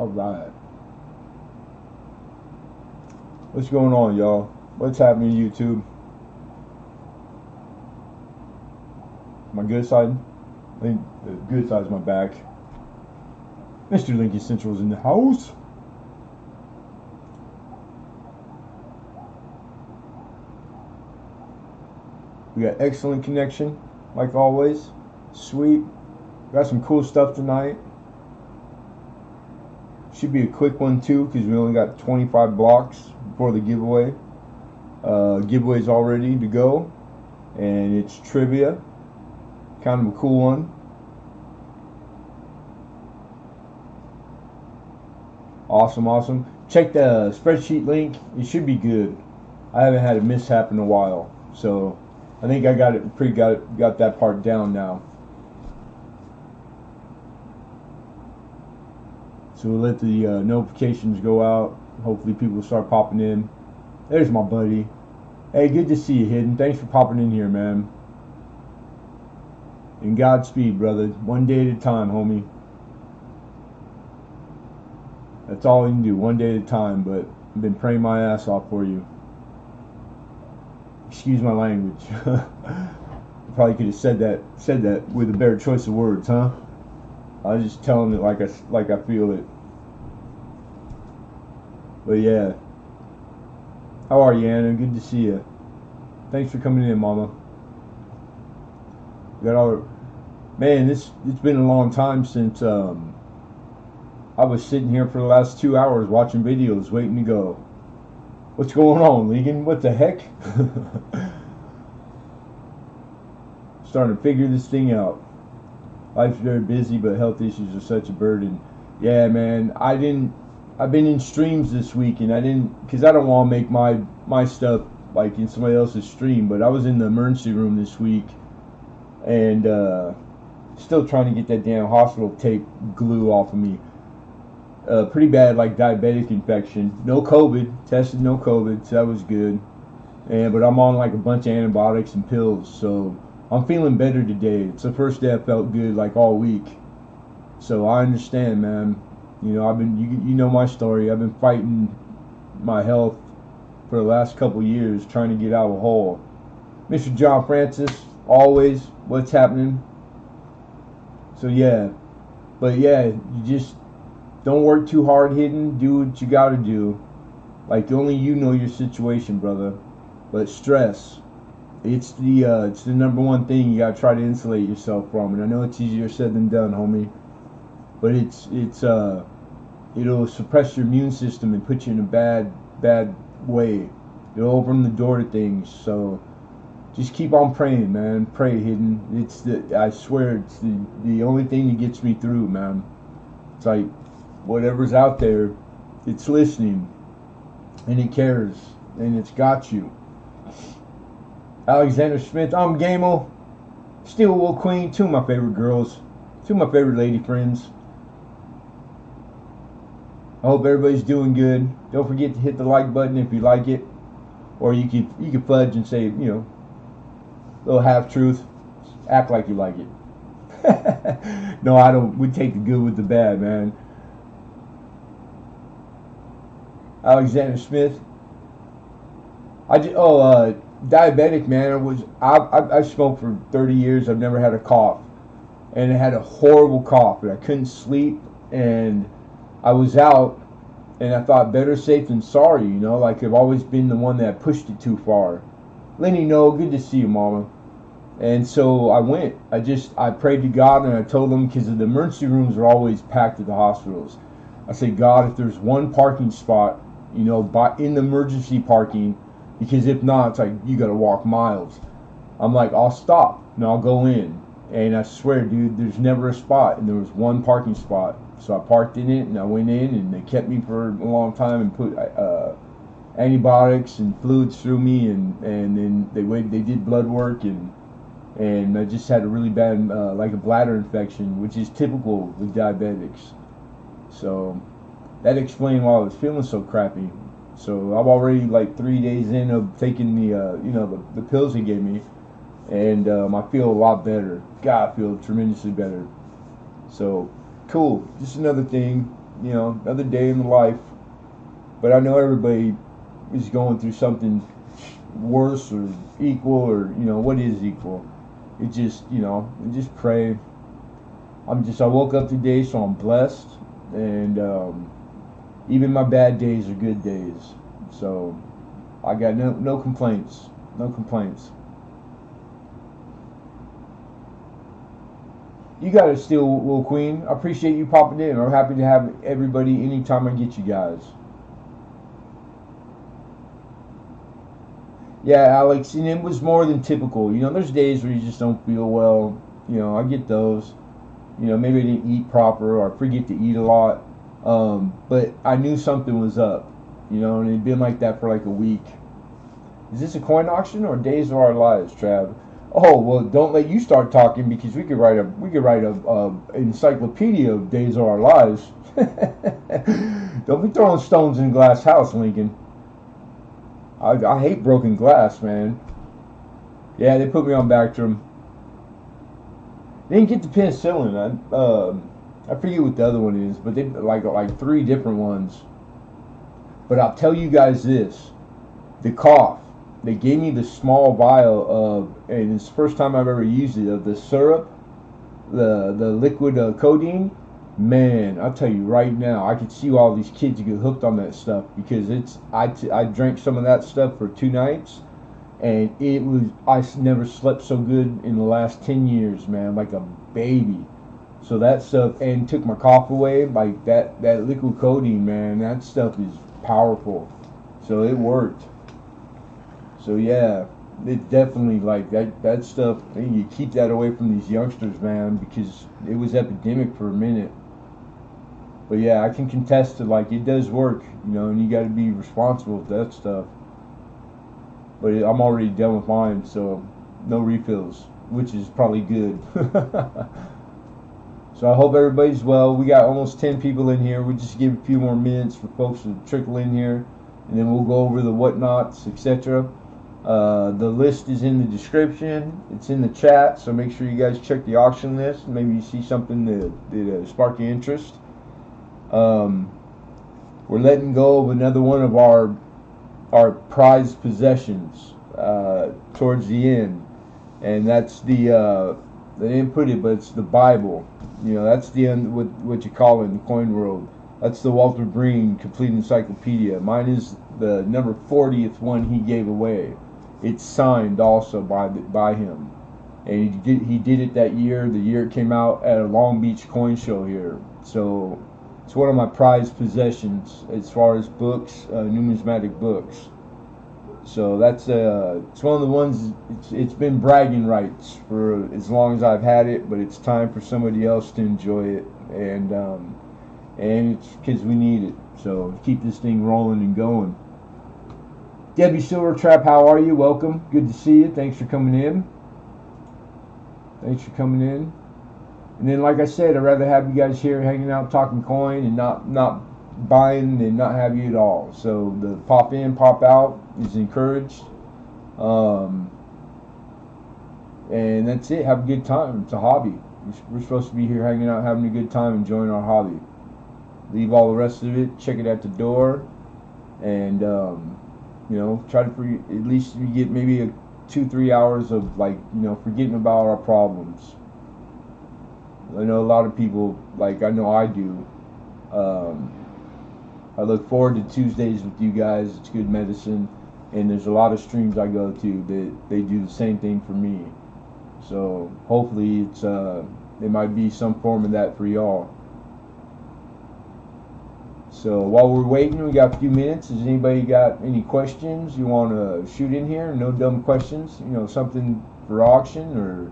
Alright. What's going on, y'all? What's happening, YouTube? My good side? I think the good side's my back. Mr. Lincoln Central's in the house. We got excellent connection, like always. Sweet. Got some cool stuff tonight. Should be a quick one too, because we only got 25 blocks before the giveaway. Giveaway's all ready to go, and it's trivia. Kind of a cool one. Awesome, awesome. Check the spreadsheet link. It should be good. I haven't had a mishap in a while, so I think I got that part down now. So we'll let the notifications go out. Hopefully people start popping in. There's my buddy. Hey, good to see you, Hidden. Thanks for popping in here, man. And Godspeed, brother. One day at a time, homie. That's all we can do, one day at a time, but I've been praying my ass off for you. Excuse my language. Probably could have said that with a better choice of words, huh? I was just telling it like I feel it. But yeah. How are you, Anna? Good to see you. Thanks for coming in, Mama. Got all. Man, it's been a long time since I was sitting here for the last 2 hours watching videos, waiting to go. What's going on, Legan? What the heck? Starting to figure this thing out. Life's very busy, but health issues are such a burden. Yeah, man. I've been in streams this week, and because I don't want to make my stuff like in somebody else's stream. But I was in the emergency room this week, and still trying to get that damn hospital tape glue off of me. Pretty bad, like diabetic infection. No COVID. Tested no COVID, so that was good. But I'm on like a bunch of antibiotics and pills, so I'm feeling better today. It's the first day I felt good like all week. So I understand, man. You know, you know my story. I've been fighting my health for the last couple years, trying to get out of a hole. Mr. John Francis, always, what's happening? So yeah, but yeah, you just don't work too hard, Hidden. Do what you gotta do. Like only you know your situation, brother. But stress, it's the number one thing you gotta try to insulate yourself from. And I know it's easier said than done, homie. But it'll suppress your immune system and put you in a bad way. It'll open the door to things. So just keep on praying, man. Pray, Hidden. I swear, it's the only thing that gets me through, man. It's like whatever's out there, it's listening, and it cares, and it's got you. Alexander Smith, I'm Gamel. Steel Wool Queen, two of my favorite girls, two of my favorite lady friends. I hope everybody's doing good. Don't forget to hit the like button if you like it, or you can fudge and say, you know, a little half truth. Act like you like it. No, I don't. We take the good with the bad, man. Alexander Smith. Diabetic, man. I smoked for 30 years. I've never had a cough, and I had a horrible cough, and I couldn't sleep, and I was out, and I thought better safe than sorry, you know. Like I've always been the one that pushed it too far. Lenny, no, good to see you, Mama. And so I went. I prayed to God, and I told him, because the emergency rooms are always packed at the hospitals. I said, God, if there's one parking spot, you know, in the emergency parking, because if not, it's like you got to walk miles. I'm like, I'll stop and I'll go in. And I swear, dude, there's never a spot, and there was one parking spot. So I parked in it, and I went in, and they kept me for a long time and put antibiotics and fluids through me, and then they did blood work, and I just had a really bad like a bladder infection, which is typical with diabetics. So that explained why I was feeling so crappy. So I'm already like 3 days in of taking the pills he gave me, and I feel a lot better. God, I feel tremendously better. So cool. Just another thing, you know, another day in the life. But I know everybody is going through something worse or equal, or you know, what is equal. It just, you know, just pray. I woke up today, so I'm blessed, and even my bad days are good days. So I got no complaints, no complaints. You got it still, Will Queen. I appreciate you popping in. I'm happy to have everybody anytime I get you guys. Yeah, Alex, and it was more than typical. You know, there's days where you just don't feel well. You know, I get those. You know, maybe I didn't eat proper or I forget to eat a lot. But I knew something was up. You know, and it'd been like that for like a week. Is this a coin auction or Days of Our Lives, Trav? Oh well, don't let you start talking because we could write a encyclopedia of Days of Our Lives. Don't be throwing stones in glass house, Lincoln. I hate broken glass, man. Yeah, they put me on Bactrim. They didn't get the penicillin. I forget what the other one is, but they like 3 different ones. But I'll tell you guys this: the cough. They gave me the small vial of, and it's the first time I've ever used it, of the syrup, the liquid codeine. Man, I'll tell you right now, I could see all these kids get hooked on that stuff because I drank some of that stuff for 2 nights, and I never slept so good in the last 10 years, man, like a baby. So that stuff, and took my cough away, like that liquid codeine, man, that stuff is powerful. So it worked. So yeah, it definitely, like that stuff, you keep that away from these youngsters, man, because it was epidemic for a minute. But yeah, I can contest to, like, it does work, you know, and you got to be responsible with that stuff. But I'm already done with mine, so no refills, which is probably good. So I hope everybody's well. We got almost 10 people in here. We'll just give a few more minutes for folks to trickle in here, and then we'll go over the whatnots, etc. The list is in the description. It's in the chat, so make sure you guys check the auction list. Maybe you see something that spark your interest. We're letting go of another one of our prized possessions towards the end, and that's they didn't put it, but it's the Bible. You know, that's the end, what you call it in the coin world. That's the Walter Breen Complete Encyclopedia. Mine is the number 40th one he gave away. It's signed also by him, and he did it that year. The year it came out at a Long Beach coin show here. So it's one of my prized possessions as far as books, numismatic books. So that's it's one of the ones. It's been bragging rights for as long as I've had it, but it's time for somebody else to enjoy it, and it's because we need it. So keep this thing rolling and going. Debbie Silvertrap, how are you? Welcome. Good to see you. Thanks for coming in. Thanks for coming in. And then, like I said, I'd rather have you guys here hanging out, talking coin, and not buying than not have you at all. So the pop in, pop out is encouraged. And that's it. Have a good time. It's a hobby. We're supposed to be here hanging out, having a good time, enjoying our hobby. Leave all the rest of it, check it at the door, and you know, try to at least you get maybe 2-3 hours of, like, you know, forgetting about our problems. I know a lot of people, like, I know I do. I look forward to Tuesdays with you guys. It's good medicine, and there's a lot of streams I go to that they do the same thing for me. So hopefully it might be some form of that for y'all. So while we're waiting, we got a few minutes. Has anybody got any questions you want to shoot in here? No dumb questions. You know, something for auction or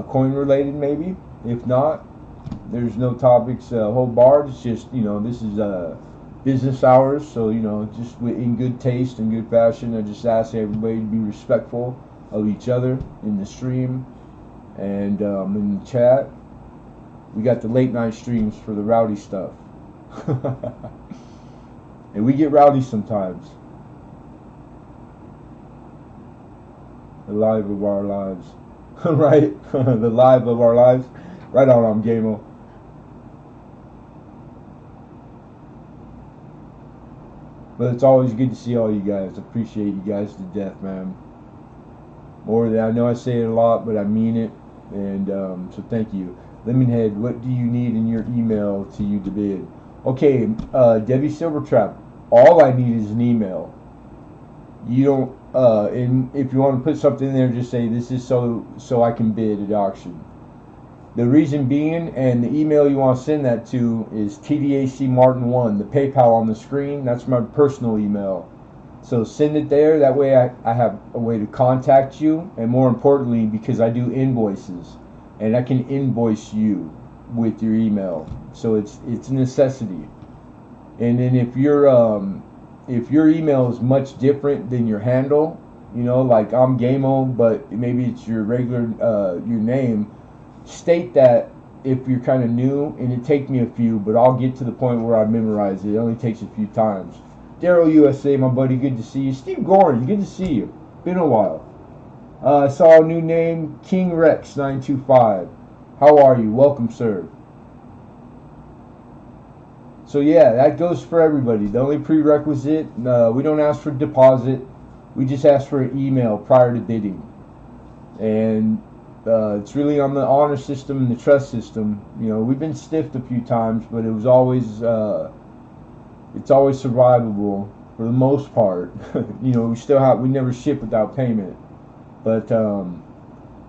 coin related maybe. If not, there's no topics whole barred. It's just, you know, this is business hours. So, you know, just in good taste and good fashion, I just ask everybody to be respectful of each other in the stream and in the chat. We got the late night streams for the rowdy stuff. And we get rowdy sometimes. The live of our lives. Right? The live of our lives. Right on, I'm Gamo. But it's always good to see all you guys. Appreciate you guys to death, man. More than I know, I say it a lot, but I mean it. And so thank you. Lemonhead, what do you need in your email to you to bid? Okay, Debbie Silvertrap, all I need is an email. You don't, and if you want to put something in there, just say this is so I can bid at auction. The reason being, and the email you want to send that to is tdacmartin1, the PayPal on the screen. That's my personal email. So send it there. That way I have a way to contact you, and more importantly, because I do invoices, and I can invoice you with your email. So it's a necessity. And then if your email is much different than your handle, you know, like I'm Gameo, but maybe it's your regular your name. State that if you're kind of new, and it takes me a few, but I'll get to the point where I memorize it. It only takes a few times. Daryl USA, my buddy, good to see you. Steve Gorin, good to see you. Been a while. I saw a new name, King Rex 925. How are you? Welcome, sir. So yeah, that goes for everybody. The only prerequisite, we don't ask for deposit. We just ask for an email prior to bidding. And it's really on the honor system and the trust system. You know, we've been stiffed a few times, but it was always it's always survivable for the most part. You know, we never ship without payment. But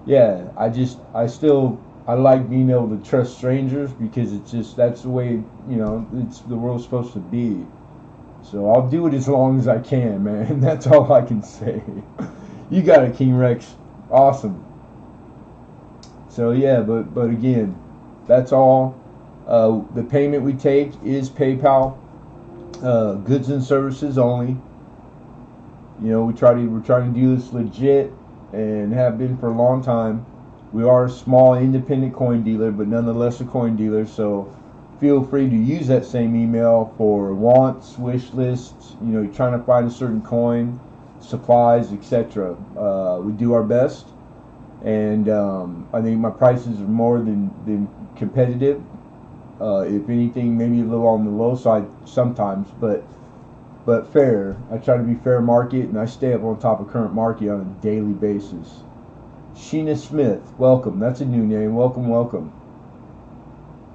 yeah, I like being able to trust strangers, because it's just, that's the way, you know, it's the world's supposed to be. So I'll do it as long as I can, man. That's all I can say. You got it, King Rex. Awesome. So yeah, but again, that's all. The payment we take is PayPal. Goods and services only. You know, we're trying to do this legit, and have been for a long time. We are a small independent coin dealer, but nonetheless a coin dealer. So feel free to use that same email for wants, wish lists. You know, you're trying to find a certain coin, supplies, etc. We do our best. And I think my prices are more than competitive. If anything, maybe a little on the low side sometimes, but fair. I try to be fair market, and I stay up on top of current market on a daily basis. Sheena Smith, welcome. That's a new name. Welcome, welcome.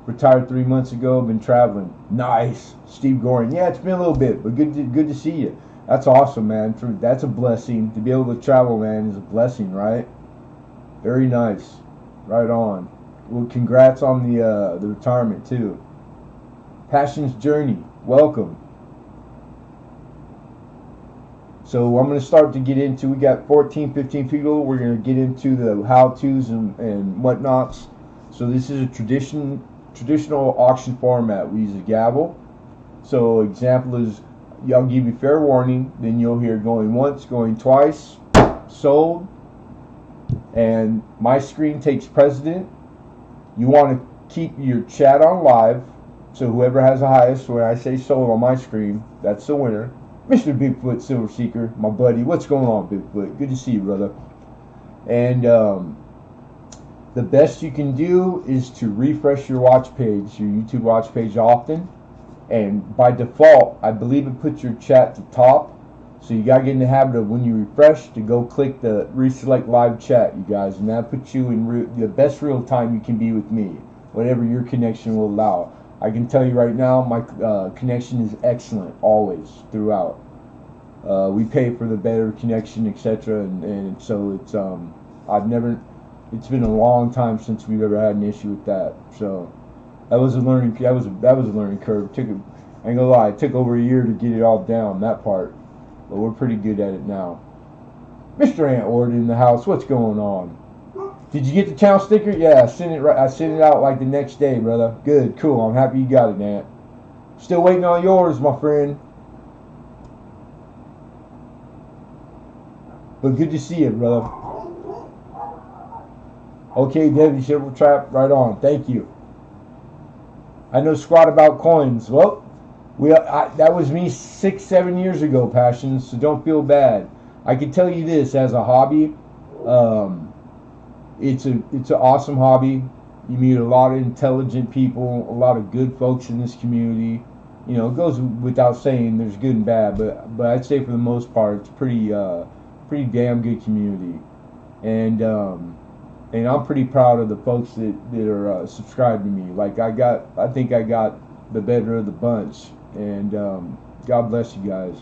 Retired 3 months ago. Been traveling. Nice. Steve Gorin. Yeah, it's been a little bit, but good to see you. That's awesome, man. That's a blessing. To be able to travel, man, is a blessing, right? Very nice. Right on. Well, congrats on the retirement too. Passion's Journey. Welcome. So I'm going to start to get into, we got 14, 15 people. We're going to get into the how-tos and whatnots. So this is a traditional auction format. We use a gavel. So example is, I'll give you fair warning. Then you'll hear going once, going twice, sold. And my screen takes precedent. You want to keep your chat on live, so whoever has the highest, when I say sold on my screen, that's the winner. Mr. Bigfoot Silver Seeker, my buddy, what's going on, Bigfoot? Good to see you, brother. And the best you can do is to refresh your watch page, your YouTube watch page often. And by default, I believe it puts your chat to top. So you got to get in the habit of, when you refresh, to go click the reselect live chat, you guys. And that puts you in the best real time you can be with me, whatever your connection will allow. I can tell you right now, my connection is excellent, always, throughout. We pay for the better connection, etc. And so it's it's been a long time since we've ever had an issue with that. So that was a learning curve. I ain't gonna lie, it took over a year to get it all down, that part. But we're pretty good at it now. Mr. Antward in the house, what's going on? Did you get the channel sticker? Yeah, I sent it out like the next day, brother. Good, cool. I'm happy you got it, Ant. Still waiting on yours, my friend. But good to see you, brother. Okay, Debbie Silvertrap, right on. Thank you. I know squat about coins. Well, that was me 6-7 years ago, Passions, so don't feel bad. I can tell you this, as a hobby, it's an awesome hobby. You meet a lot of intelligent people, a lot of good folks in this community. You know, it goes without saying there's good and bad, but I'd say for the most part it's pretty damn good community, and I'm pretty proud of the folks that are subscribed to me. Like I think I got the better of the bunch, and God bless you guys.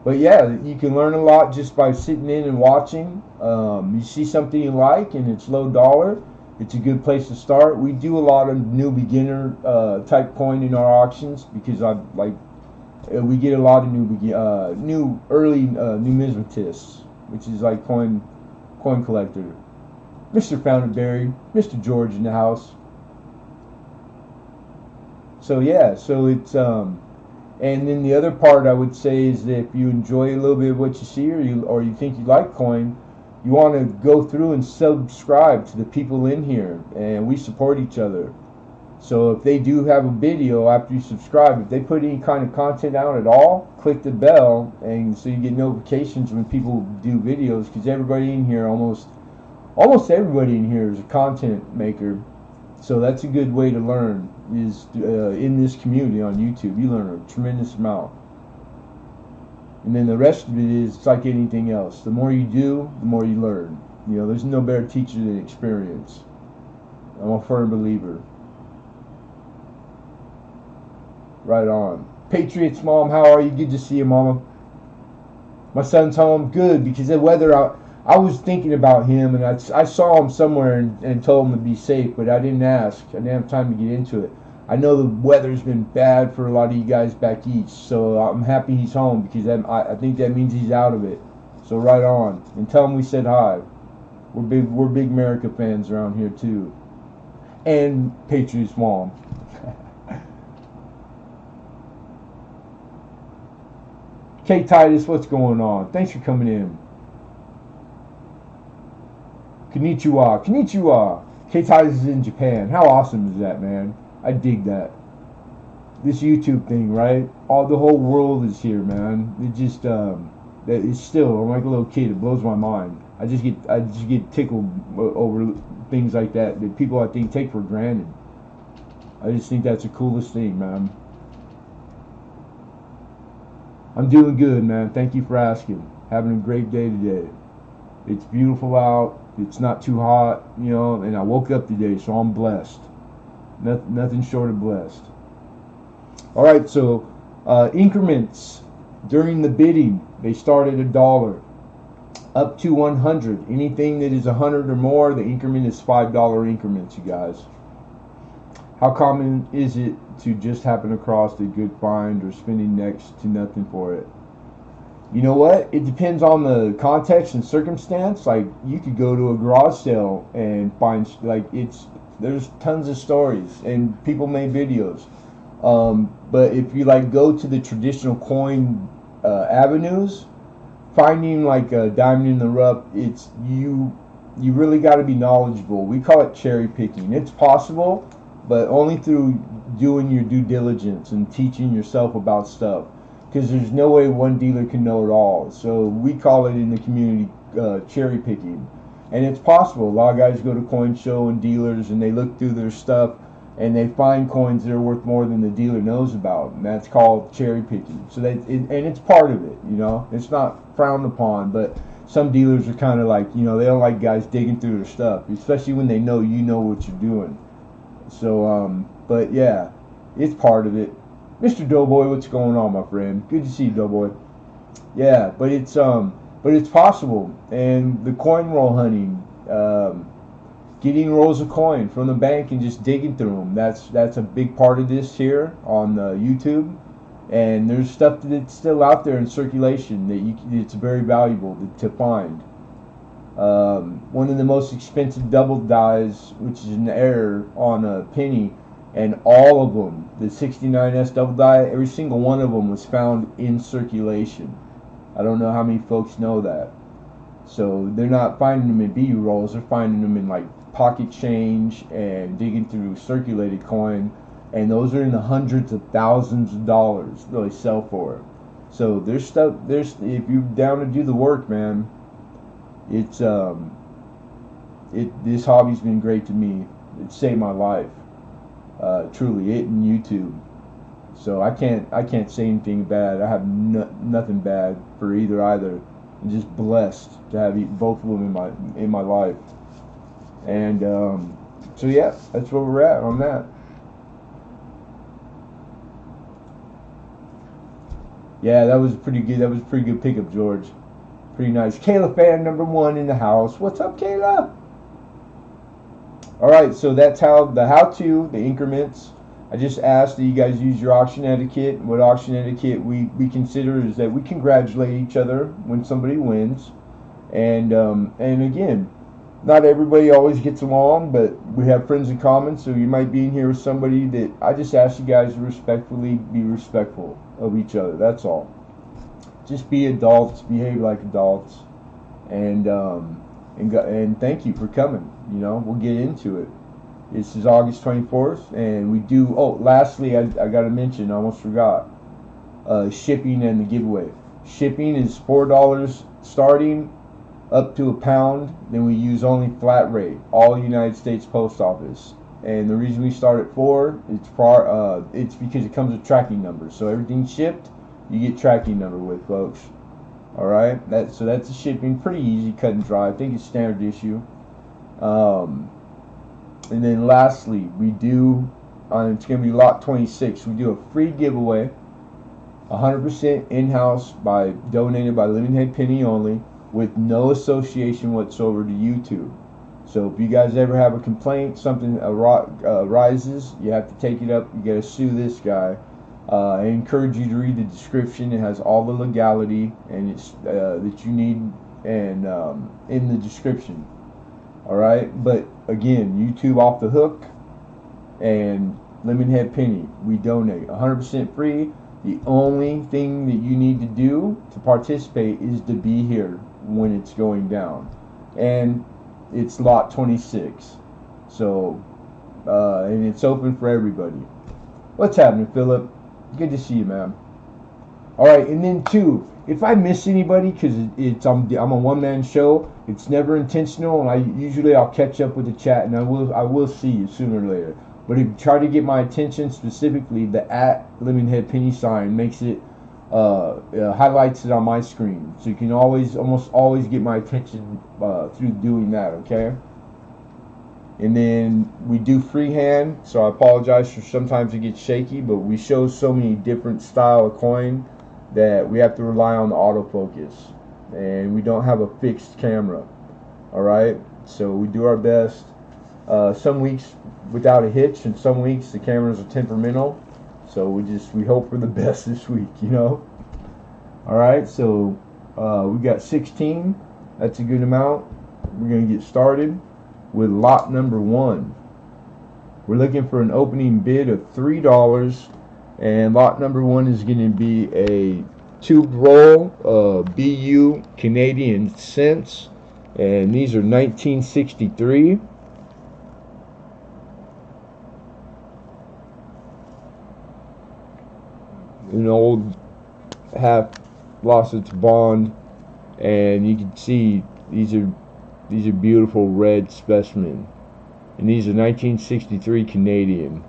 But yeah, you can learn a lot just by sitting in and watching. You see something you like and it's low dollar, it's a good place to start. We do a lot of new beginner type coin in our auctions because we get a lot of new early numismatists, which is like coin collector. Mr. Founderberry, Mr. George in the house. So yeah, so it's and then the other part I would say is that if you enjoy a little bit of what you see, or you think you like coin, you want to go through and subscribe to the people in here, and we support each other. So if they do have a video after you subscribe, if they put any kind of content out at all, click the bell, and so you get notifications when people do videos, because everybody in here, almost everybody in here is a content maker. So that's a good way to learn, is in this community on YouTube. You learn a tremendous amount. And then the rest of it is, it's like anything else. The more you do, the more you learn. You know, there's no better teacher than experience. I'm a firm believer. Right on. Patriots, Mom, how are you? Good to see you, Mama. My son's home. Good, because the weather out. I was thinking about him, and I saw him somewhere and told him to be safe, but I didn't ask. I didn't have time to get into it. I know the weather's been bad for a lot of you guys back east, so I'm happy he's home, because I think that means he's out of it. So right on, and tell him we said hi. We're big America fans around here too, and Patriots Mom. Kate Titus, what's going on? Thanks for coming in. Konnichiwa. Konnichiwa. K-Tides is in Japan. How awesome is that, man? I dig that. This YouTube thing, right? The whole world is here, man. It just, it's still, I'm like a little kid. It blows my mind. I just get tickled over things like that people, I think, take for granted. I just think that's the coolest thing, man. I'm doing good, man. Thank you for asking. Having a great day today. It's beautiful out. It's not too hot, you know, and I woke up today, so I'm blessed. Nothing short of blessed. All right, so increments during the bidding, they start at $1 up to 100. Anything that is 100 or more, the increment is $5 increments, you guys. How common is it to just happen across a good find or spending next to nothing for it? You know what? It depends on the context and circumstance. Like, you could go to a garage sale and find, there's tons of stories and people made videos. But if you go to the traditional coin avenues, finding like a diamond in the rough, it's you really got to be knowledgeable. We call it cherry picking. It's possible, but only through doing your due diligence and teaching yourself about stuff. Because there's no way one dealer can know it all. So we call it in the community cherry picking. And it's possible. A lot of guys go to coin show and dealers and they look through their stuff and they find coins that are worth more than the dealer knows about. And that's called cherry picking. So and it's part of it, you know. It's not frowned upon, but some dealers are kind of like, you know, they don't like guys digging through their stuff, especially when they know you know what you're doing. So, but yeah, it's part of it. Mr. Doughboy, what's going on, my friend? Good to see you, Doughboy. Yeah, but it's possible. And the coin roll hunting, getting rolls of coin from the bank and just digging through them. That's a big part of this here on YouTube. And there's stuff that's still out there in circulation that it's very valuable to find. One of the most expensive double dies, which is an error on a penny. And all of them, the 69S double die, every single one of them was found in circulation. I don't know how many folks know that. So they're not finding them in B rolls, they're finding them in like pocket change and digging through circulated coin. And those are in the hundreds of thousands of dollars that they sell for it. So there's stuff, if you're down to do the work, man, it's this hobby's been great to me. It saved my life. Truly, it and YouTube. So I can't say anything bad. I have nothing bad for either. I'm just blessed to have both of them in my life. And so yeah, that's where we're at on that. Yeah, that was pretty good. That was a pretty good pickup, George. Pretty nice. Kayla fan number 1 in the house. What's up, Kayla? All right, so that's how-to, the increments. I just asked that you guys use your auction etiquette. What auction etiquette we consider is that we congratulate each other when somebody wins. And again, not everybody always gets along, but we have friends in common, so you might be in here with somebody that I just ask you guys to respectfully be respectful of each other. That's all. Just be adults, behave like adults, and thank you for coming. You know, we'll get into it. This is August 24th, and we do. Oh, lastly, I got to mention, I almost forgot. Shipping and the giveaway. Shipping is $4 starting, up to £1. Then we use only flat rate, all United States Post Office. And the reason we start at 4, it's because it comes with tracking numbers. So everything shipped, you get tracking number with, folks. All right, so that's the shipping. Pretty easy, cut and dry. I think it's standard issue. And then lastly, we do, it's going to be lot 26. We do a free giveaway, 100% in-house, donated by Lemonhead Penny only, with no association whatsoever to YouTube. So if you guys ever have a complaint, something arises, you have to take it up. You got to sue this guy. I encourage you to read the description. It has all the legality and it's that you need, and in the description. All right, but again, YouTube off the hook, and Lemonhead Penny, we donate 100% free. The only thing that you need to do to participate is to be here when it's going down, and it's lot 26. So, and it's open for everybody. What's happening, Philip? Good to see you, man. All right, and then 2, if I miss anybody, because I'm a one-man show, it's never intentional, and I'll catch up with the chat, and I will see you sooner or later. But if you try to get my attention, specifically the @Lemonhead Penny sign makes it highlights it on my screen, so you can almost always get my attention through doing that. Okay. And then we do freehand, so I apologize for sometimes it gets shaky, but we show so many different style of coin that we have to rely on the autofocus, and we don't have a fixed camera. All right, so we do our best. Some weeks without a hitch, and some weeks the cameras are temperamental, so we hope for the best this week, you know. All right, so we got 16. That's a good amount. We're gonna get started with lot number 1. We're looking for an opening bid of $3, and lot number 1 is going to be a tube roll, BU Canadian cents, and these are 1963. An old half lost its bond, and you can see these are beautiful red specimen, and these are 1963 Canadian.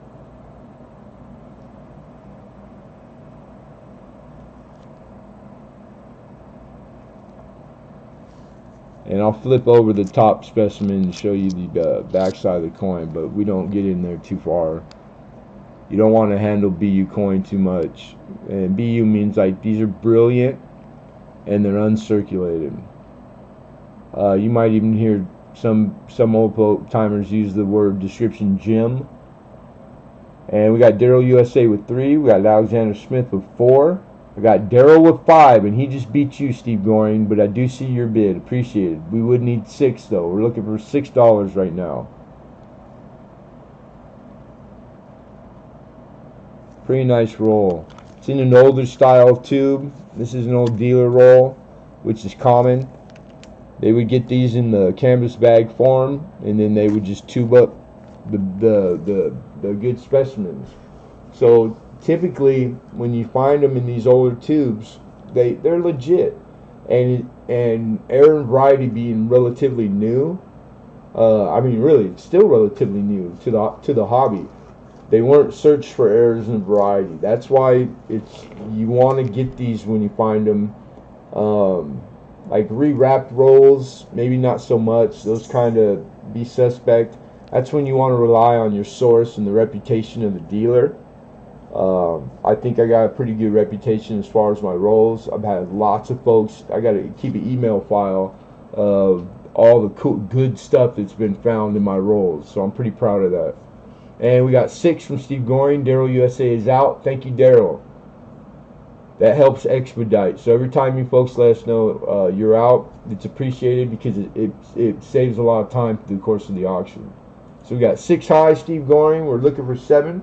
And I'll flip over the top specimen and show you the back side of the coin, but we don't get in there too far. You don't want to handle BU coin too much, and BU means like these are brilliant and they're uncirculated. You might even hear some old timers use the word description gem. And we got Daryl USA with 3. We got Alexander Smith with 4. I got Daryl with 5, and he just beat you, Steve Goring. But I do see your bid. Appreciated. We would need 6 though. We're looking for $6 right now. Pretty nice roll. It's in an older style tube. This is an old dealer roll, which is common. They would get these in the canvas bag form, and then they would just tube up the good specimens. So typically, when you find them in these older tubes, they're legit. And air and variety being relatively new, I mean, really, it's still relatively new to the hobby. They weren't searched for errors in variety. That's why you want to get these when you find them. Like rewrapped rolls, maybe not so much. Those kind of be suspect. That's when you want to rely on your source and the reputation of the dealer. I think I got a pretty good reputation as far as my rolls. I've had lots of folks. I got to keep an email file of all the cool, good stuff that's been found in my rolls. So I'm pretty proud of that. And we got 6 from Steve Goring. Daryl USA is out. Thank you, Daryl. That helps expedite. So every time you folks let us know you're out, it's appreciated because it saves a lot of time through the course of the auction. So we got 6 high, Steve Goring. We're looking for 7.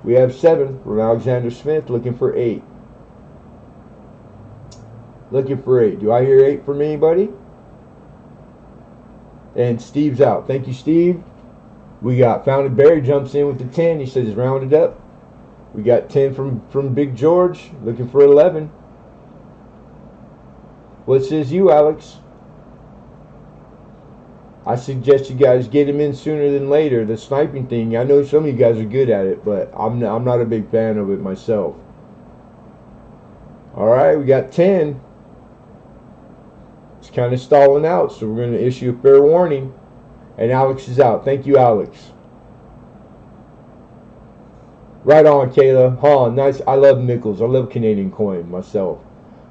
We have 7 from Alexander Smith, looking for 8. Looking for 8. Do I hear 8 from anybody? And Steve's out. Thank you, Steve. We got Founded Barry jumps in with the 10. He says rounded up. We got 10 from Big George, looking for 11. What says you, Alex? I suggest you guys get him in sooner than later. The sniping thing, I know some of you guys are good at it, but I'm not a big fan of it myself. All right, we got 10. It's kind of stalling out, so we're going to issue a fair warning. And Alex is out. Thank you, Alex. Right on, Kayla. Huh, nice. I love nickels. I love Canadian coin myself.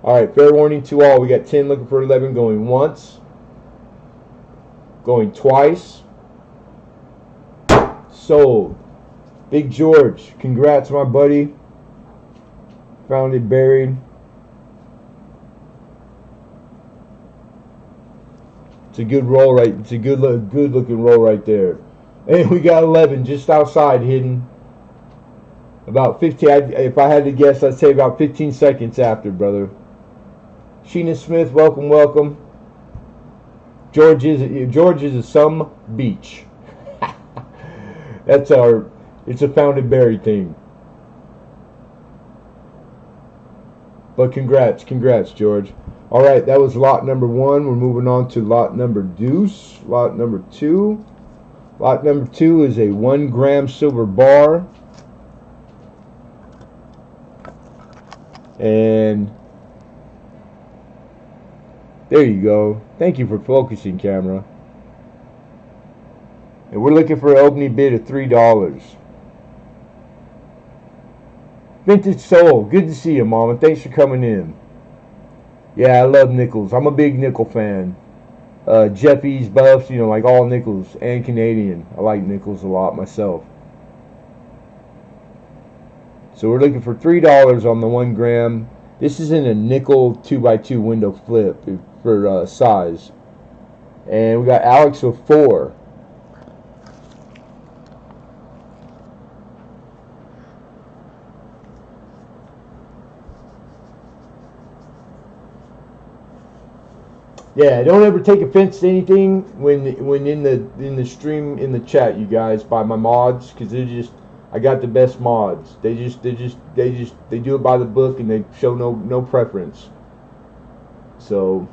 All right, fair warning to all. We got 10 looking for 11 going once. Going twice. Sold. Big George. Congrats, my buddy. Found it buried. It's a good roll, right? It's a good looking roll right there. And we got 11 just outside hidden. About 15, if I had to guess, I'd say about 15 seconds after, brother. Sheena Smith, welcome, welcome. George is a some beach. It's a Founded Berry thing. But congrats, George. All right, that was lot number 1. We're moving on to lot number deuce. Lot number 2. Lot number 2 is a 1 gram silver bar. And there you go. Thank you for focusing, camera. And we're looking for an opening bid of $3. Vintage Soul, good to see you, Mama. Thanks for coming in. Yeah, I love nickels. I'm a big nickel fan. Jeffy's, Buffs, you know, like all nickels and Canadian. I like nickels a lot myself. So we're looking for $3 on the 1 gram. This is in a nickel 2x2 window flip for size. And we got Alex with 4. Yeah, don't ever take offense to anything when in the stream, in the chat, you guys, by my mods, because they're just, I got the best mods. They do it by the book, and they show no preference. So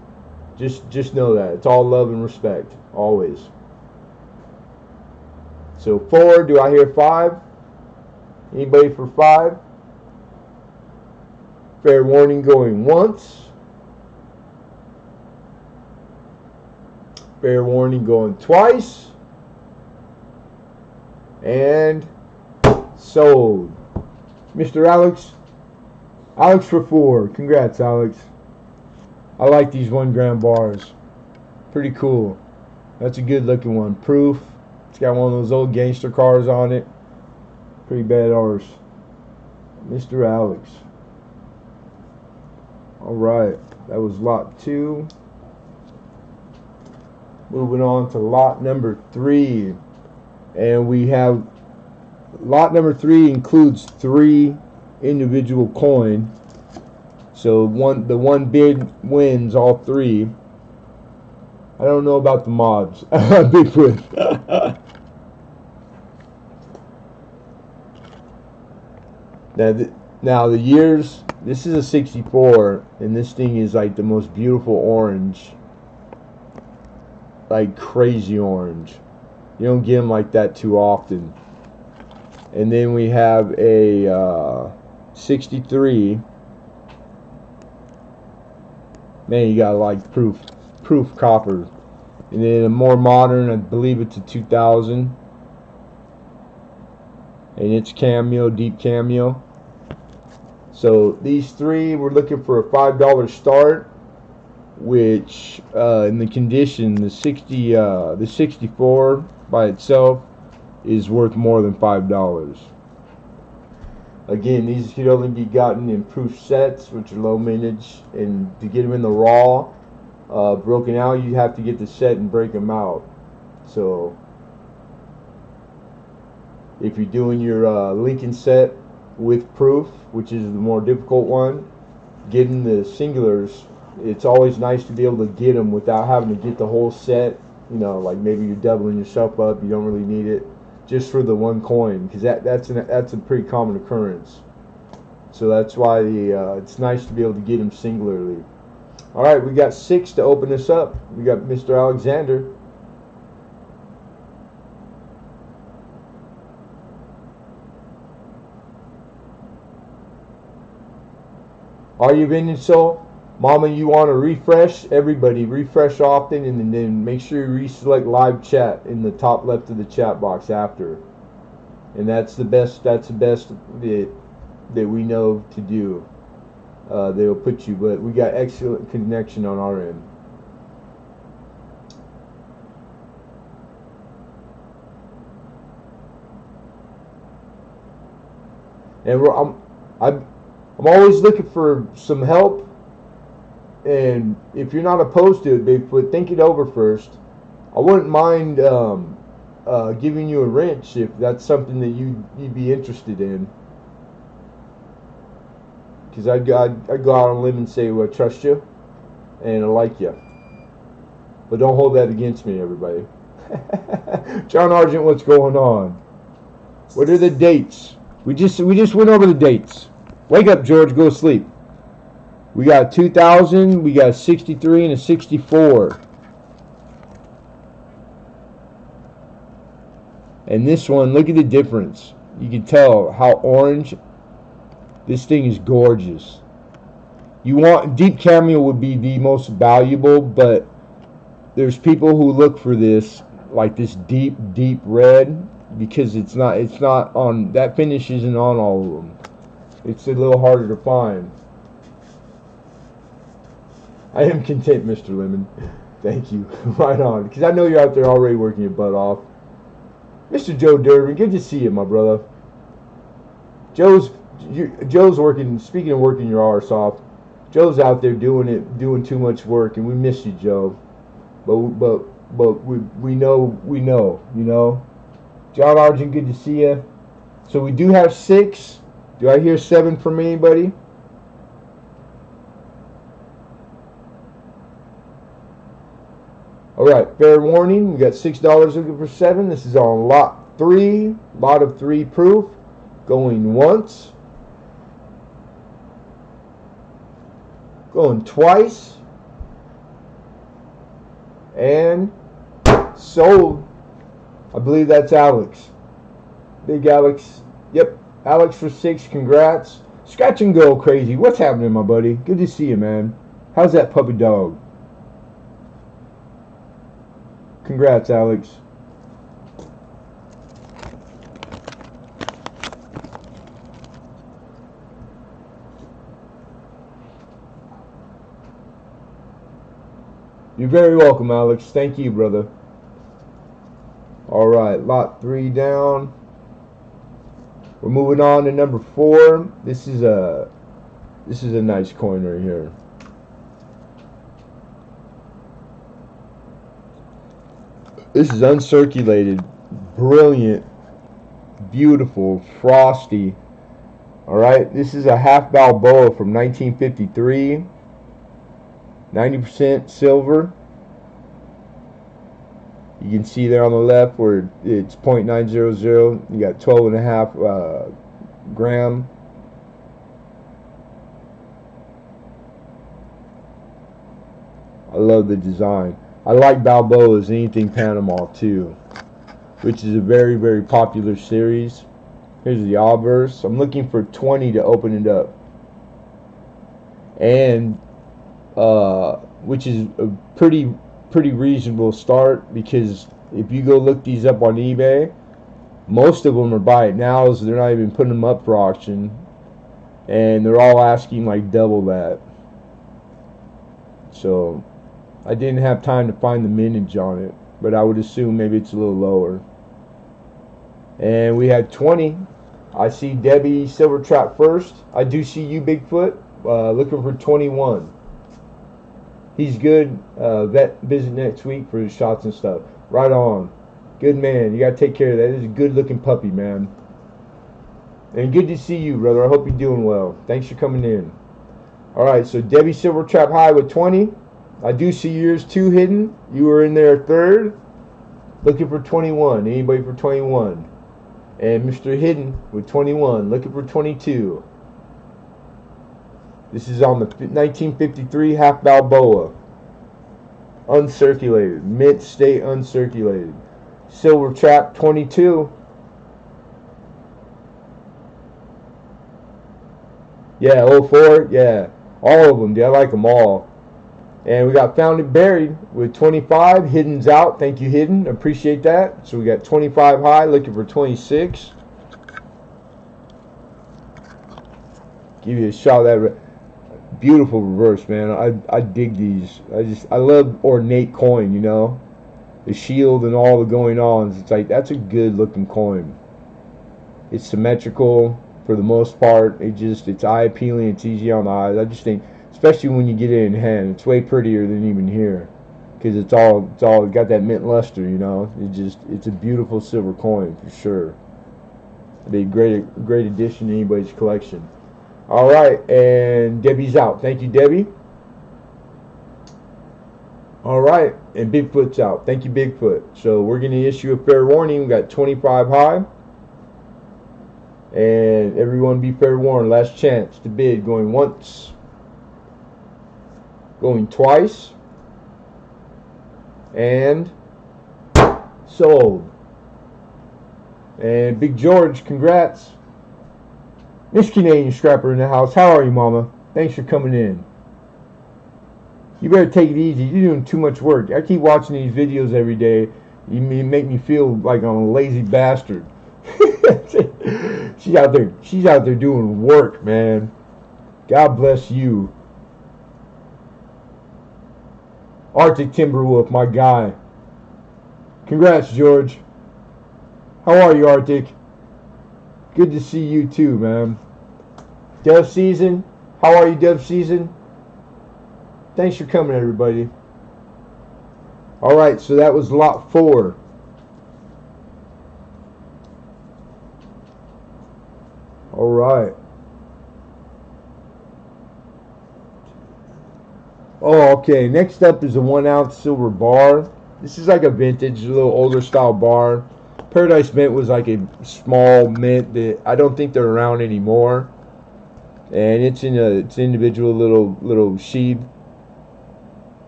just know that it's all love and respect always. So 4. Do I hear 5? Anybody for 5? Fair warning going once. Fair warning going twice. And sold. Mr. Alex for 4. Congrats, Alex. I like these 1 gram bars. Pretty cool. That's a good looking one. Proof. It's got one of those old gangster cars on it. Pretty bad ours. Mr. Alex. Alright. That was lot 2. Moving on to lot number 3. And we have lot number 3 includes 3 individual coin. So the one bid wins all 3. I don't know about the mods. Bigfoot. Now the years, this is a 64, and this thing is like the most beautiful orange. Like crazy orange. You don't get them like that too often. And then we have a 63. Man, you got like proof copper. And then a more modern, I believe it's a 2000. And it's cameo, deep cameo. So these three, we're looking for a $5 start, which in the condition, the 64 by itself is worth more than $5. Again, these can only be gotten in proof sets, which are low mintage, and to get them in the raw, broken out, you have to get the set and break them out. So if you're doing your Lincoln set with proof, which is the more difficult one, getting the singulars, it's always nice to be able to get them without having to get the whole set. You know, like maybe you're doubling yourself up, you don't really need it, just for the one coin, because that's a pretty common occurrence. So that's why it's nice to be able to get them singularly. All right, we got 6 to open this up. We got Mr. Alexander. Are you in so, Mama? You want to refresh? Everybody, refresh often, and then make sure you reselect live chat in the top left of the chat box after. And that's the best. That's the best that we know to do. They'll put you, but we got excellent connection on our end. And I'm always looking for some help, and if you're not opposed to it, Bigfoot, think it over first. I wouldn't mind giving you a wrench if that's something that you'd be interested in. Because I'd go out on a limb and say, well, I trust you, and I like you. But don't hold that against me, everybody. John Argent, what's going on? What are the dates? We just went over the dates. Wake up, George. Go to sleep. We got 2000. We got a 63 and a 64. And this one, look at the difference. You can tell how orange. This thing is gorgeous. You want deep cameo would be the most valuable, but there's people who look for this, like this deep red, because it's not on, that finish isn't on all of them. It's a little harder to find. I am content, Mr. Lemon. Thank you. Right on. Because I know you're out there already working your butt off. Mr. Joe Durbin, good to see you, my brother. Joe's working, speaking of working your arse off, Joe's out there doing too much work, and we miss you, Joe. But we know, you know. John Argent, good to see you. So we do have 6. Do I hear 7 from anybody? Alright, fair warning. We got $6 looking for 7. This is on lot 3. Lot of 3 proof. Going once. Going twice. And sold. I believe that's Alex. Big Alex. Yep. Alex for 6. Congrats. Scratch and go crazy. What's happening, my buddy? Good to see you, man. How's that puppy dog? Congrats, Alex. You're very welcome, Alex. Thank you, brother. All right, lot 3 down. We're moving on to number 4. This is a nice coin right here. This is uncirculated, brilliant, beautiful, frosty. All right, this is a half Balboa from 1953. 90% silver. You can see there on the left where it's 0.900. You got 12.5 gram. I love the design. I like Balboas, anything Panama too, which is a very, very popular series. Here's the obverse. I'm looking for 20 to open it up. And which is a pretty reasonable start, because if you go look these up on eBay, most of them are buy it nows. They're not even putting them up for auction, and they're all asking like double that. So I didn't have time to find the mintage on it, but I would assume maybe it's a little lower. And we had 20. I see Debbie Silver Trap first. I do see you, Bigfoot, looking for 21. He's good. Vet visit next week for his shots and stuff. Right on. Good man. You got to take care of that. This is a good looking puppy, man. And good to see you, brother. I hope you're doing well. Thanks for coming in. Alright, so Debbie Silver Trap high with 20. I do see yours too hidden. You were in there third. Looking for 21. Anybody for 21? And Mr. Hidden with 21. Looking for 22. This is on the 1953 Half Balboa. Uncirculated. Mint State uncirculated. Silver Trap 22. Yeah, 04. Yeah. All of them, dude. I like them all. And we got Found and Buried with 25. Hidden's out. Thank you, Hidden. Appreciate that. So we got 25 high. Looking for 26. Give you a shot of that. Beautiful reverse, man. I dig these. I love ornate coin, you know. The shield and all the going ons. It's like, that's a good looking coin. It's symmetrical for the most part. It's eye appealing. It's easy on the eyes. I just think, especially when you get it in hand, it's way prettier than even here, because it's all got that mint luster, you know. It's a beautiful silver coin for sure. It'd be a great addition to anybody's collection. All right, and Debbie's out. Thank you, Debbie. All right, and Bigfoot's out. Thank you, Bigfoot. So we're going to issue a fair warning. We got 25 high. And everyone be fair warned. Last chance to bid. Going once. Going twice. And sold. And Big George, congrats. Miss Canadian Scrapper in the house. How are you, Mama? Thanks for coming in. You better take it easy. You're doing too much work. I keep watching these videos every day. You make me feel like I'm a lazy bastard. She's out there doing work, man. God bless you. Arctic Timberwolf, my guy. Congrats, George. How are you, Arctic? Good to see you too, man. Dove Season. How are you, Dove Season? Thanks for coming, everybody. Alright, so that was lot 4. Alright. Oh, okay. Next up is a 1 ounce silver bar. This is like a vintage, a little older style bar. Paradise Mint was like a small mint that I don't think they're around anymore. And it's in it's individual little sheath.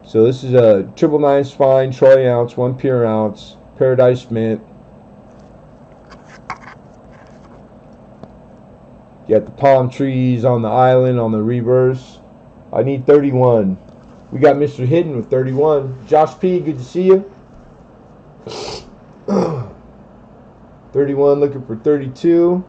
So this is a 999 spine, troy ounce, 1 pure ounce, Paradise Mint. You got the palm trees on the island on the reverse. I need 31. We got Mr. Hidden with 31. Josh P, good to see you. 31, looking for 32.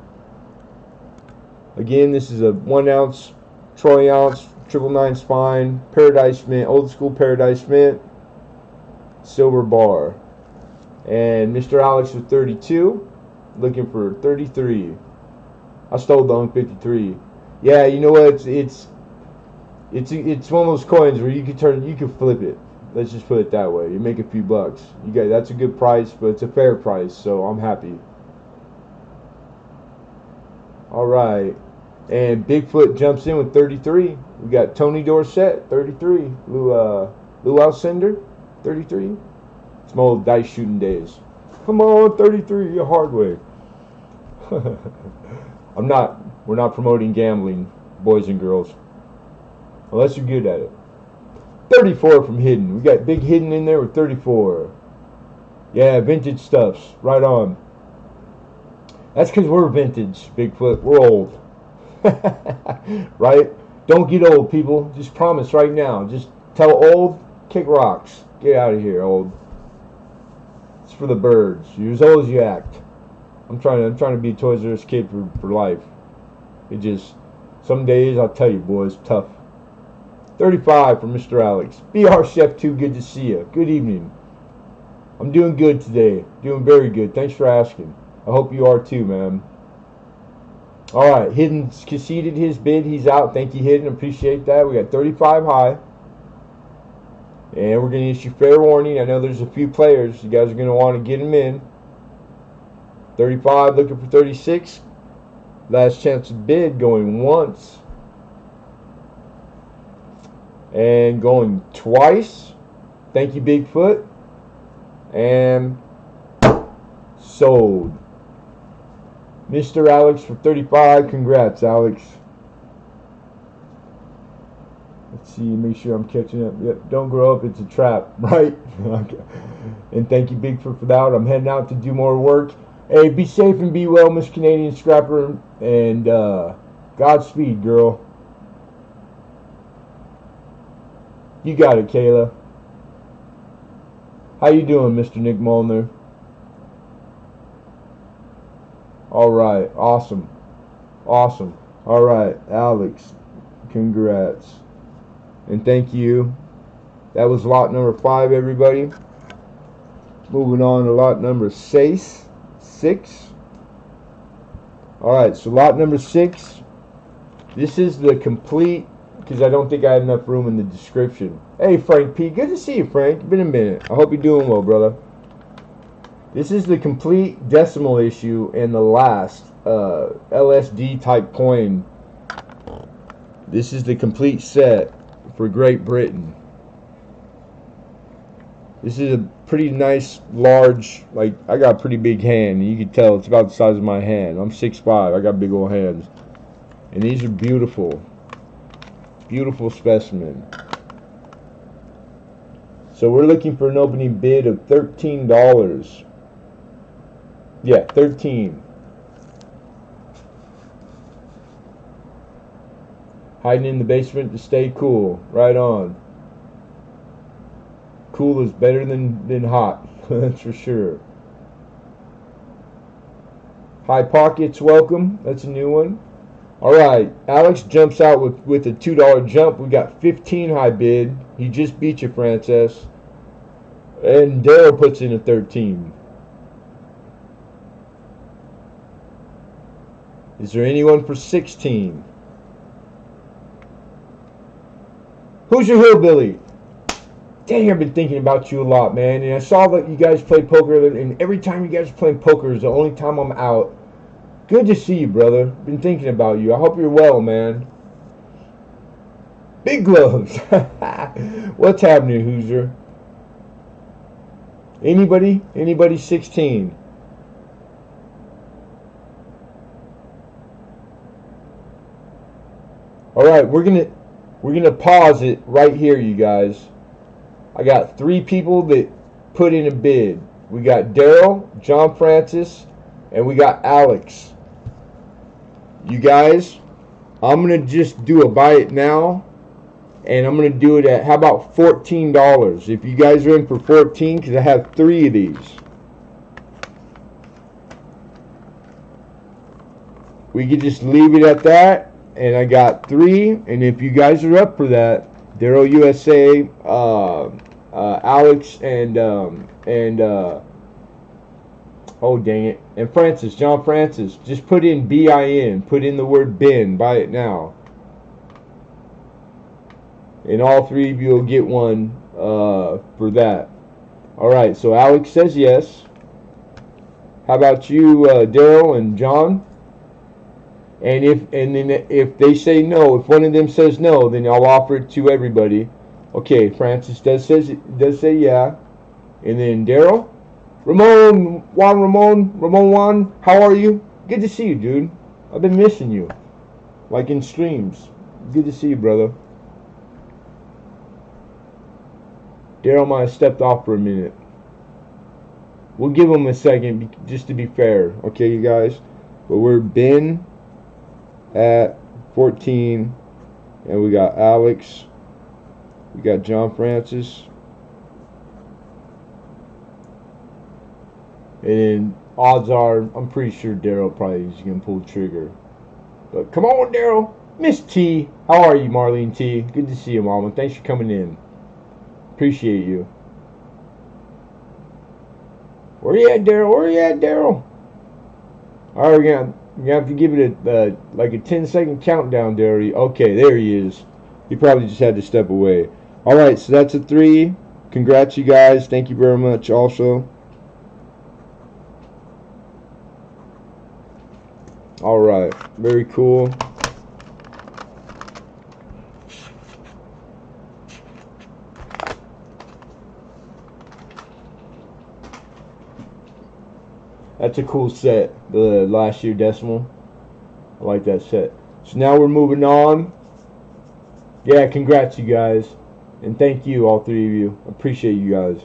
Again, this is a 1 ounce, troy ounce, 999 spine, Paradise Mint, old school Paradise Mint, silver bar. And Mr. Alex with 32, looking for 33. I stole the on 53. Yeah, you know what? It's one of those coins where you can flip it. Let's just put it that way. You make a few bucks. That's a good price, but it's a fair price, so I'm happy. All right, and Bigfoot jumps in with 33. We got Tony Dorsett, 33. Lou Alcindor, 33. It's my old dice shooting days. Come on, 33, a hard way. We're not promoting gambling, boys and girls. Unless you're good at it. 34 from Hidden. We got Big Hidden in there with 34. Yeah, vintage stuffs. Right on. That's because we're vintage, Bigfoot. We're old. Right? Don't get old, people. Just promise right now. Just tell old, kick rocks. Get out of here, old. It's for the birds. You're as old as you act. I'm trying to be a Toys R Us kid for life. It just, some days, I'll tell you, boys, tough. 35 for Mr. Alex. BR Chef 2, good to see you. Good evening. I'm doing good today. Doing very good. Thanks for asking. I hope you are too, man. Alright, Hidden's conceded his bid. He's out. Thank you, Hidden. Appreciate that. We got 35 high. And we're going to issue fair warning. I know there's a few players. You guys are going to want to get them in. 35 looking for 36. Last chance to bid going once. And going twice. Thank you, Bigfoot. And sold. Mr. Alex for 35. Congrats, Alex. Let's see, make sure I'm catching up. Yep, don't grow up, it's a trap, right? Okay. And thank you, Bigfoot, for that. I'm heading out to do more work. Hey, be safe and be well, Miss Canadian Scrapper. And Godspeed, girl. You got it, Kayla. How you doing, Mr. Nick Molnar? Alright, awesome. Awesome. Alright, Alex, congrats. And thank you. That was lot number 5, everybody. Moving on to lot number 6. Alright, so lot number 6. This is the complete, because I don't think I had enough room in the description. Hey, Frank P. Good to see you, Frank. Been a minute. I hope you're doing well, brother. This is the complete decimal issue and the last LSD type coin. This is the complete set for Great Britain. This is a pretty nice, large, like, I got a pretty big hand. You can tell it's about the size of my hand. I'm 6'5". I got big old hands. And these are beautiful. Beautiful specimen. So we're looking for an opening bid of $13. Yeah, 13. Hiding in the basement to stay cool. Right on. Cool is better than hot. That's for sure. High Pockets, welcome. That's a new one. Alright, Alex jumps out with a $2 jump. We got 15 high bid. He just beat you, Frances. And Daryl puts in a 13. Is there anyone for 16? Who's your hillbilly? Dang, I've been thinking about you a lot, man. And I saw that you guys play poker, and every time you guys are playing poker is the only time I'm out. Good to see you, brother. Been thinking about you. I hope you're well, man. Big gloves. What's happening, Hoosier? Anybody? Anybody 16? Alright, we're gonna pause it right here, you guys. I got 3 people that put in a bid. We got Daryl, John Francis, and we got Alex. You guys, I'm gonna just do a buy it now, and I'm gonna do it at, how about $14? If you guys are in for 14, because I have 3 of these. We could just leave it at that, and I got 3. And if you guys are up for that, Daryl USA, Alex, and oh dang it, and Francis, John Francis, just put in BIN, put in the word bin, buy it now. And all 3 of you will get one for that. Alright, so Alex says yes. How about you, Daryl and John? And if they say no, if one of them says no, then I'll offer it to everybody. Okay, Francis does say yeah. And then Daryl, Ramon Juan, how are you? Good to see you, dude. I've been missing you, like in streams. Good to see you, brother. Daryl might have stepped off for a minute. We'll give him a second just to be fair, okay, you guys. But we're Ben at 14, and we got Alex, we got John Francis, and then odds are I'm pretty sure Daryl probably is gonna pull the trigger. But come on, Daryl. Miss T, how are you, Marlene T? Good to see you, Mama. Thanks for coming in. Appreciate you. Where you at, Daryl? Where you at, Daryl? All right, we're gonna have to give it a like a 10-second countdown, Daryl. Okay, there he is. He probably just had to step away. All right, so that's a 3. Congrats, you guys. Thank you very much. Also. All right, very cool. That's a cool set, the last year decimal. I like that set. So now we're moving on. Yeah, congrats, you guys. And thank you, all 3 of you. I appreciate you guys.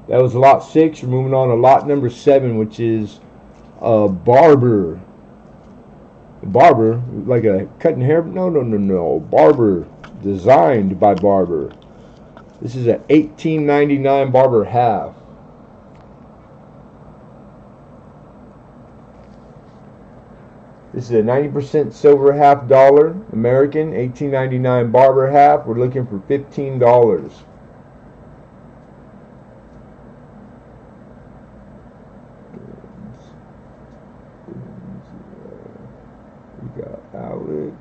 That was lot 6. We're moving on to lot number 7, which is Barber. Barber, like a cutting hair? No. Barber, designed by Barber. This is an $18.99 Barber half. This is a 90% silver half dollar, American, $18.99 Barber half. We're looking for $15. We got Alex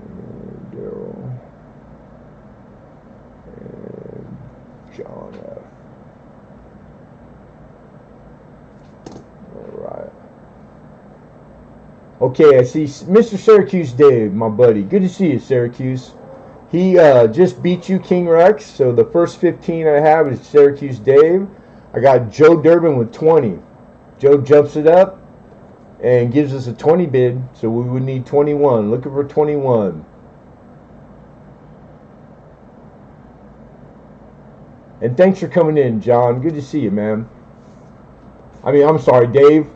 and Daryl and John F. All right. Okay, I see Mr. Syracuse Dave, my buddy. Good to see you, Syracuse. He just beat you, King Rex. So the first 15 I have is Syracuse Dave. I got Joe Durbin with 20. Joe jumps it up and gives us a 20 bid. So we would need 21. Looking for 21. And thanks for coming in, John. Good to see you, man. I'm sorry, Dave.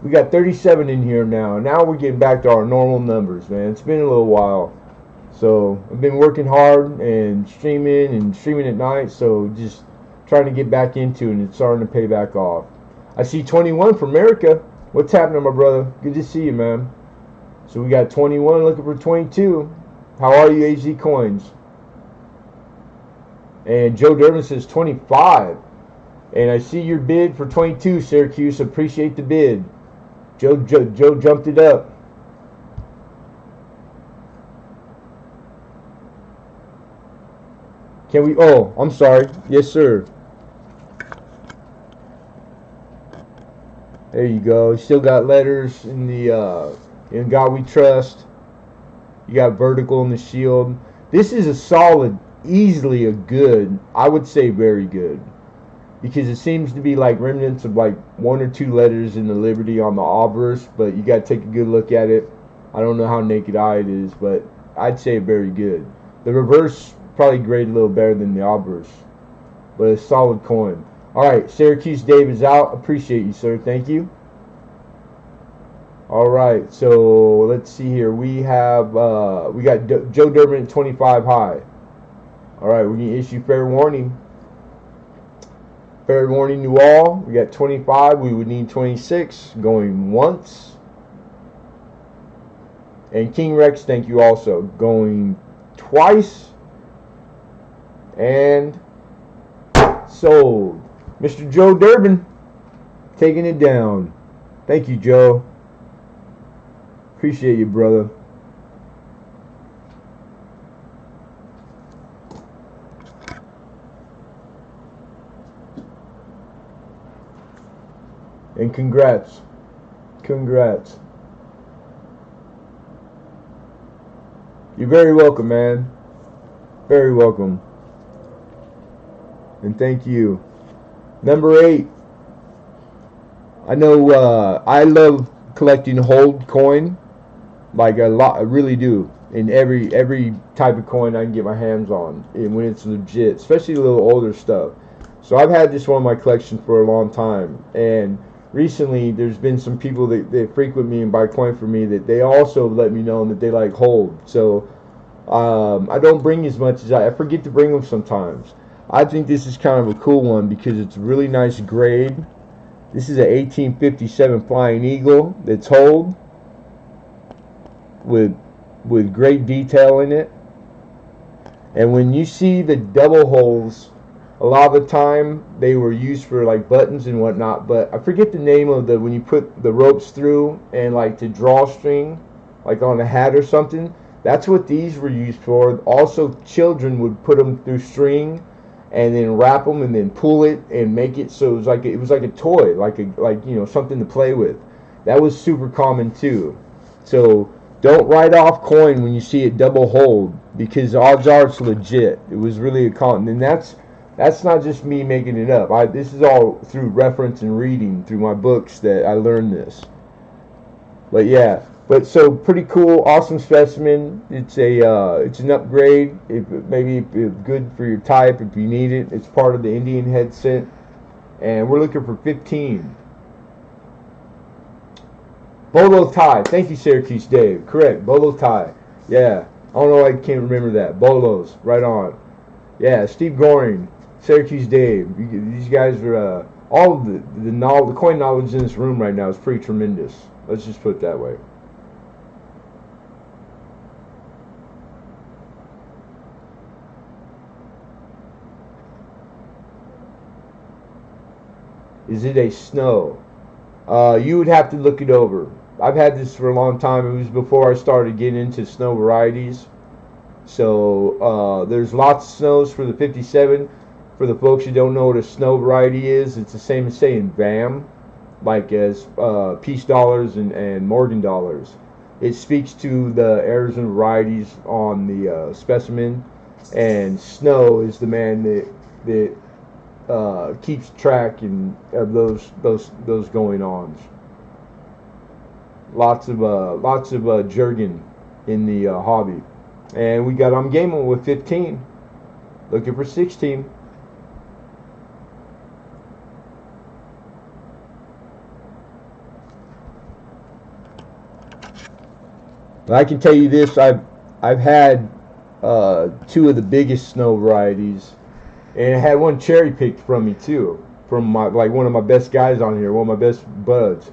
We got 37 in here now. Now we're getting back to our normal numbers, man. It's been a little while. So I've been working hard and streaming at night. So just trying to get back into it, and it's starting to pay back off. I see 21 from America. What's happening, my brother? Good to see you, man. So we got 21 looking for 22. How are you, AZ Coins? And Joe Durbin says 25. And I see your bid for 22, Syracuse. Appreciate the bid. Joe jumped it up. Can we? Oh, I'm sorry. Yes, sir. There you go. You still got letters in the In God We Trust. You got vertical in the shield. This is a solid, easily a good. I would say very good. Because it seems to be like remnants of like 1 or 2 letters in the Liberty on the obverse, but you got to take a good look at it. I don't know how naked eye it is, but I'd say very good. The reverse probably graded a little better than the obverse, but a solid coin. All right, Syracuse Dave is out. Appreciate you, sir. Thank you. All right, so let's see here. We have we got Joe Durbin at 25 high. All right, we're gonna issue fair warning. Fair warning to all. We got 25. We would need 26. Going once. And King Rex, thank you also. Going twice. And sold. Mr. Joe Durbin taking it down. Thank you, Joe. Appreciate you, brother. And congrats. Congrats. You're very welcome, man. Very welcome. And thank you. Number 8. I know I love collecting hold coin. Like a lot. I really do. In every type of coin I can get my hands on. And when it's legit. Especially a little older stuff. So I've had this one in my collection for a long time. And recently there's been some people that frequent me and buy coin for me that they also let me know that they like hold. So I don't bring as much as I forget to bring them sometimes. I think this is kind of a cool one because it's a really nice grade. This is an 1857 Flying Eagle that's hold with great detail in it. And when you see the double holes, a lot of the time they were used for like buttons and whatnot, but I forget the name of when you put the ropes through and like to draw string like on a hat or something. That's what these were used for. Also, children would put them through string and then wrap them and then pull it and make it so it was like a toy, like something to play with. That was super common too. So don't write off coin when you see it double hold, because odds are it's legit. It was really a common, and that's not just me making it up. This is all through reference and reading through my books that I learned this. But yeah, so pretty cool, awesome specimen. It's an upgrade. Maybe it's good for your type if you need it. It's part of the Indian head set, and we're looking for 15. Bolo tie. Thank you, Syracuse Dave. Correct, bolo tie. Yeah, I don't know why I can't remember that. Bolos, right on. Yeah, Steve Goring, Syracuse Dave. These guys are all of the coin knowledge in this room right now is pretty tremendous. Let's just put it that way. Is it a snow? You would have to look it over. I've had this for a long time. It was before I started getting into snow varieties. So there's lots of snows for the 57. For the folks who don't know what a snow variety is, it's the same as saying VAM, like as Peace dollars and Morgan dollars. It speaks to the errors and varieties on the specimen, and Snow is the man that keeps track of those going ons. Lots of jargon in the hobby, and we got on gaming with 15, looking for 16. I can tell you this: I've had two of the biggest snow varieties, and I had one cherry picked from me too, from one of my best guys on here, one of my best buds.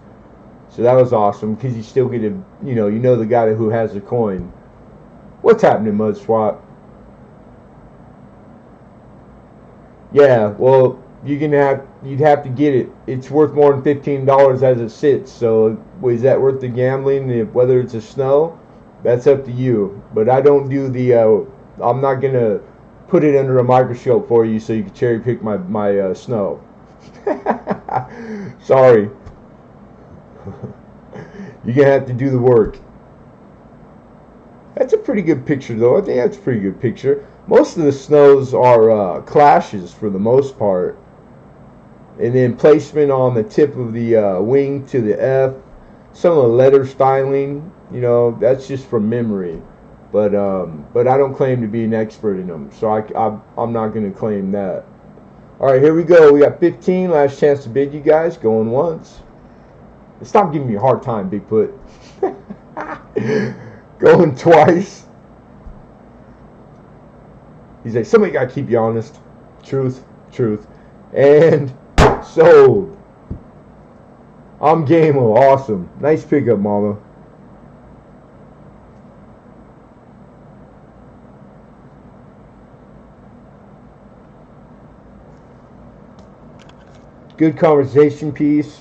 So that was awesome because you still get to you know the guy who has the coin. What's happening, Mud Swap? Yeah, well you'd have to get it. It's worth more than $15 as it sits. So is that worth the gambling? Whether it's a snow, that's up to you. But I don't do the. I'm not gonna put it under a microscope for you so you can cherry pick my snow. Sorry. You're gonna have to do the work. That's a pretty good picture, though. I think that's a pretty good picture. Most of the snows are clashes for the most part. And then placement on the tip of the wing to the F. Some of the letter styling, that's just from memory. But I don't claim to be an expert in them, so I'm not going to claim that. All right, here we go. We got 15. Last chance to bid, you guys. Going once. Stop giving me a hard time, Bigfoot. Going twice. He's like, somebody got to keep you honest. Truth. And sold. I'm game-o. Awesome. Nice pickup, mama. Good conversation piece.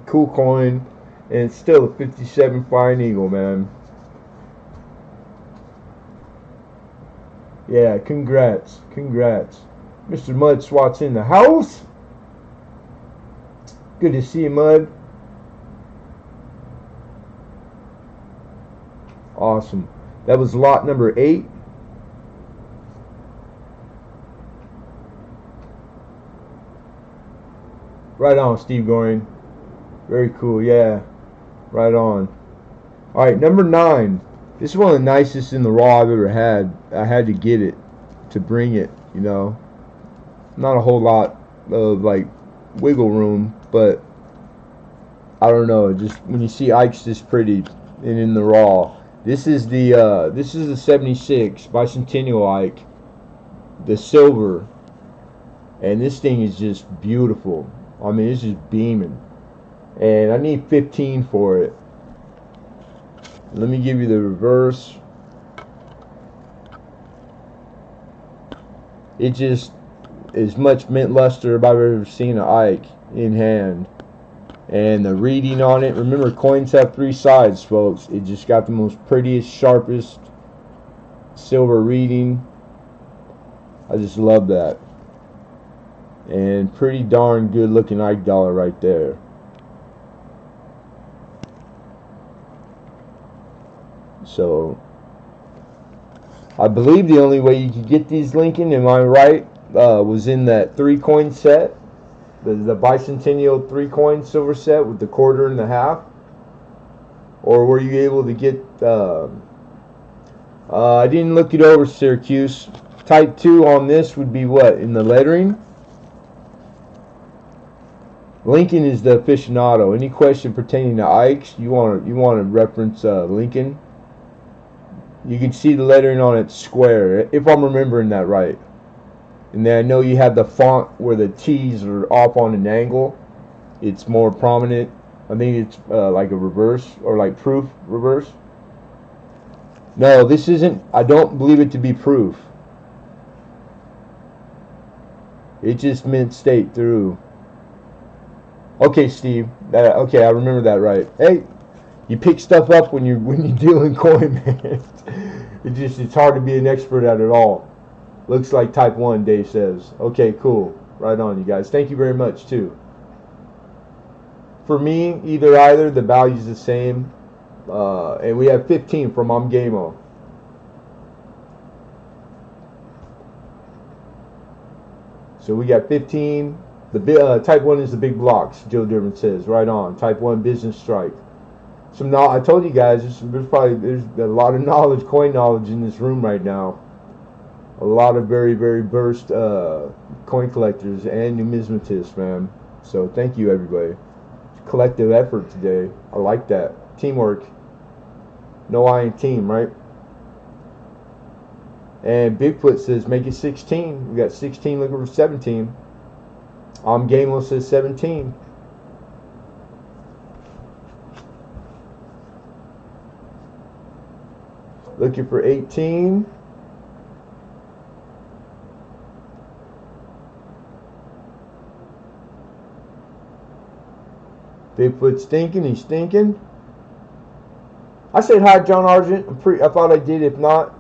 Cool coin. And it's still a 57 Flying Eagle, man. Yeah, congrats. Mr. Mud Swat's in the house. Good to see you, Mud. Awesome. That was lot number 8. Right on, Steve Goring. Very cool, yeah. Right on. Alright, number 9. This is one of the nicest in the raw I've ever had. I had to get it to bring it, Not a whole lot of wiggle room, but I don't know, just when you see Ike's this pretty and in the raw. This is the 76 Bicentennial Ike, the silver, and this thing is just beautiful. I mean, it's just beaming, and I need 15 for it. Let me give you the reverse. It just as much mint luster as I've ever seen an Ike in hand. And the reading on it, remember, coins have three sides, folks. It just got the most prettiest, sharpest silver reading. I just love that. And pretty darn good looking Ike dollar right there. So I believe the only way you could get these, Lincoln, am I right, was in that 3-coin set. The Bicentennial 3-coin silver set with the quarter and the half? Or were you able to get, I didn't look it over, Syracuse. Type 2 on this would be what, in the lettering? Lincoln is the aficionado. Any question pertaining to Ike's, you want to reference Lincoln? You can see the lettering on it square, if I'm remembering that right. And then I know you have the font where the T's are off on an angle. It's more prominent. I think it's like a reverse, or like proof reverse. No, this isn't. I don't believe it to be proof. It just mint state through. Okay, Steve. Okay, I remember that right. Hey, you pick stuff up when you deal in coin, man. It's hard to be an expert at it all. Looks like type 1, Dave says. Okay, cool. Right on, you guys. Thank you very much, too. For me, either, the value's the same. And we have 15 from Gameo. So we got 15. The type 1 is the big blocks, Joe Durban says. Right on. Type 1 business strike. I told you guys, there's a lot of knowledge, coin knowledge in this room right now. A lot of very, very versed coin collectors and numismatists, man. So thank you, everybody. Collective effort today. I like that. Teamwork. No I in team, right? And Bigfoot says, make it 16. We got 16 looking for 17. Gameo says 17. Looking for 18. Bigfoot stinking, he's stinking. I said hi, John Argent. I thought I did. If not,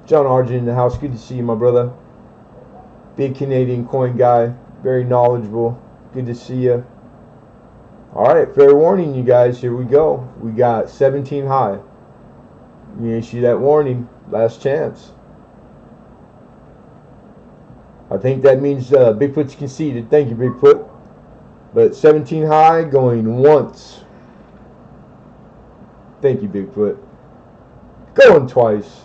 John Argent in the house. Good to see you, my brother. Big Canadian coin guy. Very knowledgeable. Good to see you. Alright, fair warning, you guys. Here we go. We got 17 high. You issue that warning. Last chance. I think that means Bigfoot's conceded. Thank you, Bigfoot. But 17 high going once. Thank you, Bigfoot. Going twice.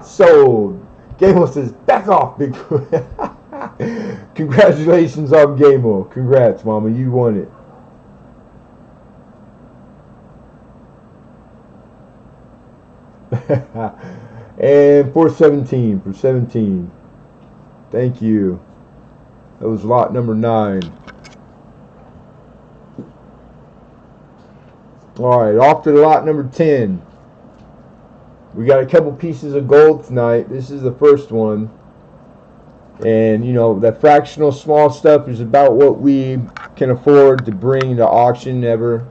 Sold. Gameo says, back off, Bigfoot. Congratulations on Gameo. Congrats, mama. You won it. And for 17. Thank you. That was lot number 9. Alright, off to lot number 10. We got a couple pieces of gold tonight. This is the first one. And, you know, that fractional small stuff is about what we can afford to bring to auction ever.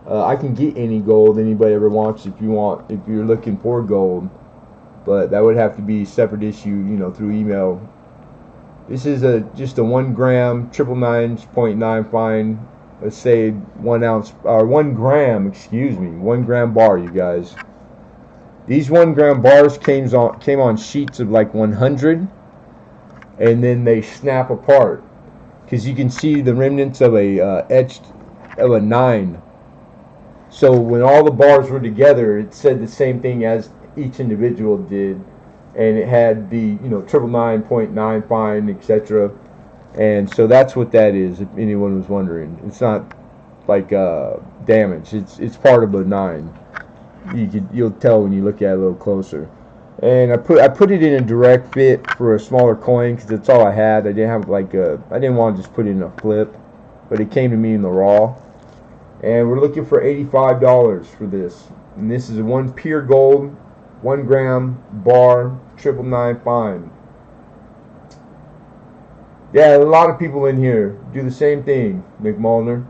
I can get any gold anybody ever wants if you're looking for gold. But that would have to be separate issue, you know, through email. This is just a 1 gram, 999.9 fine, let's say 1 ounce, or 1 gram, excuse me, 1 gram bar, you guys. These 1 gram bars came on sheets of like 100, and then they snap apart, because you can see the remnants of a etched of a 9. So when all the bars were together, it said the same thing as each individual did. And it had the, you know, 999.9 fine, etc. And so that's what that is, if anyone was wondering. It's not like damage. It's part of a 9. You'll tell when you look at it a little closer. And I put it in a direct fit for a smaller coin because that's all I had. I didn't have like I didn't want to just put it in a flip, but it came to me in the raw. And we're looking for $85 for this. And this is a 1 pure gold, 1 gram bar, 999 fine. Yeah, a lot of people in here do the same thing, McMulner.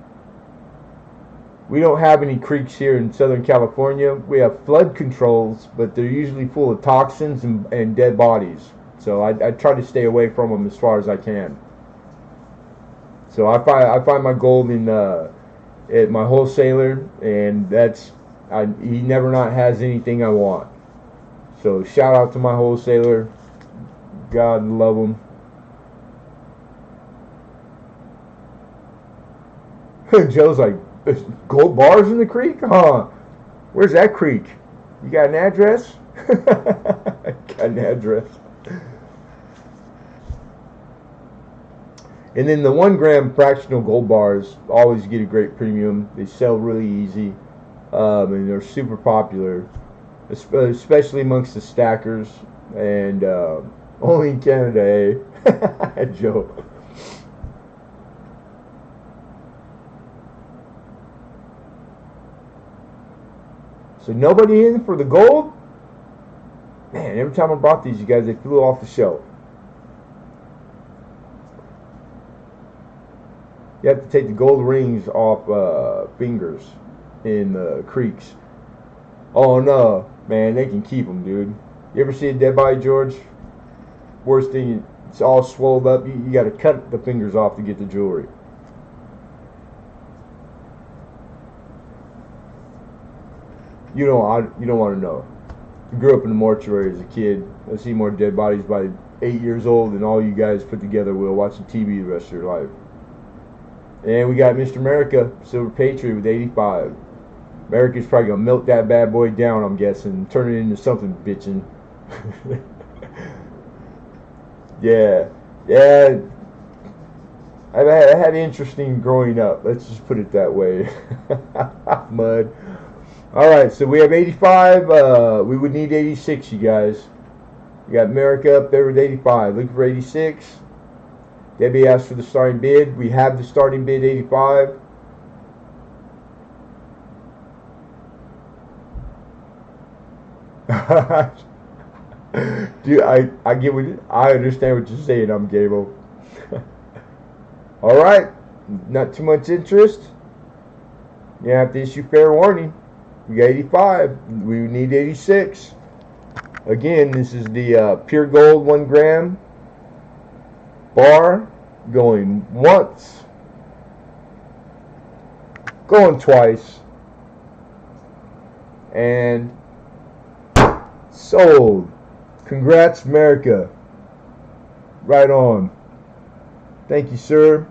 We don't have any creeks here in Southern California. We have flood controls, but they're usually full of toxins and dead bodies. So I try to stay away from them as far as I can. So I find my gold in at my wholesaler, and he never not has anything I want. So shout out to my wholesaler. God love him. Joe's like, gold bars in the creek? Huh? Where's that creek? You got an address? Got an address. And then the 1 gram fractional gold bars always get a great premium. They sell really easy, and they're super popular, especially amongst the stackers. And only in Canada, eh? Joe. So nobody in for the gold? Man, every time I brought these, you guys, they flew off the shelf. You have to take the gold rings off fingers in creeks. Oh no, man, they can keep them, dude. You ever see a dead body, George? Worst thing, it's all swelled up. You got to cut the fingers off to get the jewelry. You don't want to know. I grew up in the mortuary as a kid. I see more dead bodies by 8 years old than all you guys put together will watching TV the rest of your life. And we got Mr. America, Silver Patriot with 85. America's probably going to milk that bad boy down, I'm guessing. Turn it into something bitchin'. Yeah. I had interesting growing up. Let's just put it that way. Mud. Alright, so we have 85. We would need 86, you guys. You got America up there with 85. Looking for 86. Debbie asked for the starting bid. We have the starting bid, 85. Dude, I get what I understand what you're saying. I'm Gable. All right, not too much interest. You have to issue fair warning. We got 85. We need 86. Again, this is the pure gold 1 gram bar, going once, going twice, and sold. Congrats, America. Right on. Thank you, sir.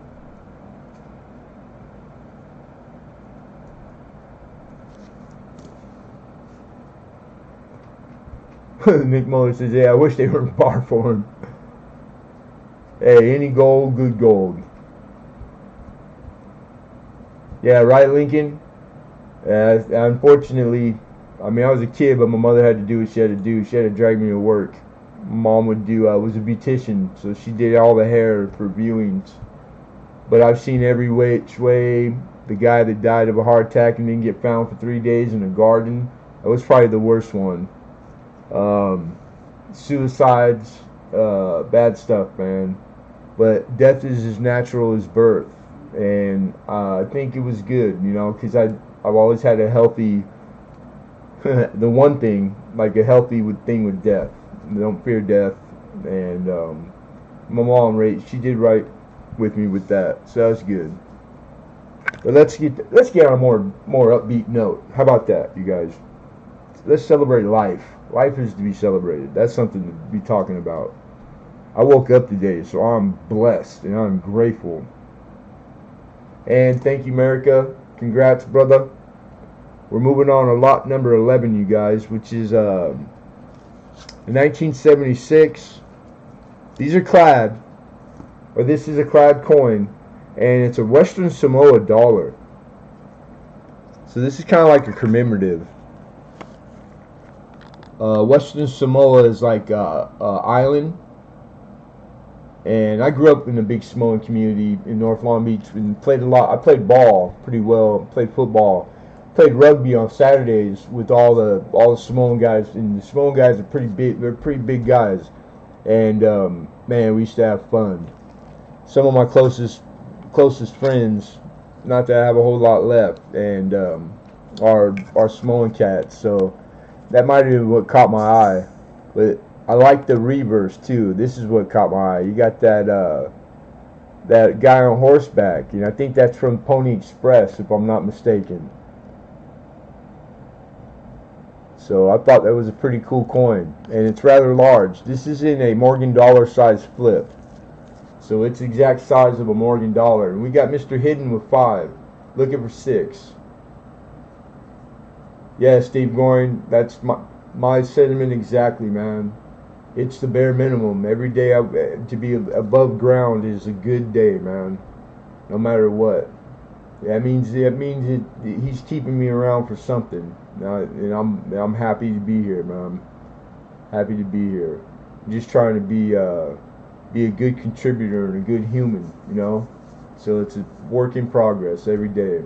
Nick Muller says, yeah, I wish they were in bar form. Hey, any gold, good gold. Yeah, right, Lincoln? Unfortunately, I mean, I was a kid, but my mother had to do what she had to do. She had to drag me to work. Mom would do, was a beautician, so she did all the hair for viewings. But I've seen every which way. The guy that died of a heart attack and didn't get found for 3 days in a garden, that was probably the worst one. Suicides, bad stuff, man. But death is as natural as birth, and I think it was good, you know, because I've always had a healthy, the one thing, like a healthy thing with death. I don't fear death, and my mom, she did right with me with that, so that's good. But let's get on a more upbeat note. How about that, you guys? Let's celebrate life. Life is to be celebrated. That's something to be talking about. I woke up today, so I'm blessed and I'm grateful. And thank you, America. Congrats, brother. We're moving on to lot number 11, you guys, which is in 1976. These are clad. or this is a clad coin, and it's a Western Samoa dollar. So this is kind of like a commemorative. Western Samoa is like island, and I grew up in a big Samoan community in North Long Beach and played a lot. I played ball pretty well, played football, played rugby on Saturdays with all the Samoan guys, and the Samoan guys are pretty big. They're pretty big guys, and man, we used to have fun. Some of my closest friends, not that I have a whole lot left, and are Samoan cats. So that might have been what caught my eye. But I like the reverse too. This is what caught my eye. You got that guy on horseback, and I think that's from Pony Express, if I'm not mistaken. So I thought that was a pretty cool coin, and it's rather large. This is in a Morgan dollar size flip, so it's exact size of a Morgan dollar. And we got Mr. Hidden with 5, looking for 6. Yeah, Steve Goring, that's my sentiment exactly, man. It's the bare minimum. Every day to be above ground is a good day, man. No matter what. That means he's keeping me around for something. And I'm happy to be here, man. Happy to be here. I'm just trying to be a good contributor and a good human, you know. So it's a work in progress every day.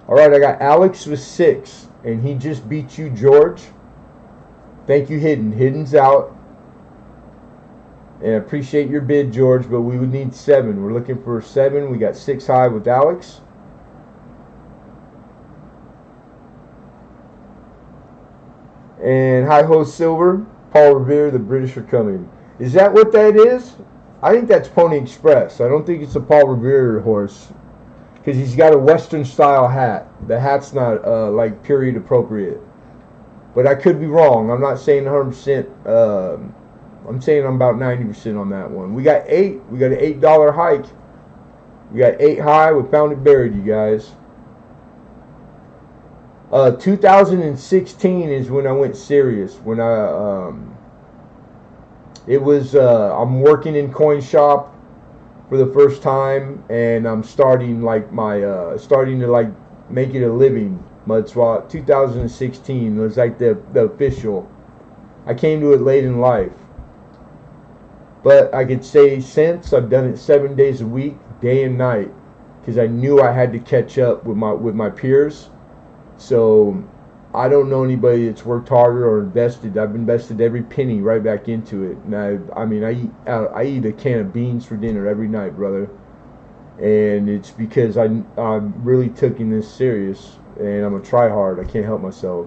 All right, I got Alex with 6, and he just beat you, George. Thank you, Hidden. Hidden's out. And I appreciate your bid, George, but we would need 7. We're looking for 7. We got 6 high with Alex. And hi-ho silver, Paul Revere, the British are coming. Is that what that is? I think that's Pony Express. I don't think it's a Paul Revere horse, because he's got a Western style hat. The hat's not like period appropriate. But I could be wrong. I'm not saying 100%. I'm saying I'm about 90% on that one. We got 8. We got an $8 hike. We got 8 high. We found it buried, you guys. 2016 is when I went serious. When I'm working in coin shop for the first time, and I'm starting like starting to like make it a living. Mud Swat 2016 was like the official. I came to it late in life, but I could say since I've done it 7 days a week, day and night, because I knew I had to catch up with my peers. So I don't know anybody that's worked harder or invested. I've invested every penny right back into it. And I eat a can of beans for dinner every night, brother. And it's because I'm really taking this serious, and I'm a try hard. I can't help myself.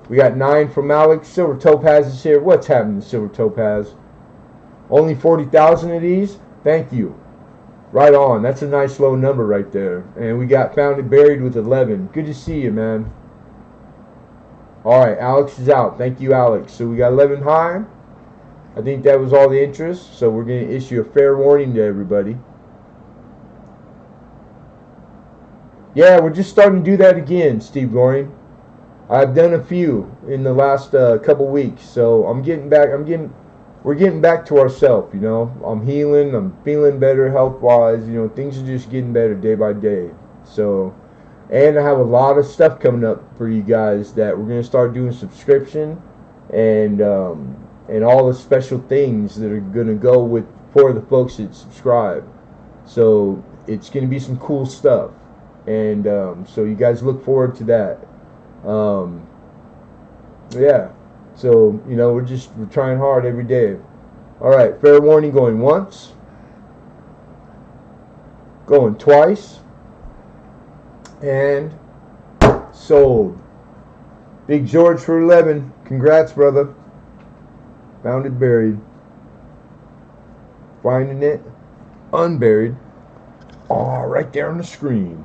We got 9 from Alex. Silver Topaz is here. What's happening to Silver Topaz? Only 40,000 of these? Thank you. Right on. That's a nice low number right there. And we got Found It Buried with 11. Good to see you, man. Alright, Alex is out. Thank you, Alex. So we got 11 high. I think that was all the interest. So we're going to issue a fair warning to everybody. Yeah, we're just starting to do that again, Steve Goring. I've done a few in the last couple weeks. So I'm getting back. We're getting back to ourselves, you know. I'm healing. I'm feeling better health-wise. You know, things are just getting better day by day. So, and I have a lot of stuff coming up for you guys that we're going to start doing subscription and all the special things that are going to go for the folks that subscribe. So it's going to be some cool stuff, and so you guys look forward to that. Yeah. So, you know, we're trying hard every day. All right, fair warning going once. Going twice. And sold. Big George for 11. Congrats, brother. Found it buried. Finding it unburied. Oh, right there on the screen.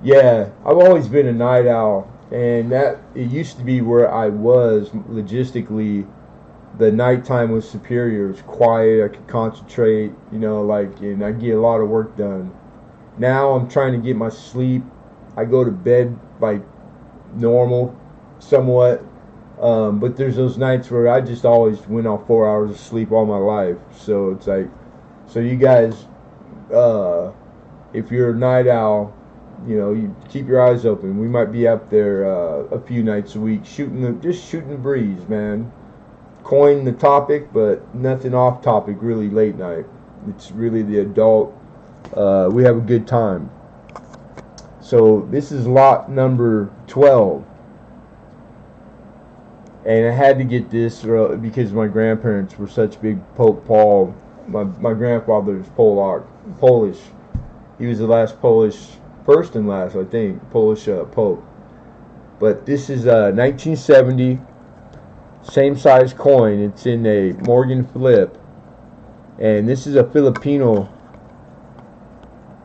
Yeah, I've always been a night owl, and it used to be where I was logistically. The nighttime was superior. It was quiet. I could concentrate, you know, and I get a lot of work done. Now I'm trying to get my sleep. I go to bed like normal, somewhat. But there's those nights where I just always went off 4 hours of sleep all my life. So it's like, so you guys, if you're a night owl, you know, you keep your eyes open. We might be up there a few nights a week, just shooting the breeze, man. Coin the topic, but nothing off topic. Really late night. It's really the adult. We have a good time. So this is lot number 12. And I had to get this because my grandparents were such big Pope Paul. My grandfather is Polish. He was the last first and last, I think, Polish Pope. But this is 1970, same size coin. It's in a Morgan flip. And this is a Filipino,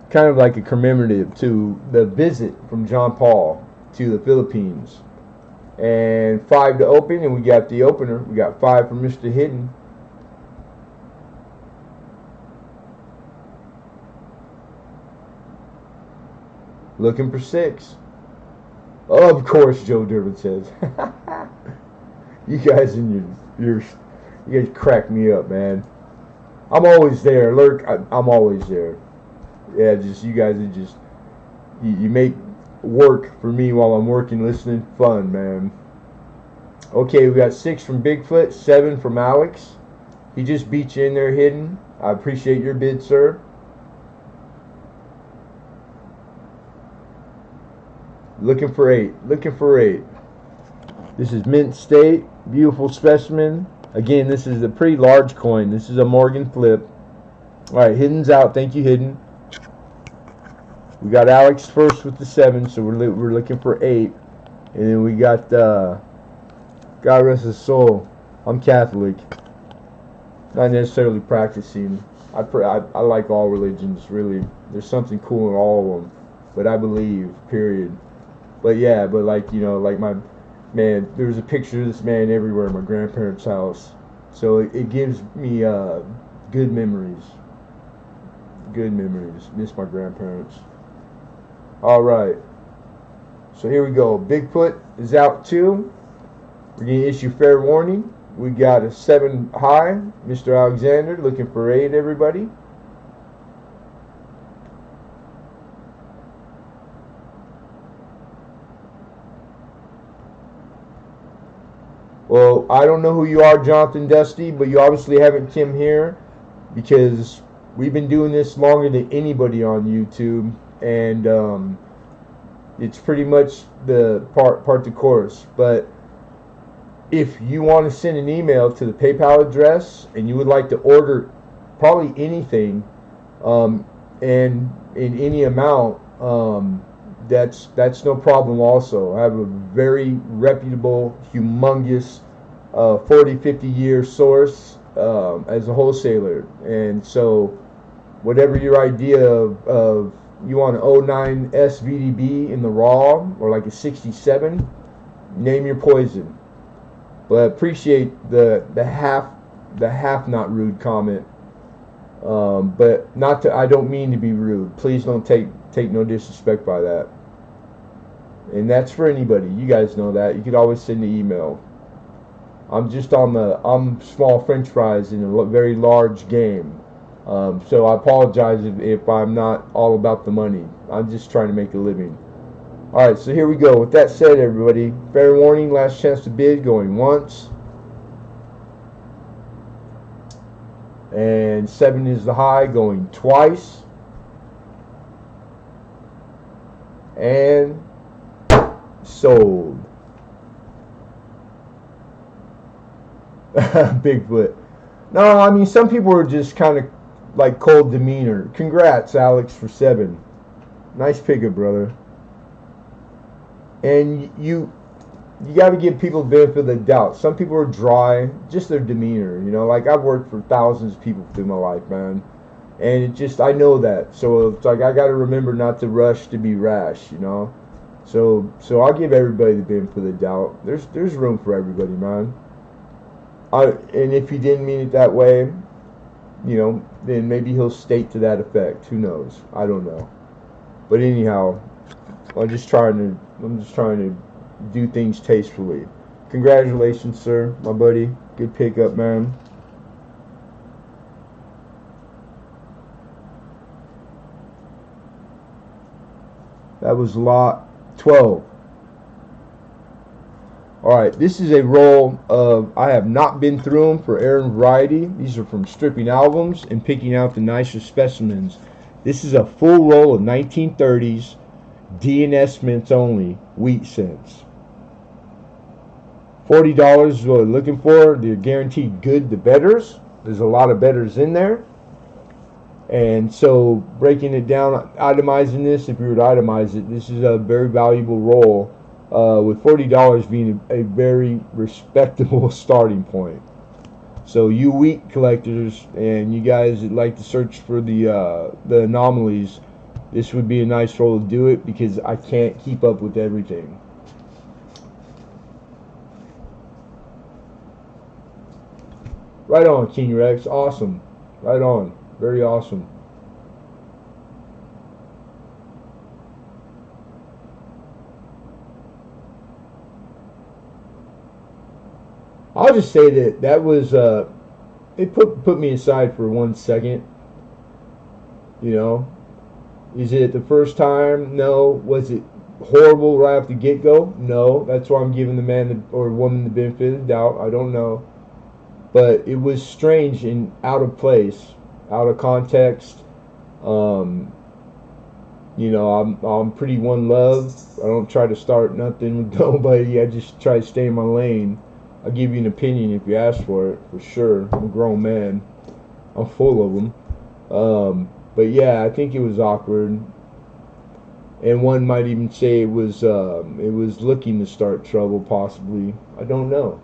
kind of like a commemorative to the visit from John Paul to the Philippines. And 5 to open, and we got the opener. We got 5 from Mr. Hidden. Looking for 6. Of course, Joe Durbin says. You guys you guys crack me up, man. I'm always there. Lurk, I'm always there. Yeah, just you guys are just you make work for me while I'm working, listening. Fun, man. Okay, we got 6 from Bigfoot, 7 from Alex. He just beat you in there, Hidden. I appreciate your bid, sir. Looking for 8. Looking for 8. This is Mint State. Beautiful specimen. Again, this is a pretty large coin. This is a Morgan flip. Alright, Hidden's out. Thank you, Hidden. We got Alex first with the 7, so we're looking for 8. And then we got, God rest his soul, I'm Catholic. Not necessarily practicing. I like all religions, really. There's something cool in all of them. But I believe, period. But yeah, but like, you know, like my man, there was a picture of this man everywhere at my grandparents' house. So it gives me good memories. Good memories. Miss my grandparents. Alright. So here we go. Bigfoot is out too. We're going to issue fair warning. We got a 7 high. Mr. Alexander looking for 8, everybody. Well, I don't know who you are, Jonathan Dusty, but you obviously haven't come here because we've been doing this longer than anybody on YouTube, and it's pretty much the part the course. But if you want to send an email to the PayPal address and you would like to order probably anything and in any amount, that's no problem also. I have a very reputable, humongous 40-50 year source as a wholesaler, and so whatever your idea of you want an 09 SVDB in the raw or like a 67, name your poison. But I appreciate the half not rude comment, but not to, I don't mean to be rude. Please don't take no disrespect by that. And that's for anybody. You guys know that. You could always send the email. I'm just I'm small French fries in a very large game. So I apologize if I'm not all about the money. I'm just trying to make a living. Alright, so here we go. With that said, everybody, fair warning, last chance to bid, going once. And 7 is the high, going twice. And sold. Bigfoot. No, I mean, some people are just kind of like cold demeanor. Congrats, Alex, for 7. Nice pickup, brother. And you got to give people the benefit of the doubt. Some people are dry, just their demeanor. You know, like I've worked for thousands of people through my life, man. And it just, I know that. So it's like I got to remember not to rush to be rash, you know. So I'll give everybody the benefit of the doubt. There's room for everybody, man. And if he didn't mean it that way, you know, then maybe he'll state to that effect. Who knows? I don't know. But anyhow, I'm just trying to do things tastefully. Congratulations, sir, my buddy. Good pickup, man. That was lot 12. Alright, this is a roll of, I have not been through them for Aaron Variety. These are from stripping albums and picking out the nicer specimens. This is a full roll of 1930s D&S mints only, wheat cents. $40 is what we're looking for. They're guaranteed good to betters. There's a lot of betters in there. And so breaking it down, itemizing this, if you were to itemize it, this is a very valuable roll, with $40 being a very respectable starting point. So you wheat collectors and you guys that like to search for the anomalies, this would be a nice roll to do it, because I can't keep up with everything. Right on, King Rex. Awesome. Right on. Very awesome. I'll just say that was it put me aside for 1 second. You know, is it the first time? No. Was it horrible right off the get-go? No. That's why I'm giving the man or woman the benefit of the doubt. I don't know, but it was strange and out of place, out of context. You know, I'm pretty one love. I don't try to start nothing with nobody. I just try to stay in my lane. I'll give you an opinion if you ask for it, for sure. I'm a grown man. I'm full of them. But yeah, I think it was awkward. And one might even say it was looking to start trouble, possibly. I don't know.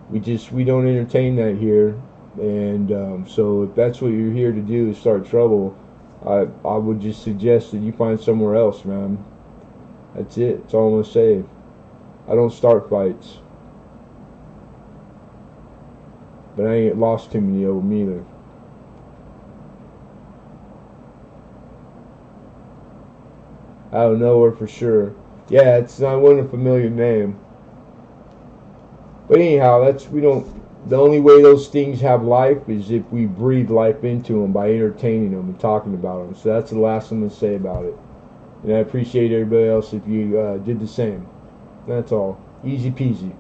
We don't entertain that here. And so if that's what you're here to do, is start trouble, I would just suggest that you find somewhere else, man. That's it. That's all I'm gonna say. I don't start fights, but I ain't lost too many of them either. Out of nowhere for sure. Yeah, it's not one a familiar name. But anyhow, the only way those things have life is if we breathe life into them by entertaining them and talking about them. So that's the last I'm going to say about it. And I appreciate everybody else if you did the same. That's all. Easy peasy.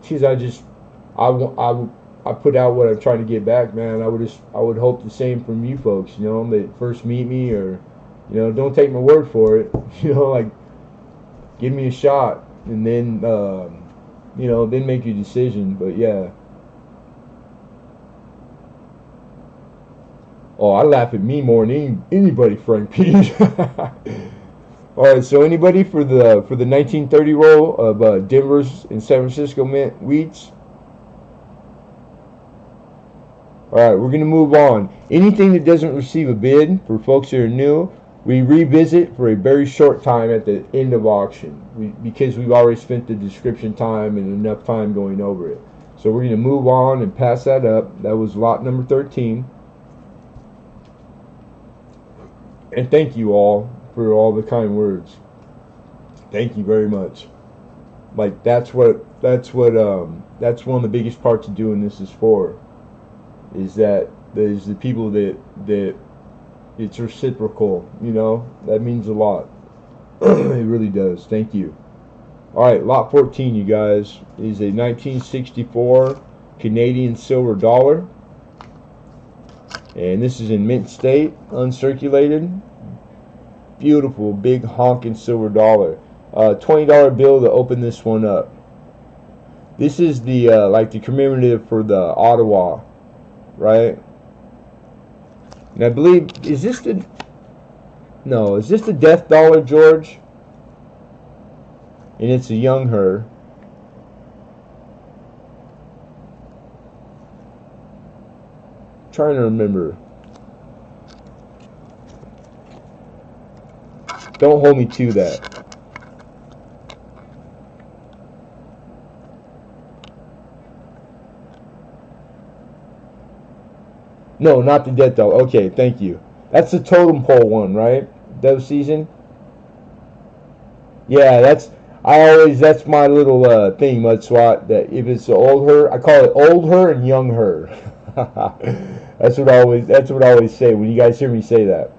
Because I put out what I'm trying to get back, man. I would hope the same from you folks, you know, that first meet me, or, you know, don't take my word for it, you know, like, give me a shot, and then, you know, then make your decision. But yeah. Oh, I laugh at me more than anybody, Frank Pete. All right, so anybody for the 1930 roll of Denver's and San Francisco mint wheats? Alright, we're going to move on. Anything that doesn't receive a bid, for folks that are new, we revisit for a very short time at the end of auction, because we've already spent the description time and enough time going over it. So we're going to move on and pass that up. That was lot number 13. And thank you all for all the kind words. Thank you very much. Like, that's one of the biggest parts of doing this is for. Is that there's the people that it's reciprocal, you know. That means a lot. It really does. Thank you. Alright, lot 14, you guys, is a 1964 Canadian silver dollar, and this is in mint state, uncirculated. Beautiful big honking silver dollar. $20 bill to open this one up. This is the like the commemorative for the Ottawa, right? And I believe, is this the death dollar, George? And it's a young her. I'm trying to remember. Don't hold me to that. No, not the death dollar. Okay, thank you. That's the totem pole one, right? Dove season. Yeah, that's my little thing, Mud Swat. That if it's the old her, I call it old her and young her. That's what I always say when you guys hear me say that.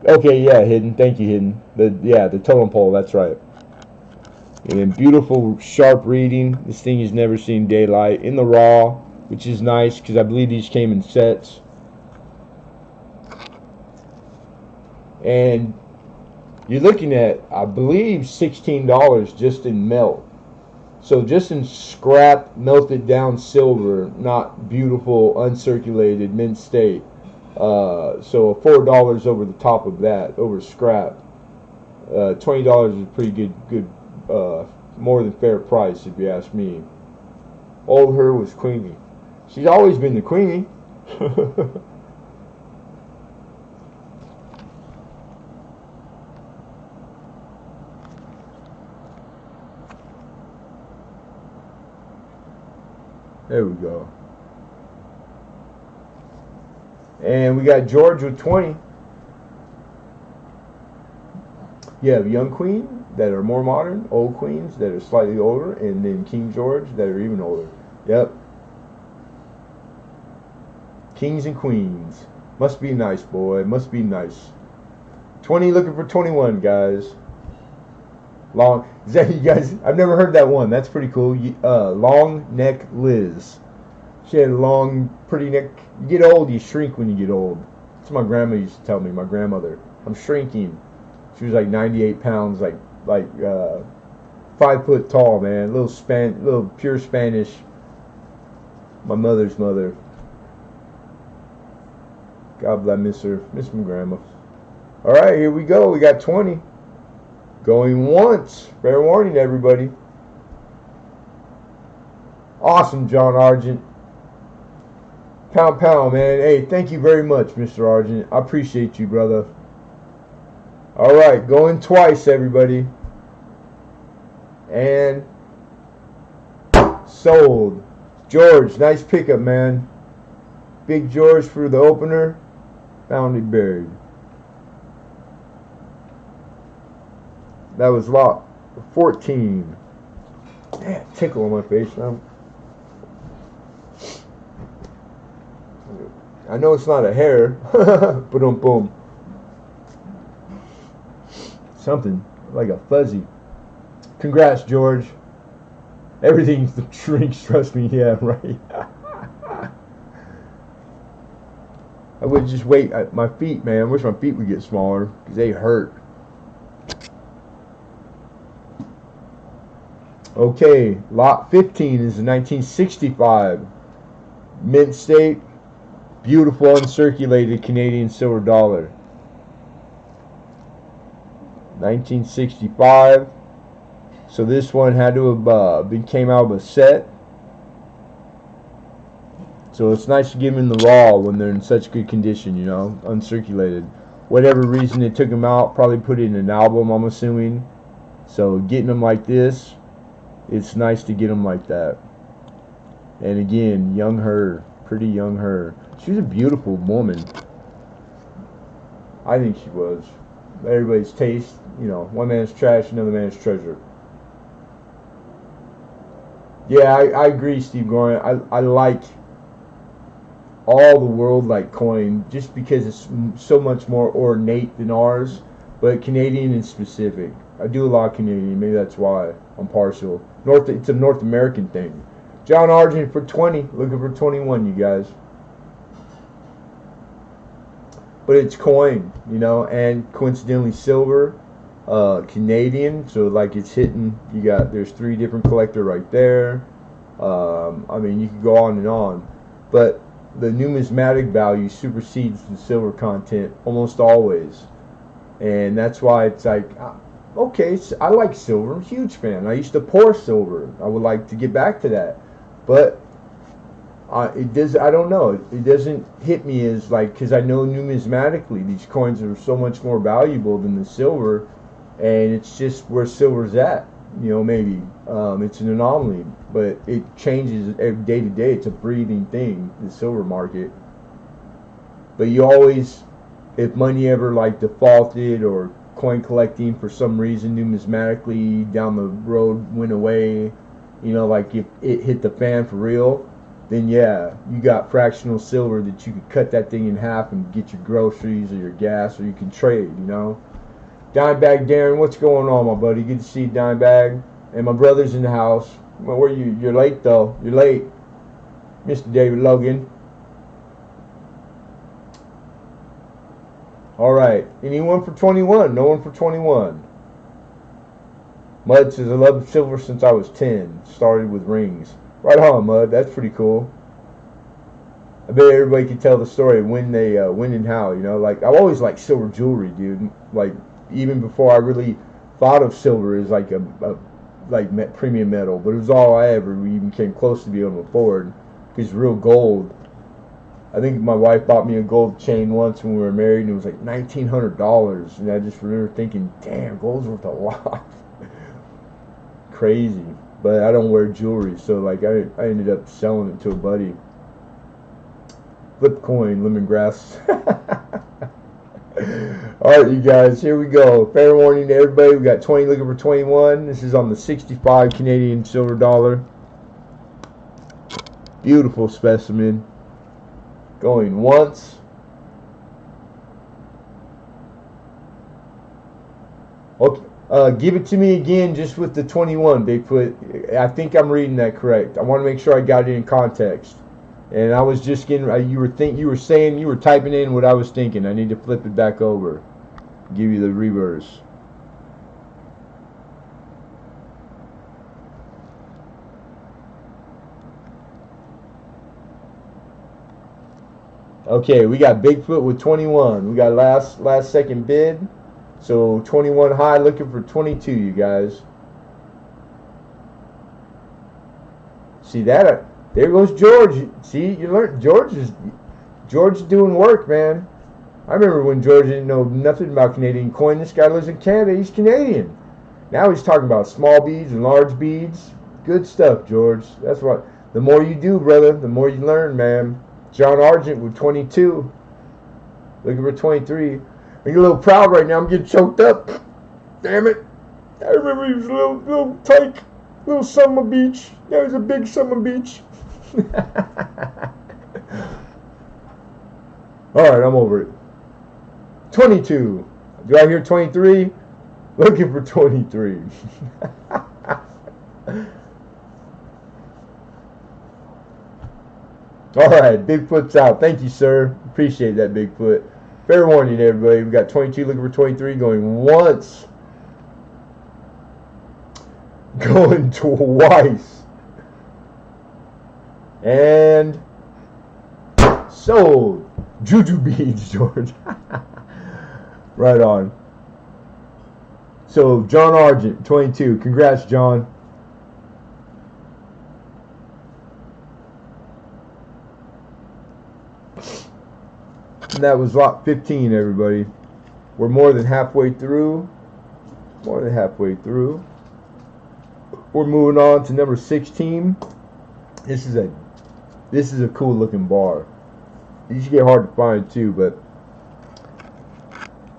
Okay, yeah, Hidden. Thank you, Hidden. The totem pole. That's right. And then beautiful, sharp reading. This thing has never seen daylight in the raw, which is nice because I believe these came in sets. And you're looking at, I believe, $16 just in melt. So just in scrap, melted down silver, not beautiful, uncirculated, mint state. So $4 over the top of that, over scrap. $20 is a pretty good, more than fair price if you ask me. Old her was Queenie. She's always been the Queenie. There we go. And we got George with 20. You have young queen that are more modern, old queens that are slightly older, and then King George that are even older. Yep. Kings and queens. Must be nice, boy. Must be nice. 20 looking for 21, guys. Long. Is that you guys? I've never heard that one. That's pretty cool. Long neck Liz. She had a long, pretty neck. You get old, you shrink when you get old. That's what my grandma used to tell me. My grandmother. I'm shrinking. She was like 98 pounds, like 5 foot tall, man. Little pure Spanish. My mother's mother. God bless, miss my grandma. All right, here we go. We got 20. Going once. Fair warning, everybody. Awesome, John Argent. Pound, man. Hey, thank you very much, Mr. Argent. I appreciate you, brother. All right, going twice, everybody. And sold. George, nice pickup, man. Big George for the opener. Found it buried. That was lot 14. Damn, tickle on my face now. I know it's not a hair. Boom. Something like a fuzzy. Congrats, George. Everything shrinks, trust me. Yeah, right. I would just wait. My feet, man. I wish my feet would get smaller because they hurt. Okay, lot 15 is a 1965 mint state, beautiful uncirculated Canadian silver dollar. 1965. So this one had to have came out of a set. So it's nice to give them in the raw when they're in such good condition, you know, uncirculated. Whatever reason they took them out, probably put it in an album, I'm assuming. So getting them like this, it's nice to get them like that. And again, young her, pretty young her. She was a beautiful woman. I think she was. Everybody's taste, you know, one man's trash, another man's treasure. Yeah, I agree, Steve Gorin. I like all the world like coin just because it's so much more ornate than ours, but Canadian in specific. I do a lot of Canadian, maybe that's why I'm partial. It's a North American thing. John Argent for 20, looking for 21, you guys. But it's coin, you know, and coincidentally silver, Canadian, so like it's hitting. There's 3 different collector right there. I mean, you can go on and on, but the numismatic value supersedes the silver content almost always, and that's why it's like, okay, I like silver. I'm a huge fan. I used to pour silver. I would like to get back to that, but it does. I don't know. It doesn't hit me as like, because I know numismatically these coins are so much more valuable than the silver, and it's just where silver's at. You know, maybe it's an anomaly, but it changes every day to day. It's a breathing thing, the silver market. But you always, if money ever like defaulted or coin collecting for some reason numismatically down the road went away, you know, like if it hit the fan for real, then yeah, you got fractional silver that you could cut that thing in half and get your groceries or your gas, or you can trade, you know. Dimebag Darren, what's going on, my buddy? Good to see you, Dimebag. And my brother's in the house. Well, where you? You're late though. You're late, Mr. David Logan. All right. Anyone for 21? No one for 21. Mud says, I love silver since I was 10. Started with rings. Right on, Mud. That's pretty cool. I bet everybody can tell the story of when they, when and how, you know. Like, I've always liked silver jewelry, dude. Like, even before I really thought of silver as like like premium metal. But it was all I ever even came close to being able to afford. Because real gold. I think my wife bought me a gold chain once when we were married, and it was like $1,900. And I just remember thinking, damn, gold's worth a lot. Crazy. But I don't wear jewelry, so like I ended up selling it to a buddy. Flip coin, lemongrass. Alright, you guys, here we go. Fair warning to everybody. We got 20 looking for 21. This is on the 65 Canadian silver dollar. Beautiful specimen. Going once. Okay. Give it to me again just with the 21, Bigfoot. I think I'm reading that correct. I want to make sure I got it in context. And I was just getting, you were typing in what I was thinking. I need to flip it back over. Give you the reverse. Okay, we got Bigfoot with 21. We got last second bid. So 21 high, looking for 22, you guys. See that? There goes George. See, you learned George is doing work, man. I remember when George didn't know nothing about Canadian coin. This guy lives in Canada. He's Canadian. Now he's talking about small beads and large beads. Good stuff, George. That's what. The more you do, brother, the more you learn, man. John Argent with 22. Looking for 23. I get a little proud right now. I'm getting choked up. Damn it. I remember he was a little tyke. Little summer beach. Now he's a big summer beach. Alright, I'm over it. 22. Do I hear 23? Looking for 23. Alright, Bigfoot's out. Thank you, sir. Appreciate that, Bigfoot. Fair warning, everybody. We got 22 looking for 23, going once. Going twice. And sold. Juju beads, George. Right on. So, John Argent, 22. Congrats, John. And that was lot 15, everybody. We're more than halfway through. More than halfway through. We're moving on to number 16. This is a cool looking bar. These get hard to find too, but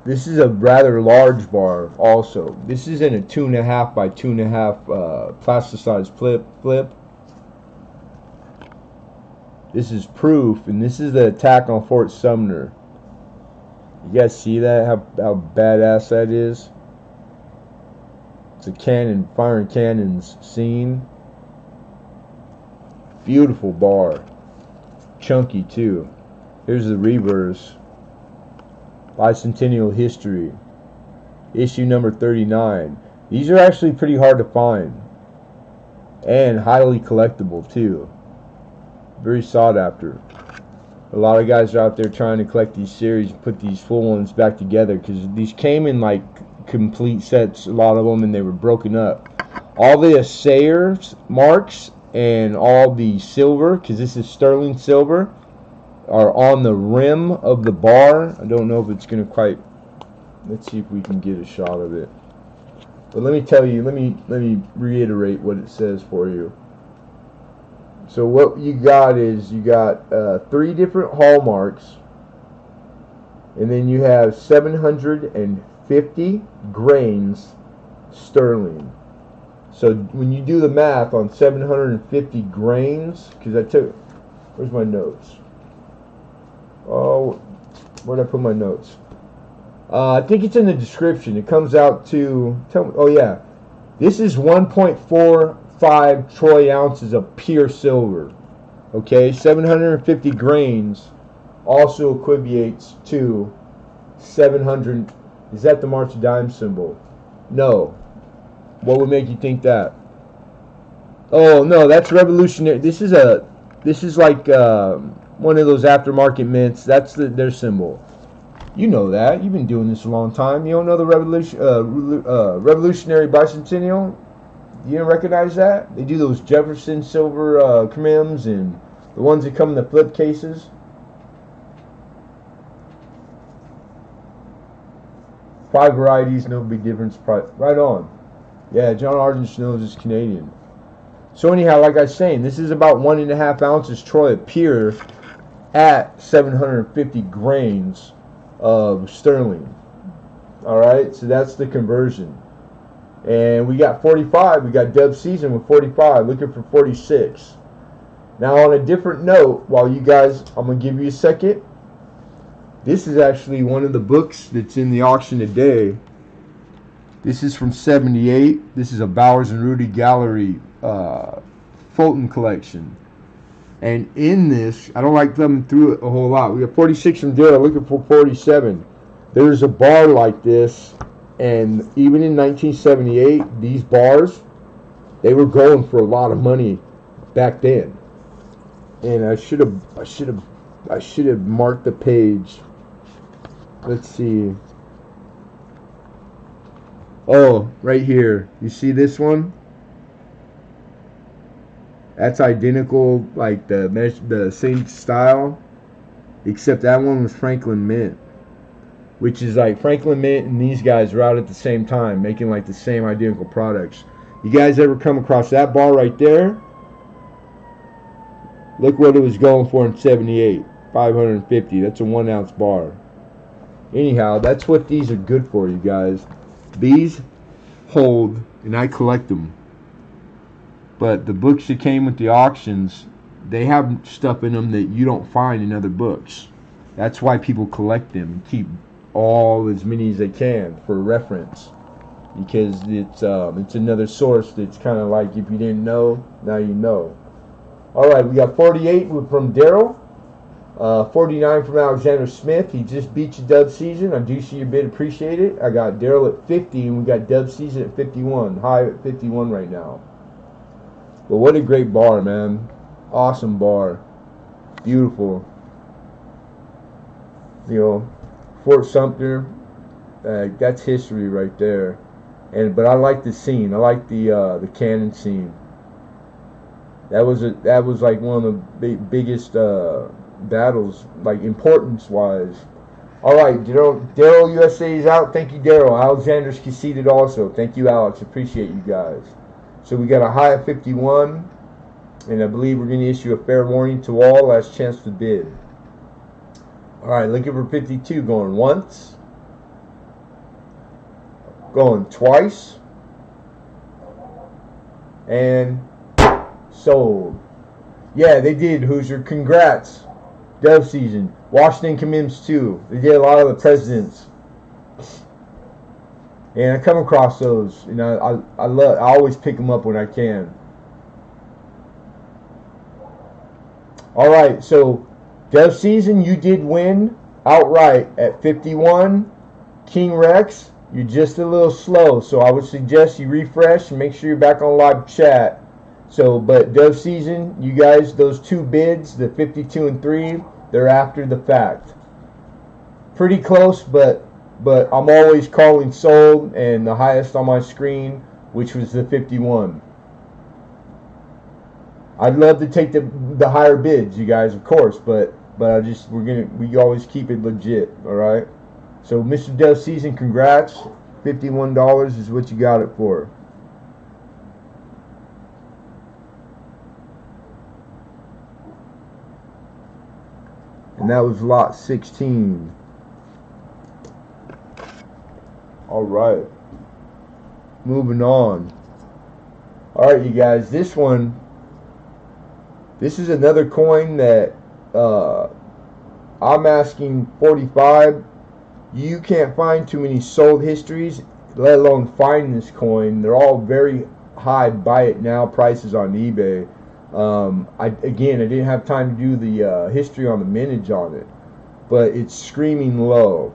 this is a rather large bar also. This is in a 2.5 by 2.5 plasticized flip. This is proof, and this is the attack on Fort Sumner. You guys see that? How badass that is? It's a cannon, firing cannons scene. Beautiful bar. Chunky too. Here's the reverse. Bicentennial history. Issue number 39. These are actually pretty hard to find. And highly collectible too. Very sought after. A lot of guys are out there trying to collect these series and put these full ones back together, because these came in like complete sets, a lot of them, and they were broken up. All the assayers marks and all the silver, because this is sterling silver, are on the rim of the bar. I don't know if it's going to quite... Let's see if we can get a shot of it. But let me tell you, let me reiterate what it says for you. So what you got is, you got 3 different hallmarks. And then you have 750 grains sterling. So when you do the math on 750 grains, because I took, where's my notes? Oh, where did I put my notes? I think it's in the description. It comes out to, oh yeah, this is 1.45 troy ounces of pure silver. Okay, 750 grains also equates to 700. Is that the March of Dimes symbol? No. What would make you think that? Oh no, that's revolutionary. This is like one of those aftermarket mints. That's their symbol. You know that. You've been doing this a long time. You don't know the revolutionary bicentennial? You didn't recognize that? They do those Jefferson silver crims and the ones that come in the flip cases. 5 varieties, no big difference. Right on. Yeah, John Argent Snows is Canadian. So anyhow, like I was saying, this is about 1.5 ounces troy of pure at 750 grains of sterling. Alright, so that's the conversion. And we got 45. We got Dove Season with 45. Looking for 46. Now on a different note, while you guys, I'm going to give you a second. This is actually one of the books that's in the auction today. This is from 78. This is a Bowers and Rudy Gallery Fulton collection. And in this, I don't like them through it a whole lot. We got 46 from there, looking for 47. There's a bar like this, and even in 1978, these bars, they were going for a lot of money back then. And I should have marked the page. Let's see. Oh, right here. You see this one? That's identical, like the same style, except that one was Franklin Mint, which is like Franklin Mint and these guys are out at the same time making like the same identical products. You guys ever come across that bar right there? Look what it was going for in 78, 550. That's a 1 ounce bar. Anyhow, that's what these are good for, you guys. These hold, and I collect them. But the books that came with the auctions, they have stuff in them that you don't find in other books. That's why people collect them and keep as many as they can for reference. Because it's another source that's kind of like, if you didn't know, now you know. Alright, we got 48 from Daryl. 49 from Alexander Smith. He just beat you Dove Season. I do see your bid. Appreciate it. I got Daryl at 50 and we got Dove Season at 51. High at 51 right now. But what a great bar, man. Awesome bar. Beautiful. You know, Fort Sumter. That's history right there. But I like the scene. I like the cannon scene. That was like one of the biggest battles, like importance-wise. All right, Daryl USA is out. Thank you, Daryl. Alexander's conceded also. Thank you, Alex. Appreciate you guys. So we got a high of 51, and I believe we're going to issue a fair warning to all. Last chance to bid. All right, looking for 52. Going once. Going twice. And sold. Yeah, they did, Hoosier. Congrats. Dove Season. Washington commends too. They did a lot of the presidents. And I come across those. You know, I always pick them up when I can. All right, so Dove Season, you did win outright at 51. King Rex, you're just a little slow, so I would suggest you refresh and make sure you're back on live chat. So, but Dove Season, you guys, those two bids, the 52 and 3, they're after the fact. Pretty close, but I'm always calling sold, and the highest on my screen, which was the 51. I'd love to take the higher bids, you guys, of course, but we always keep it legit, all right? So, Mr. Dove Season, congrats. $51 is what you got it for. And that was lot 16. All right. Moving on. All right, you guys. This is another coin that I'm asking 45. You can't find too many sold histories, let alone find this coin. They're all very high buy it now prices on eBay. I didn't have time to do the history on the mintage on it, but it's screaming low.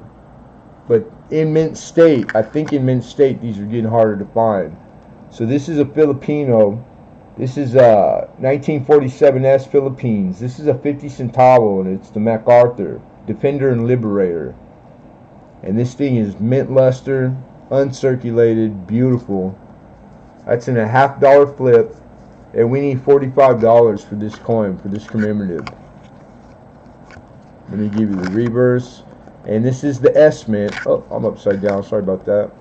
But in mint state, I think in mint state these are getting harder to find. So this is a Filipino. This is 1947S Philippines. This is a 50 centavo, and it's the MacArthur Defender and Liberator. And this thing is mint luster, uncirculated, beautiful. That's in a $50 flip, and we need $45 for this coin, for this commemorative. Let me give you the reverse. And this is the S mint. Oh, I'm upside down. Sorry about that.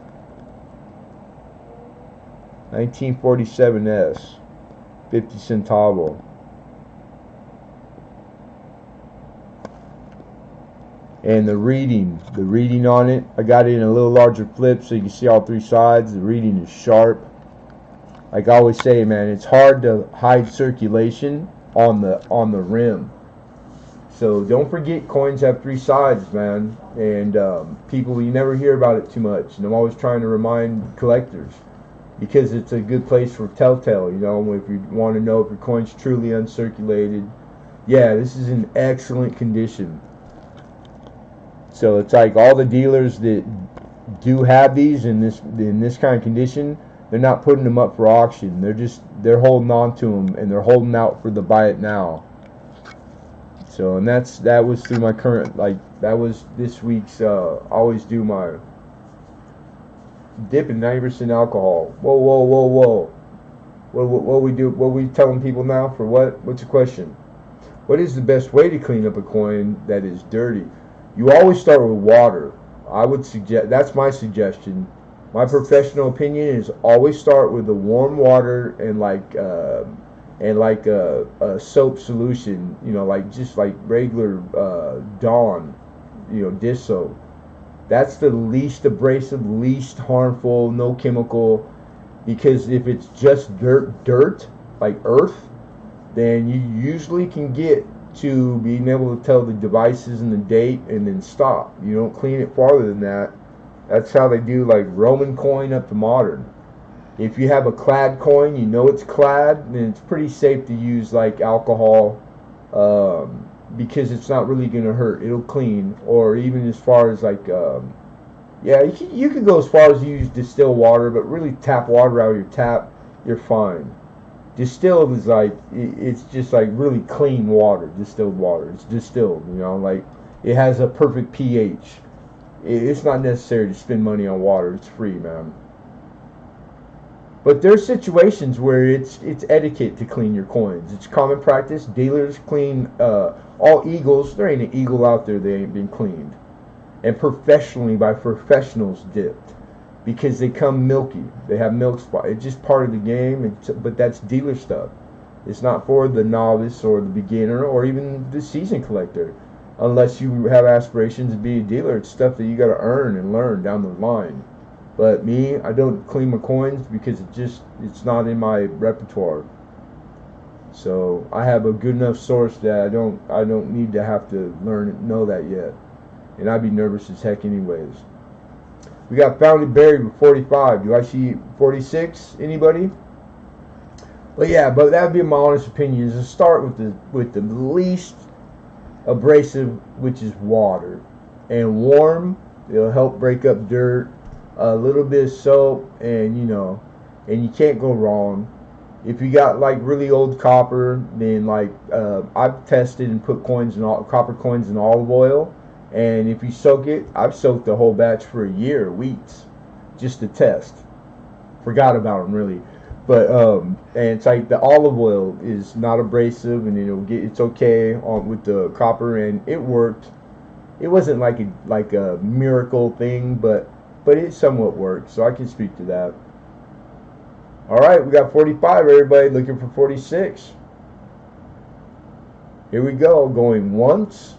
1947S, 50 centavo. And the reading on it, I got it in a little larger flip so you can see all three sides. The reading is sharp. Like I always say, man, it's hard to hide circulation on the rim. So don't forget, coins have three sides, man. And people, you never hear about it too much. And I'm always trying to remind collectors, because it's a good place for telltale. You know, if you want to know if your coin's truly uncirculated, yeah, this is in excellent condition. So it's like all the dealers that do have these in this kind of condition, they're not putting them up for auction. They're holding on to them, and they're holding out for the buy it now. So, and that was through my current, like, that was this week's. I always do my dip in 90% alcohol. Whoa. What we do? What we telling people now for what? What's the question? What is the best way to clean up a coin that is dirty? You always start with water. I would suggest, that's my suggestion. My professional opinion is always start with the warm water and like a soap solution, you know, like just like regular Dawn, you know, dish soap. That's the least abrasive, least harmful, no chemical. Because if it's just dirt like earth, then you usually can get to being able to tell the devices and the date and then stop. You don't clean it farther than that. That's how they do, like Roman coin up to modern. If you have a clad coin, you know it's clad, then it's pretty safe to use like alcohol, because it's not really going to hurt. It'll clean. Or even as far as like, yeah, you can go as far as use distilled water, but really tap water out of your tap, you're fine. Distilled is like, it's just like really clean water, distilled water. It's distilled, you know, like it has a perfect pH. It's not necessary to spend money on water. It's free, man. But there's situations where it's etiquette to clean your coins. It's common practice. Dealers clean all eagles. There ain't an eagle out there that ain't been cleaned, and professionally by professionals dipped, because they come milky. They have milk spot. It's just part of the game. But that's dealer stuff. It's not for the novice or the beginner or even the seasoned collector. Unless you have aspirations to be a dealer, it's stuff that you got to earn and learn down the line. But me, I don't clean my coins because it's not in my repertoire. So I have a good enough source that I don't need to have to know that yet. And I'd be nervous as heck anyways. We got Found and Buried with 45. Do I see 46? Anybody? But yeah, but that would be my honest opinion. Is to start with the least abrasive, which is water, and warm. It'll help break up dirt. A little bit of soap, and you know, and you can't go wrong. If you got like really old copper, then like I've tested and put copper coins in olive oil, and if you soak it, I've soaked the whole batch for a year, weeks, just to test. Forgot about them really, but and it's like the olive oil is not abrasive, and it's okay with the copper, and it worked. It wasn't like a miracle thing, but it somewhat worked, so I can speak to that. Alright, we got 45, everybody looking for 46. Here we go, going once,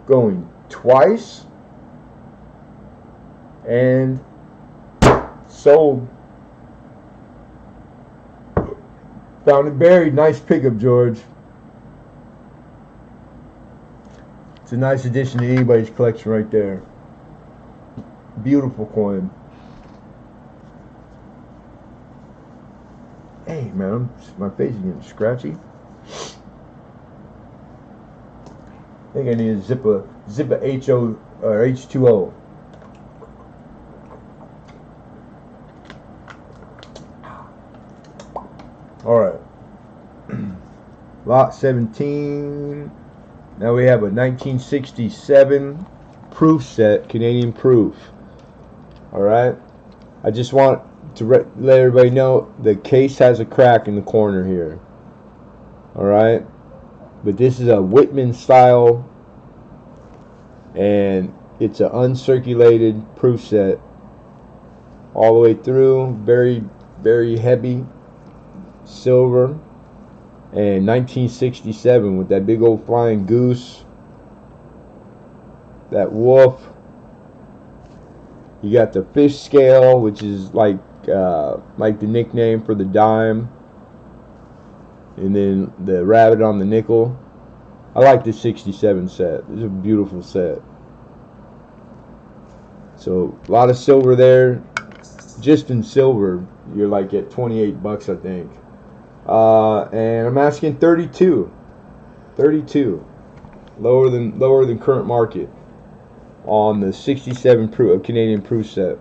going twice, and sold. Found it buried. Nice pickup, George. It's a nice addition to anybody's collection right there. Beautiful coin. Hey, man, my face is getting scratchy. I think I need to zip a HO or H2O. All right. Lot 17. Now we have a 1967 proof set, Canadian proof. All right. I just want to let everybody know the case has a crack in the corner here. All right. But this is a Whitman style, and it's an uncirculated proof set all the way through. Very, very heavy silver. And 1967 with that big old flying goose, that wolf. You got the fish scale, which is like the nickname for the dime, and then the rabbit on the nickel. I like this 67 set. It's a beautiful set. So a lot of silver there. Just in silver, you're like at 28 bucks, I think. And I'm asking 32, lower than current market on the 67 Canadian proof set.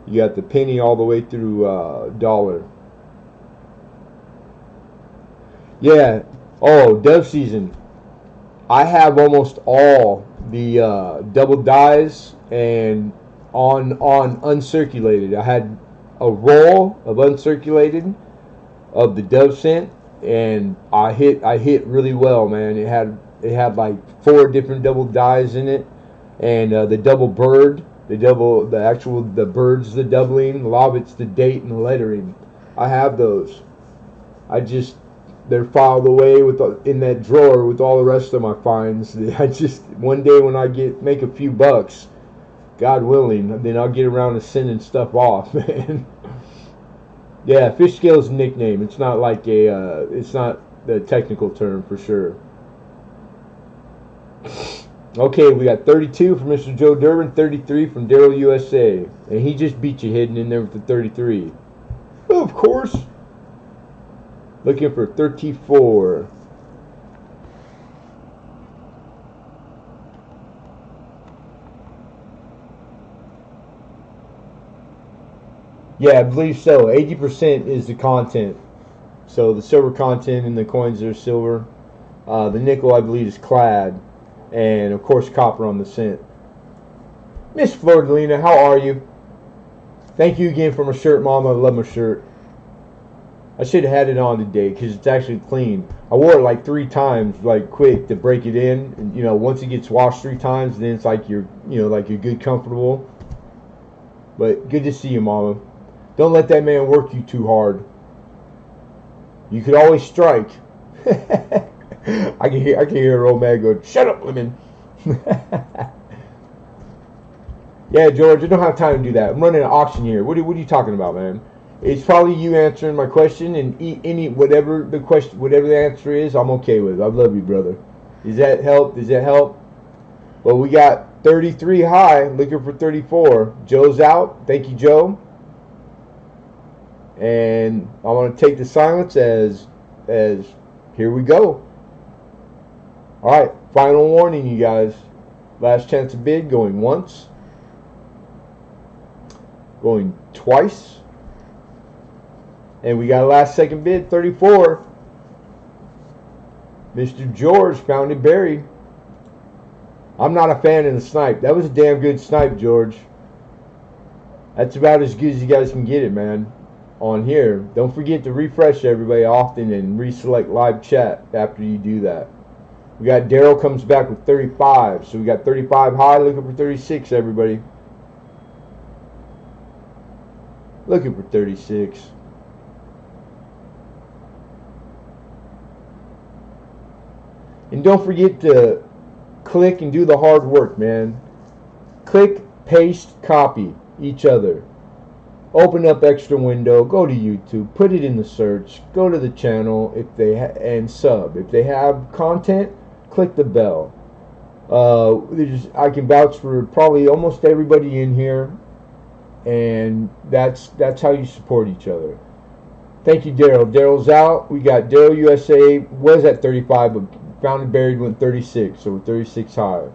You got the penny all the way through dollar. Yeah. Oh, dove season. I have almost all the double dyes and on uncirculated. I had a roll of uncirculated of the dove scent, and I hit really well, man. It had like 4 different double dyes in it, and the double bird, the bird's the doubling, a lot of it's the date and the lettering. I have those. They're filed away in that drawer with all the rest of my finds. One day when I make a few bucks, God willing, then I'll get around to sending stuff off, man. Yeah, fish scale is a nickname. It's not like it's not the technical term for sure. Okay, we got 32 from Mr. Joe Durbin, 33 from Daryl USA, and he just beat you hidden in there with the 33. Oh, of course. Looking for 34. Yeah, I believe so. 80% is the content. So the silver content in the coins are silver. The nickel, I believe, is clad. And, of course, copper on the cent. Miss Flordelina, how are you? Thank you again for my shirt, Mama. I love my shirt. I should have had it on today because it's actually clean. I wore it like 3 times, like quick, to break it in. And, once it gets washed 3 times, then it's like you're good, comfortable. But good to see you, Mama. Don't let that man work you too hard. You could always strike. I can hear an old man go, "Shut up, women." Yeah, George, I don't have time to do that. I'm running an auction here. What are you talking about, man? It's probably you answering my question, and whatever the answer is, I'm okay with. I love you, brother. Does that help? Well, we got 33 high, looking for 34. Joe's out. Thank you, Joe. And I want to take the silence as here we go. All right, final warning, you guys. Last chance to bid, going once, going twice, and we got a last second bid, 34. Mr. George found it buried. I'm not a fan of the snipe. That was a damn good snipe, George. That's about as good as you guys can get it, man. On here, don't forget to refresh everybody often and reselect live chat after you do that. We got Daryl comes back with 35, so we got 35 high, looking for 36, everybody. Looking for 36. And don't forget to click and do the hard work, man. Click paste, copy each other. Open up extra window, go to YouTube, put it in the search, go to the channel if they and sub. If they have content, click the bell. I can vouch for probably almost everybody in here, and that's how you support each other. Thank you, Daryl. Daryl's out. We got Daryl USA was at 35, but found and buried went 36, so we're 36 high.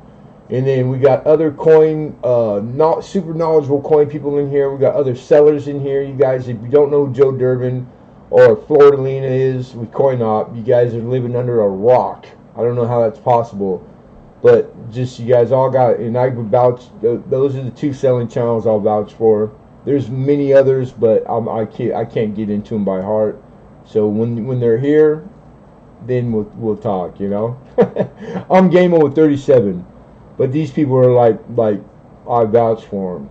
And then we got other coin, not super knowledgeable coin people in here. We got other sellers in here. You guys, if you don't know who Joe Durbin or Florida Lena is with CoinOp, you guys are living under a rock. I don't know how that's possible, but just you guys all got, and I would vouch. Those are the two selling channels I'll vouch for. There's many others, but I can't get into them by heart. So when they're here, then we'll talk. You know, I'm Gamo with 37. But these people are like I vouch for them.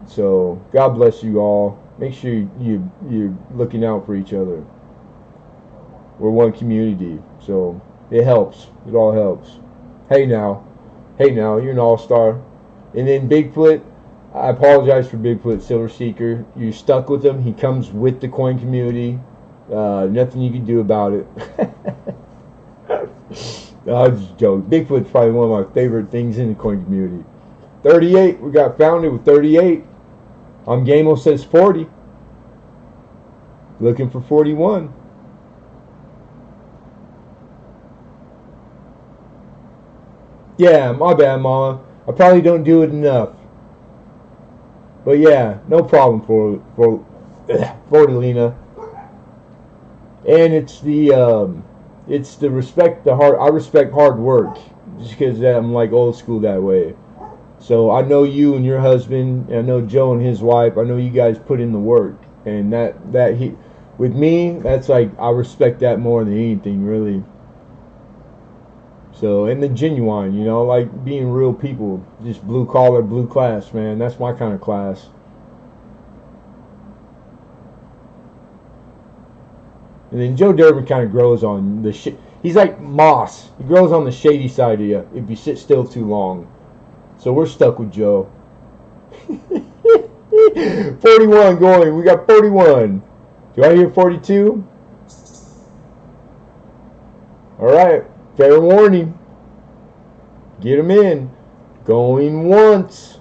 So God bless you all. Make sure you're looking out for each other. We're one community, so it helps. It all helps. Hey now, you're an all-star. And then Bigfoot, I apologize for Bigfoot Silver Seeker. You're stuck with him. He comes with the coin community. Nothing you can do about it. I just joke. Bigfoot's probably one of my favorite things in the coin community. 38. We got founded with 38. Gamo says 40. Looking for 41. Yeah, my bad, Mama. I probably don't do it enough. But yeah, no problem for Lena. And it's the respect, I respect hard work, just because I'm like old school that way. So I know you and your husband, and I know Joe and his wife, I know you guys put in the work, and with me, that's like, I respect that more than anything, really. So, and the genuine, you know, like being real people, just blue collar, blue class, man, that's my kind of class. And then Joe Durbin kind of grows on the shit. He's like moss. He grows on the shady side of you if you sit still too long. So we're stuck with Joe. 41 going. We got 41. Do I hear 42? All right. Fair warning. Get them in. Going once.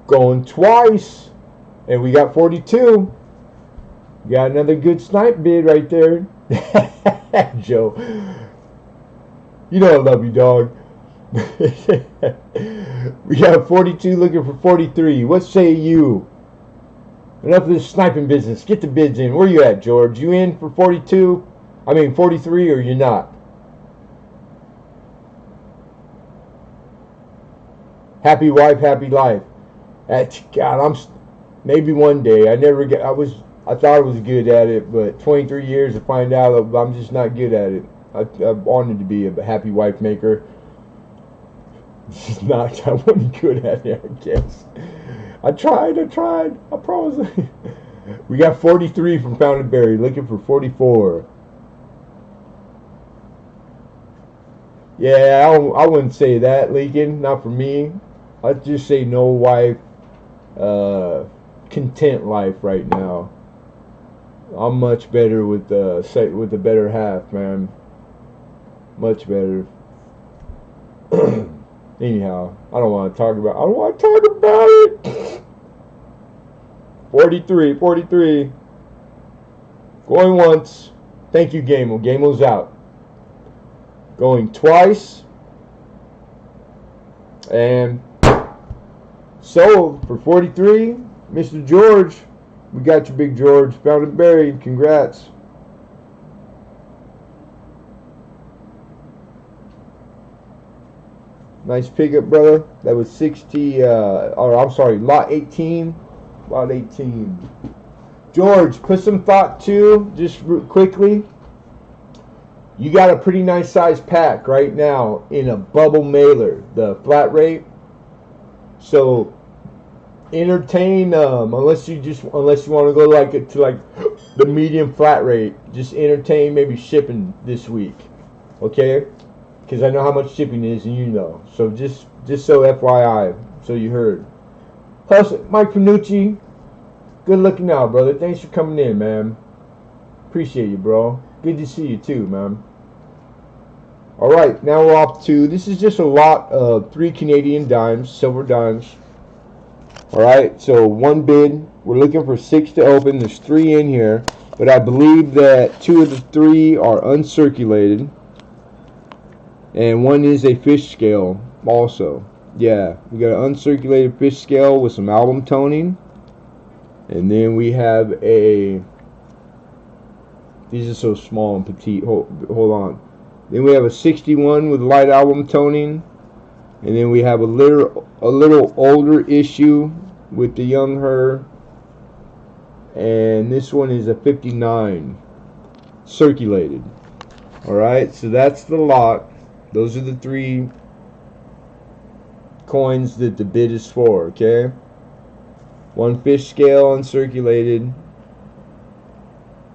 Going twice. And we got 42. Got another good snipe bid right there. Joe. You know I love you, dog. We got 42 looking for 43. What say you? Enough of this sniping business. Get the bids in. Where you at, George? You in for 42? I mean 43, or you not? Happy wife, happy life. God, maybe one day. I thought I was good at it, but 23 years to find out I'm just not good at it. I wanted to be a happy wife maker. I wasn't good at it, I guess. I tried. I promise. We got 43 from Found and Buried, looking for 44. Yeah, I wouldn't say that, Leakin. Not for me. I'd just say no wife, content life right now. I'm much better with the better half, man. Much better. Anyhow, I don't want to talk about it. 43. Going once. Thank you, Gamo. Gamo's out. Going twice. And sold for 43. Mr. George. We got you, Big George. Found and buried. Congrats. Nice pickup, brother. That was 60, or I'm sorry, lot 18. Lot 18. George, put some thought to, just quickly. You got a pretty nice size pack right now in a bubble mailer, the flat rate. So entertain, unless you want to go to the medium flat rate, just entertain maybe shipping this week. Okay? because I know how much shipping is, and you know. So just so FYI, so you heard. Plus, Mike Panucci, good looking out, brother. Thanks for coming in, man. Appreciate you, bro. Good to see you too, man. All right, now we're off to, this is just a lot of 3 Canadian dimes, silver dimes. All right, so 1 bid. We're looking for 6 to open. There's 3 in here, but I believe that 2 of the 3 are uncirculated, and 1 is a fish scale also. Yeah, we got an uncirculated fish scale with some album toning, and then we have a, these are so small and petite. Hold on. Then we have a 61 with light album toning, and then we have a little older issue with the young her, and this one is a 59 circulated. All right, so that's the lot. Those are the 3 coins that the bid is for. Okay, 1 fish scale uncirculated,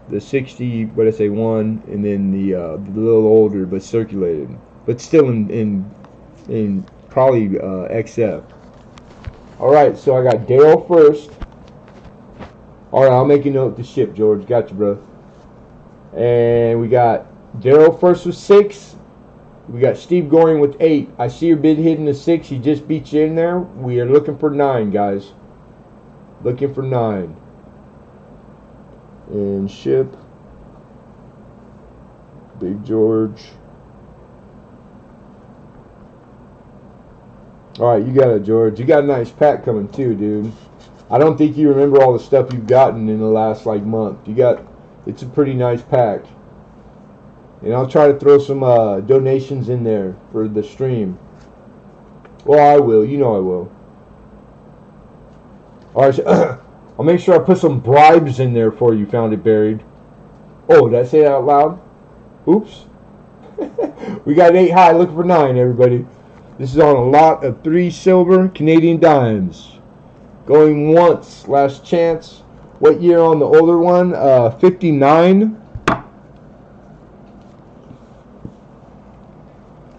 the 60, what I say, 1, and then the little older but circulated, but still in probably XF. All right, so I got Daryl first. All right, I'll make a note to ship, George. Got you, bro. And we got Daryl first with 6. We got Steve Goring with 8. I see your bid hitting the 6. He just beat you in there. We are looking for 9, guys. Looking for 9. And ship. Big George. Alright, you got it, George. You got a nice pack coming too, dude. I don't think you remember all the stuff you've gotten in the last like month. It's a pretty nice pack. And I'll try to throw some donations in there for the stream. Well, I will. You know I will. Alright, so I'll make sure I put some bribes in there for you, Found It Buried. Oh, did I say that out loud? Oops. We got 8 high, looking for 9, everybody. This is on a lot of 3 silver Canadian dimes. Going once, last chance. What year on the older one? 59.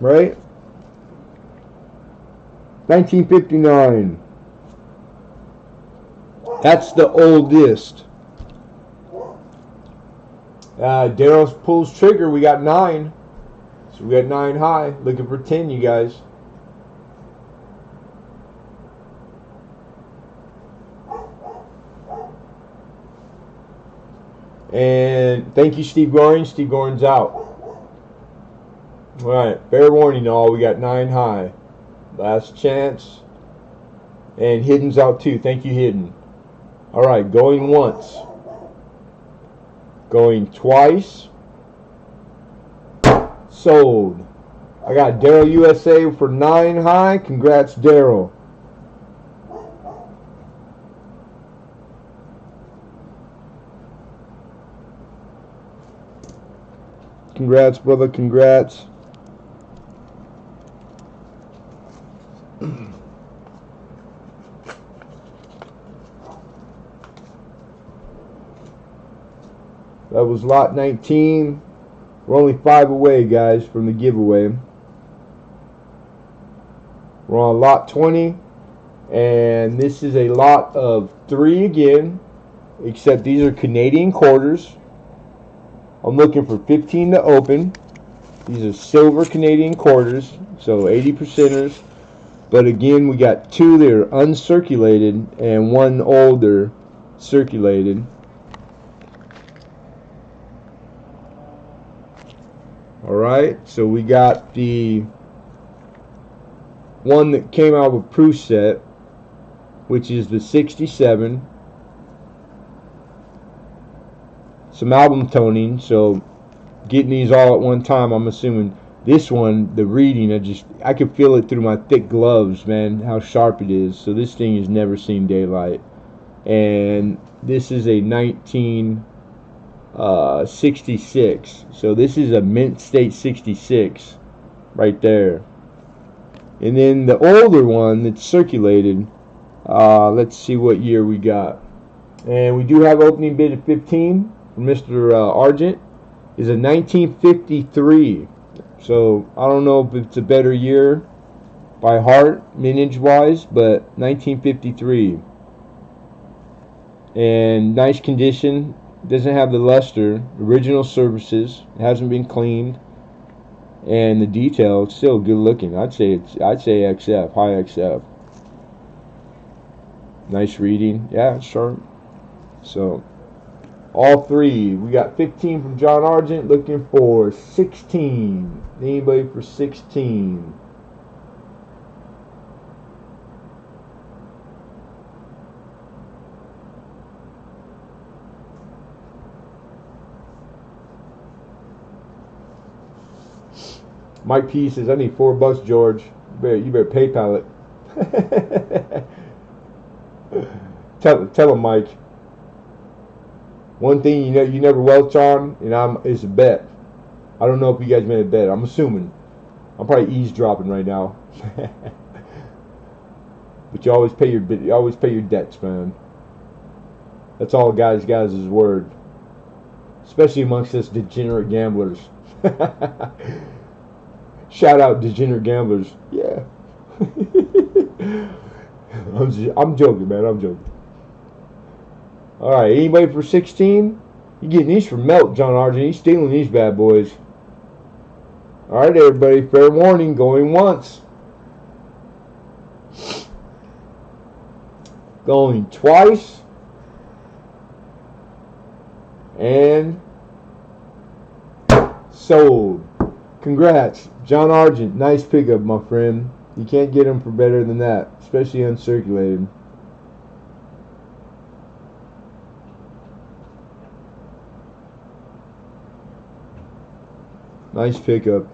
Right? 1959. That's the oldest. Daryl pulls trigger. We got 9. So we got 9 high. Looking for 10, you guys. And thank you, Steve Goring. Steve Goring's out. Alright, fair warning all. We got 9 high. Last chance. And Hidden's out too. Thank you, Hidden. Alright, going once. Going twice. Sold. I got Daryl USA for 9 high. Congrats, Daryl. Congrats, brother. Congrats. That was lot 19. We're only 5 away, guys, from the giveaway. We're on lot 20. And this is a lot of 3 again. Except these are Canadian quarters. I'm looking for 15 to open. These are silver Canadian quarters, so 80%ers. But again, we got 2 that are uncirculated and 1 older circulated. Alright, so we got the one that came out of a proof set, which is the 67. Some album toning, so getting these all at one time. I'm assuming this one, the reading, I could feel it through my thick gloves, man, how sharp it is. So this thing has never seen daylight. And this is a 1966. So this is a mint state 66 right there. And then the older one that's circulated, let's see what year we got. And we do have opening bid at 15 from Mr. Argent. Is a 1953. So I don't know if it's a better year by heart, mintage wise, but 1953. And nice condition. Doesn't have the luster. Original services. It hasn't been cleaned. And the detail, it's still good looking. I'd say XF, high XF. Nice reading. Yeah, it's sharp. So all three. We got 15 from John Argent, looking for 16. Anybody for 16? Mike P says, I need $4, George. You better PayPal it. Tell him, Mike. One thing you never welch on, is a bet. I don't know if you guys made a bet. I'm assuming. I'm probably eavesdropping right now. But you always pay your debts, man. That's all a guy's got is his word. Especially amongst us degenerate gamblers. Shout out degenerate gamblers. Yeah. I'm joking, man. I'm joking. Alright, anybody for 16? You getting these from Melt, John Argent. He's stealing these bad boys. Alright, everybody. Fair warning. Going once. Going twice. And sold. Congrats. John Argent. Nice pickup, my friend. You can't get them for better than that. Especially uncirculated. Nice pickup.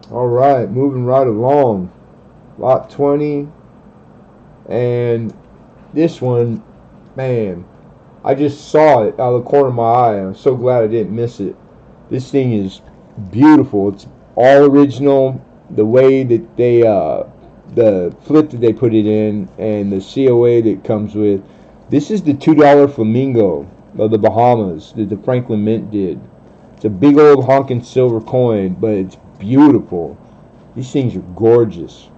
Alright, moving right along. Lot 20. And this one, man, I just saw it out of the corner of my eye. I'm so glad I didn't miss it. This thing is beautiful. It's all original. The way that they, the flip that they put it in, and the COA that it comes with. This is the $2 Flamingo of the Bahamas that the Franklin Mint did. It's a big old honking silver coin, but it's beautiful. These things are gorgeous.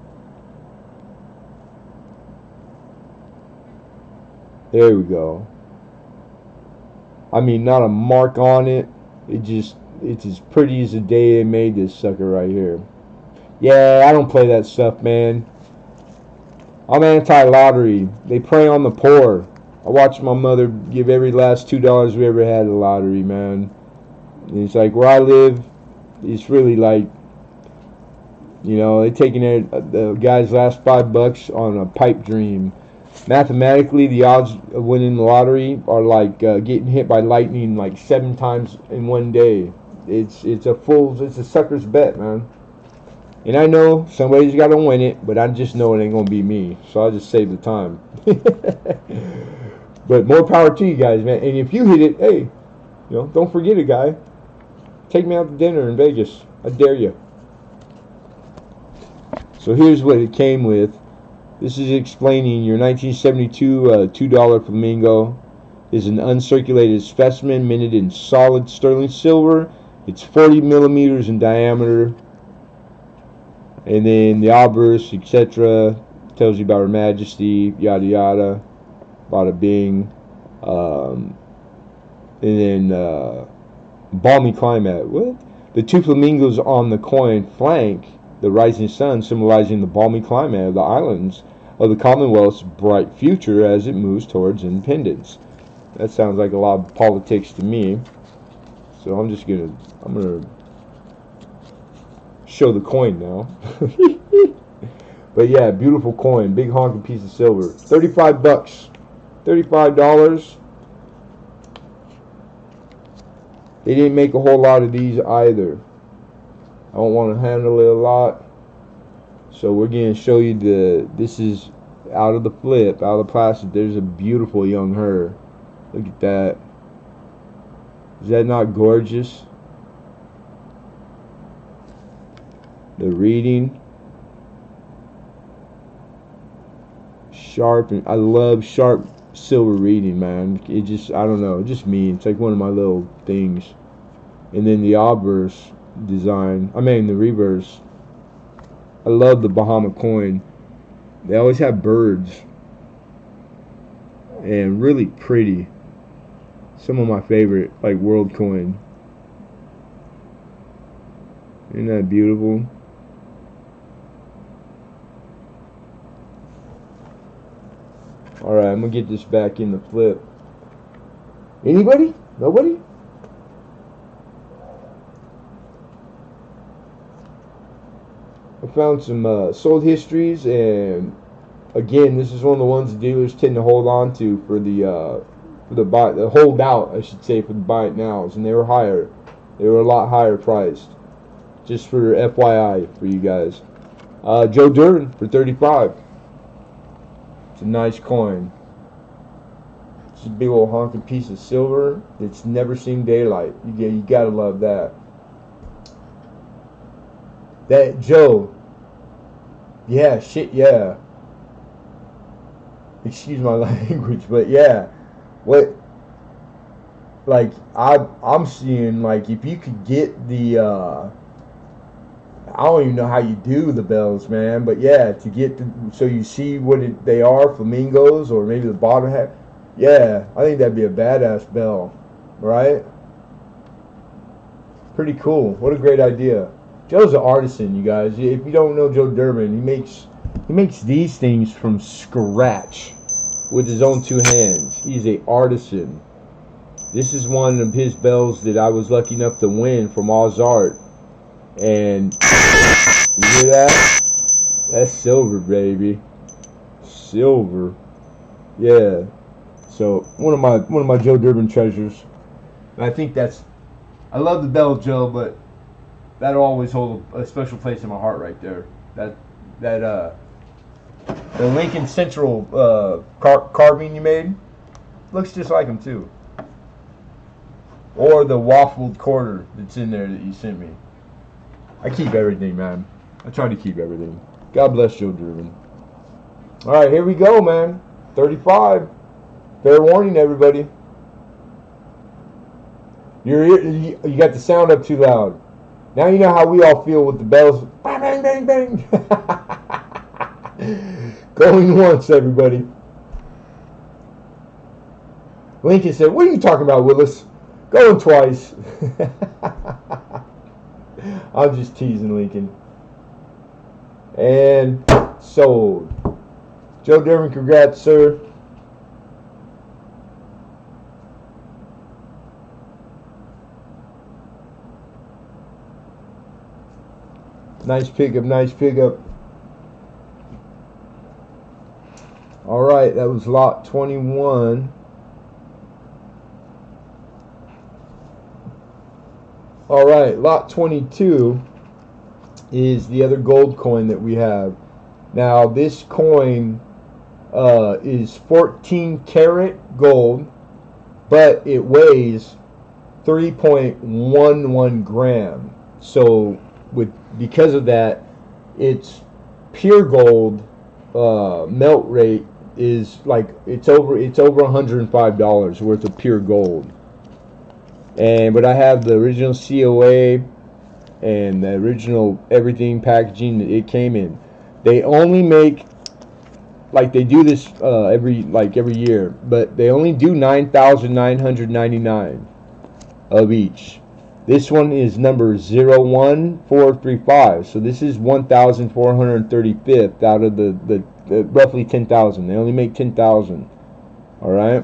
There we go. I mean, not a mark on it. It's as pretty as the day they made this sucker right here. Yeah, I don't play that stuff, man. I'm anti-lottery. They prey on the poor. I watched my mother give every last $2 we ever had at the lottery, man. And it's like where I live, it's really like, they're taking the guy's last $5 on a pipe dream. Mathematically, the odds of winning the lottery are like getting hit by lightning like 7 times in one day. It's a sucker's bet, man. And I know somebody's got to win it, but I just know it ain't gonna be me. So I'll just save the time. But more power to you guys, man. And if you hit it, hey, don't forget it, guy. Take me out to dinner in Vegas. I dare you. So here's what it came with. This is explaining your 1972 $2 Flamingo is an uncirculated specimen minted in solid sterling silver. It's 40 millimeters in diameter. And then the obverse, etc. tells you about Her Majesty, yada yada, bada bing. And then balmy climate. What? The 2 flamingos on the coin flank the rising sun, symbolizing the balmy climate of the islands of the Commonwealth's bright future as it moves towards independence. That sounds like a lot of politics to me. So I'm gonna show the coin now. But yeah, beautiful coin, big honking piece of silver. $35. $35. They didn't make a whole lot of these either. I don't want to handle it a lot. So we're going to show you this is out of the flip, out of the plastic. There's a beautiful young her. Look at that. Is that not gorgeous? The reading. Sharp, and I love sharp silver reading, man. It just, I don't know, just me. It's like one of my little things. And then the obverse design, the reverse. I love the Bahama coin. They always have birds. And really pretty. Some of my favorite, like world coin. Isn't that beautiful? Alright, I'm gonna get this back in the flip. Anybody? Nobody? I found some sold histories, and again, this is one of the ones the dealers tend to hold on to for the hold out, I should say, for the buy it nows, and they were higher. They were a lot higher priced. Just for FYI for you guys. Joe Durden for $35. It's a nice coin. It's a big old honking piece of silver that's never seen daylight. You gotta love that. That Joe. Yeah, shit, yeah. Excuse my language, but yeah. What? Like I'm seeing, like, if you could get the I don't even know how you do the bells, man, but yeah, to get so you see what they are, flamingos, or maybe the bottom half. Yeah, I think that'd be a badass bell, right? Pretty cool. What a great idea. Joe's an artisan, you guys. If you don't know Joe Durbin, he makes these things from scratch with his own two hands. He's an artisan. This is one of his bells that I was lucky enough to win from Oz Art. And you hear that? That's silver, baby. Silver. Yeah. So one of my Joe Durbin treasures. And I think I love the bell, Joe, but that'll always hold a special place in my heart right there. The Lincoln Central carving you made looks just like him too. Or the waffled quarter that's in there that you sent me. I keep everything, man. I try to keep everything. God bless Joe Durbin. Alright, here we go, man. 35. Fair warning, everybody. You got the sound up too loud. Now you know how we all feel with the bells. Bang, bang, bang, bang. Going once, everybody. Lincoln said, "What are you talking about, Willis? Going twice." I'm just teasing Lincoln. And sold. Joe Durbin, congrats, sir. Nice pickup, nice pickup. Alright, that was lot 21. Alright, lot 22 is the other gold coin that we have. Now, this coin is 14 karat gold, but it weighs 3.11 gram. So, because of that, its pure gold melt rate is like it's over $105 worth of pure gold. But I have the original COA and the original everything packaging that it came in. They only make, like, they do this every year, but they only do 9,999 of each. This one is number 01435, so this is 1,435th out of the roughly 10,000. They only make 10,000. All right.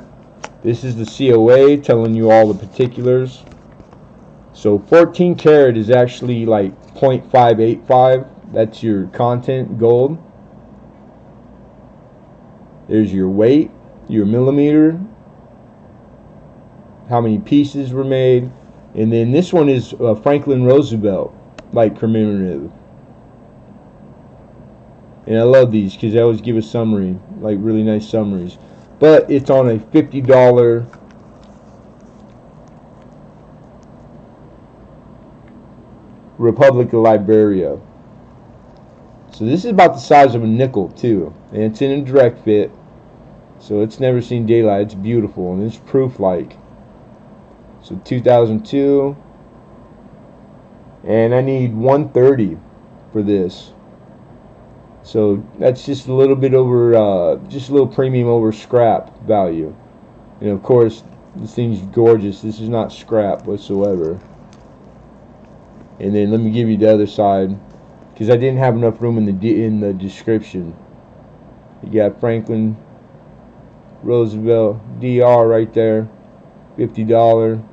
This is the COA telling you all the particulars. So 14 karat is actually like 0.585. That's your content gold. There's your weight, your millimeter, how many pieces were made. And then this one is Franklin Roosevelt, like commemorative. And I love these because they always give a summary, like really nice summaries. But it's on a $50 Republic of Liberia. So this is about the size of a nickel too, and it's in a direct fit, so it's never seen daylight. It's beautiful, and it's proof like. So 2002, and I need 130 for this. So that's just a little bit over, just a little premium over scrap value. And of course, this thing's gorgeous. This is not scrap whatsoever. And then let me give you the other side, because I didn't have enough room in the description. You got Franklin Roosevelt DR right there, $50.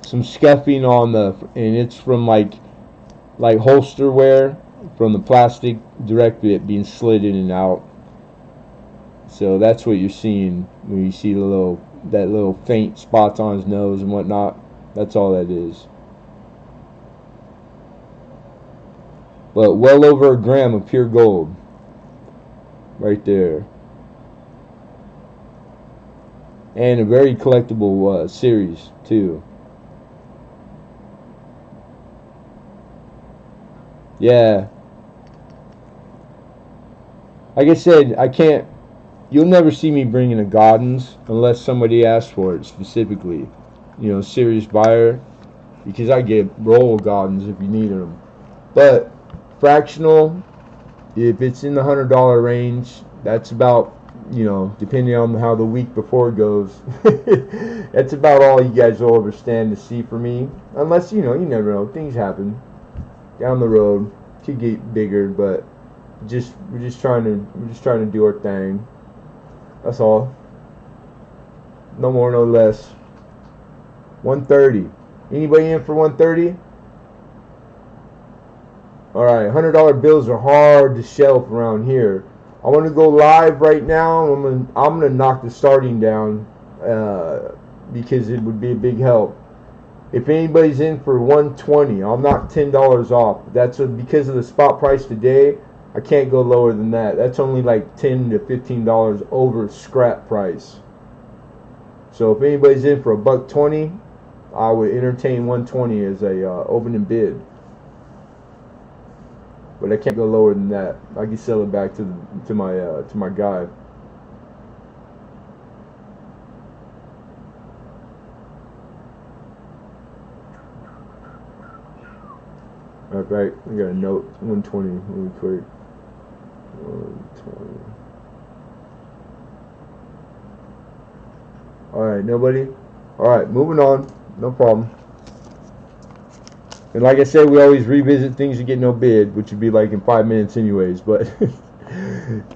Some scuffing on the, and it's from like holster wear from the plastic direct bit being slid in and out. So that's what you're seeing when you see that little faint spots on his nose and whatnot. That's all that is. But well over a gram of pure gold right there. And a very collectible series too. Yeah. Like I said, you'll never see me bringing a Goddins unless somebody asks for it specifically. You know, serious buyer. Because I get roll Goddins if you need them. But fractional, if it's in the $100 range, that's about, you know, depending on how the week before goes, that's about all you guys will ever stand to see for me. Unless, you know, you never know. Things happen. Down the road could get bigger, but we're just trying to do our thing. That's all. No more, no less. 130. Anybody in for 130? All right, $100 bills are hard to shelf around here. I want to go live right now. I'm gonna knock the starting down because it would be a big help. If anybody's in for 120, I'll knock $10 off. That's because of the spot price today. I can't go lower than that. That's only like $10 to $15 over scrap price. So if anybody's in for $120, I would entertain 120 as a opening bid. But I can't go lower than that. I can sell it back to my guy. Alright, I got a note. 120 really quick. 120. Alright, nobody? Alright, moving on. No problem. And like I said, we always revisit things and get no bid, which would be like in 5 minutes anyways, but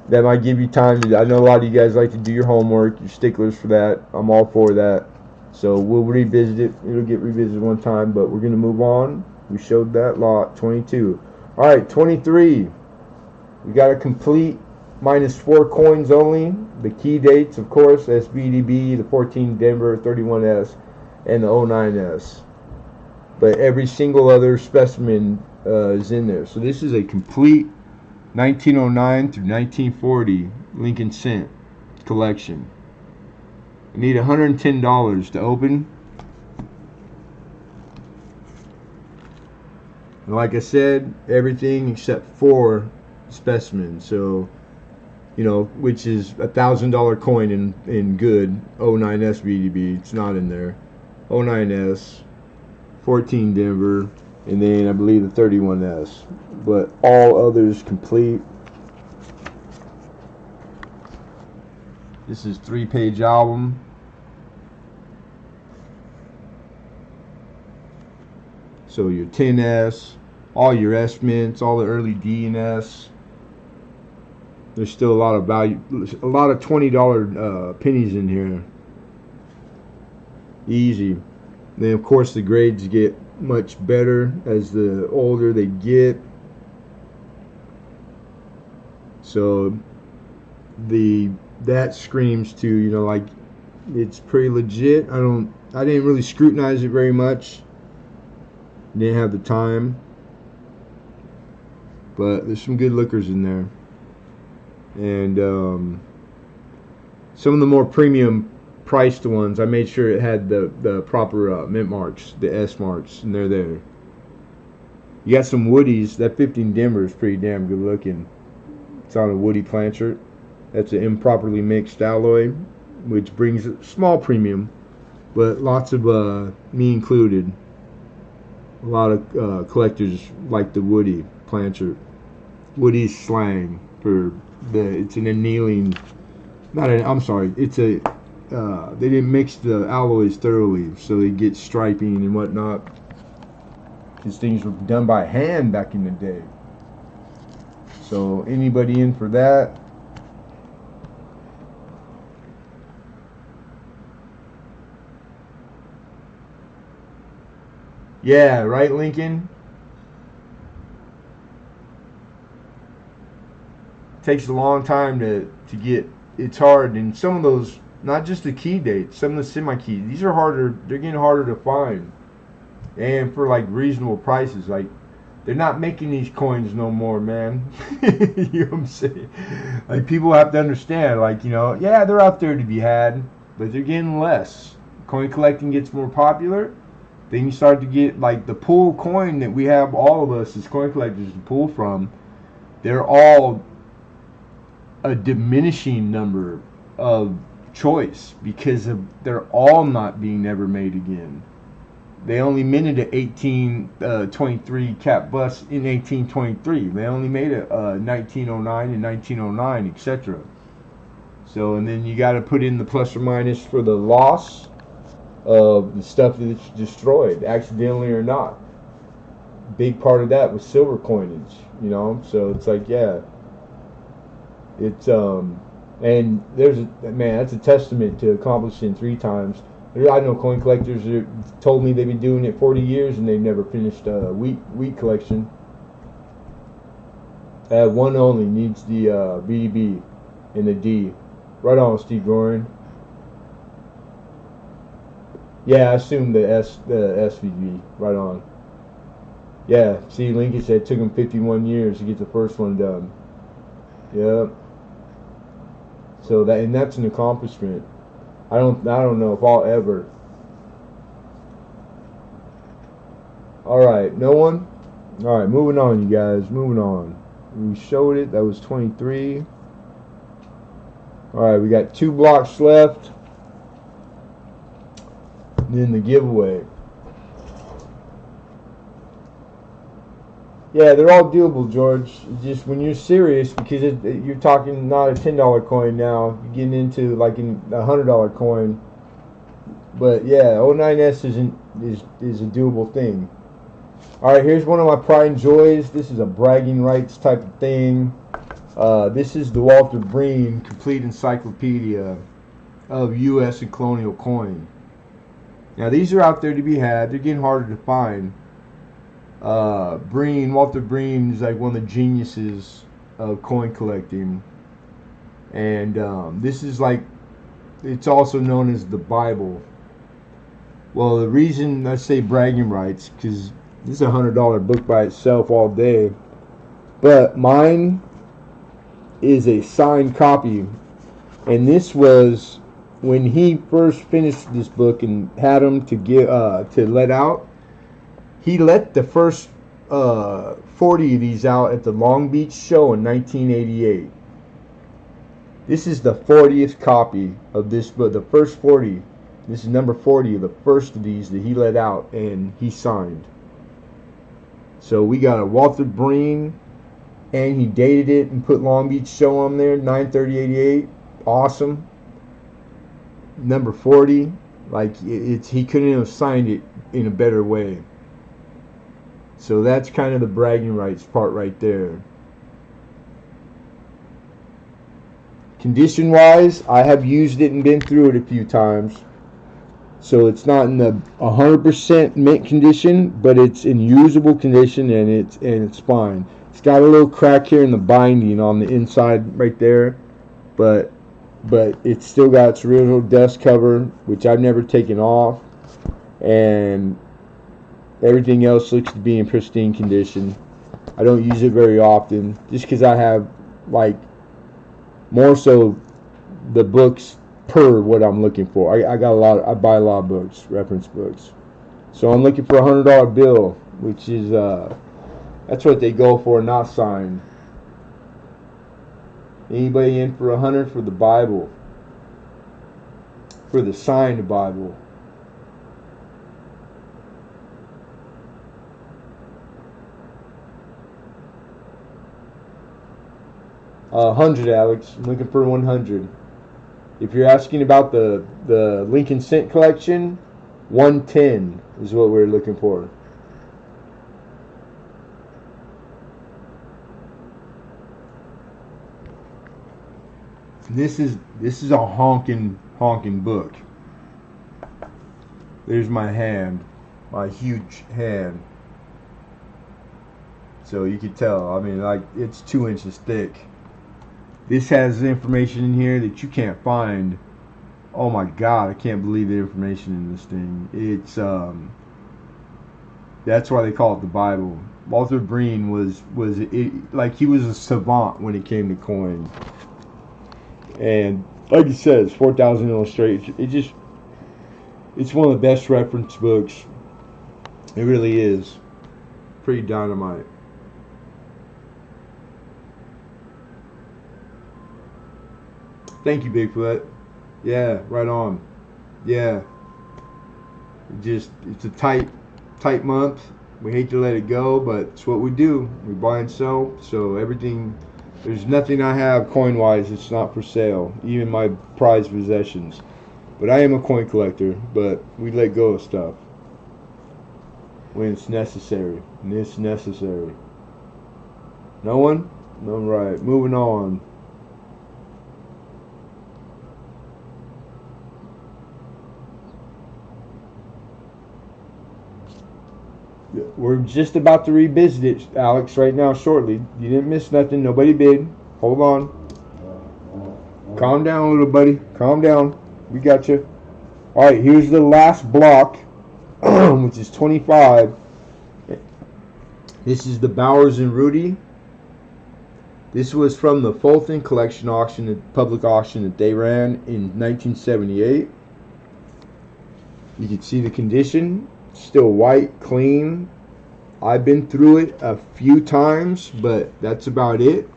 that might give you time to, I know a lot of you guys like to do your homework, you're sticklers for that. I'm all for that. So we'll revisit it. It'll get revisited one time, but we're going to move on. We showed that lot. 22. Alright, 23. We got a complete -4 coins only. The key dates, of course, SBDB, the 14 Denver, 31S, and the 09S. But every single other specimen is in there. So this is a complete 1909 through 1940 Lincoln Cent collection. I need $110 to open. And like I said, everything except 4 specimens. So, you know, which is $1,000 coin in good 09S BDB. It's not in there. 09S, 14 Denver, and then I believe the 31S. But all others complete. This is 3-page album. So your 10S, all your S mints, all the early D and S. There's still a lot of value, a lot of $20 pennies in here. Easy. Then of course the grades get much better as the older they get. So that screams to, you know, like it's pretty legit. I didn't really scrutinize it very much. Didn't have the time, but there's some good liquors in there, and some of the more premium priced ones, I made sure it had the proper mint marks, the S marks, and they're there. You got some woodies. That 15 Denver is pretty damn good looking. It's on a woody plancher. That's an improperly mixed alloy, which brings a small premium, but lots of, me included, a lot of collectors like the woody plancher. Woody's slang for it's an annealing, I'm sorry, it's a, they didn't mix the alloys thoroughly, so they get striping and whatnot. These things were done by hand back in the day. So anybody in for that? Yeah, right, Lincoln? Takes a long time to get. It's hard, and some of those, not just the key dates, some of the semi-keys, these are harder, they're getting harder to find. And for like reasonable prices. Like, they're not making these coins no more, man. You know what I'm saying? Like, people have to understand, like, you know, yeah, they're out there to be had, but they're getting less. Coin collecting gets more popular. Then you start to get, like, the pool coin that we have, all of us as coin collectors to pull from. They're all a diminishing number of choice because they're all not being ever made again. They only minted a 1823 cap bus in 1823. They only made it 1909 and 1909, etc. So, and then you got to put in the plus or minus for the loss of the stuff that's destroyed, accidentally or not. Big part of that was silver coinage, you know. So it's like, yeah, it's and there's man, that's a testament to accomplishing 3 times. I know coin collectors that told me they've been doing it 40 years and they've never finished a wheat collection. One only needs the BDB and the D. Right on, Steve Gorin. Yeah, I assume the SVG. Right on. Yeah, see, Lincoln said it took him 51 years to get the first one done. Yep. So that's an accomplishment. I don't know if I'll ever. Alright, no one? Alright, moving on, you guys. Moving on. We showed it. That was 23. Alright, we got 2 blocks left. And then the giveaway. Yeah, they're all doable, George. Just when you're serious, because you're talking not a $10 coin now, you're getting into like a $100 coin. But yeah, 09S is a doable thing. All right, here's one of my pride and joys. This is a bragging rights type of thing. This is the Walter Breen Complete Encyclopedia of U.S. and Colonial Coin. Now these are out there to be had. They're getting harder to find. Walter Breen is like one of the geniuses of coin collecting, and this is like, it's also known as the Bible. Well, the reason I say bragging rights, because this is a $100 book by itself all day, but mine is a signed copy, and this was when he first finished this book and had them to let out. He let the first 40 of these out at the Long Beach show in 1988. This is the 40th copy of this book, the first 40. This is number 40 of the first of these that he let out and he signed. So we got a Walter Breen, and he dated it and put Long Beach show on there, 9/30/88. Awesome. Number 40, like he couldn't have signed it in a better way. So that's kind of the bragging rights part right there. Condition wise, I have used it and been through it a few times. So it's not in the 100% mint condition, but it's in usable condition, and it's fine. It's got a little crack here in the binding on the inside right there, but it's still got its original dust cover, which I've never taken off, and everything else looks to be in pristine condition. I don't use it very often, just because I have, like, more so the books per what I'm looking for. I buy a lot of books, reference books. So I'm looking for a $100 bill, which is that's what they go for, not signed. Anybody in for 100 for the Bible? For the signed Bible. $100, Alex. I'm looking for 100. If you're asking about the Lincoln Cent collection, 110 is what we're looking for. This is a honking book. There's my hand, my huge hand. So you can tell, I mean, like, it's 2 inches thick. This has information in here that you can't find. Oh my God, I can't believe the information in this thing. It's that's why they call it the Bible. Walter Breen was like, he was a savant when it came to coins. And like he says, 4,000 illustrations. It's one of the best reference books. It really is. Pretty dynamite. Thank you, Bigfoot. Yeah, right on. Yeah. It's a tight month. We hate to let it go, but it's what we do. We buy and sell. So everything, there's nothing I have coin-wise that's not for sale. Even my prized possessions. But I am a coin collector, but we let go of stuff when it's necessary. And it's necessary. No one? All right. Moving on. We're just about to revisit it, Alex, right now, shortly. You didn't miss nothing. Nobody bid. Hold on. Calm down, little buddy. Calm down. We got you. All right, here's the last block, which is 25. This is the Bowers and Rudy. This was from the Fulton collection auction, the public auction that they ran in 1978. You can see the condition. Still white, clean. I've been through it a few times, but that's about it.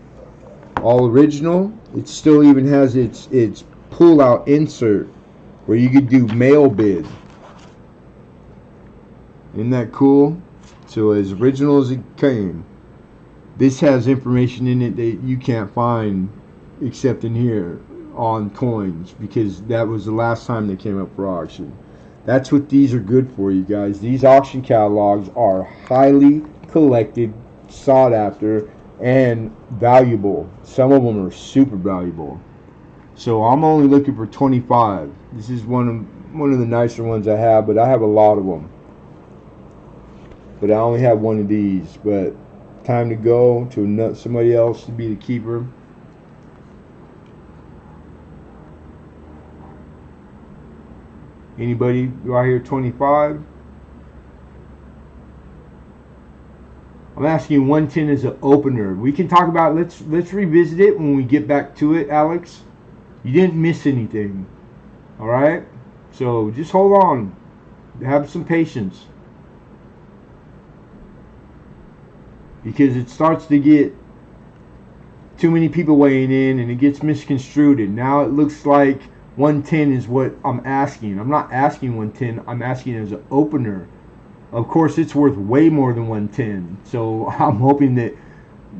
All original. It still even has its pull-out insert where you could do mail bid. Isn't that cool? So as original as it came. This has information in it that you can't find except in here on coins, because that was the last time they came up for auction. That's what these are good for, you guys. These auction catalogs are highly collected, sought after, and valuable. Some of them are super valuable. So I'm only looking for 25. This is one of the nicer ones I have, but I have a lot of them. But I only have one of these. But time to go to somebody else to be the keeper. Anybody? Do I hear 25? I'm asking 110 as an opener. We can talk about, let's revisit it when we get back to it, Alex. You didn't miss anything. Alright? So just hold on. Have some patience. Because it starts to get too many people weighing in and it gets misconstrued. And now it looks like 110 is what I'm asking. I'm not asking 110. I'm asking as an opener. Of course, it's worth way more than 110. So I'm hoping that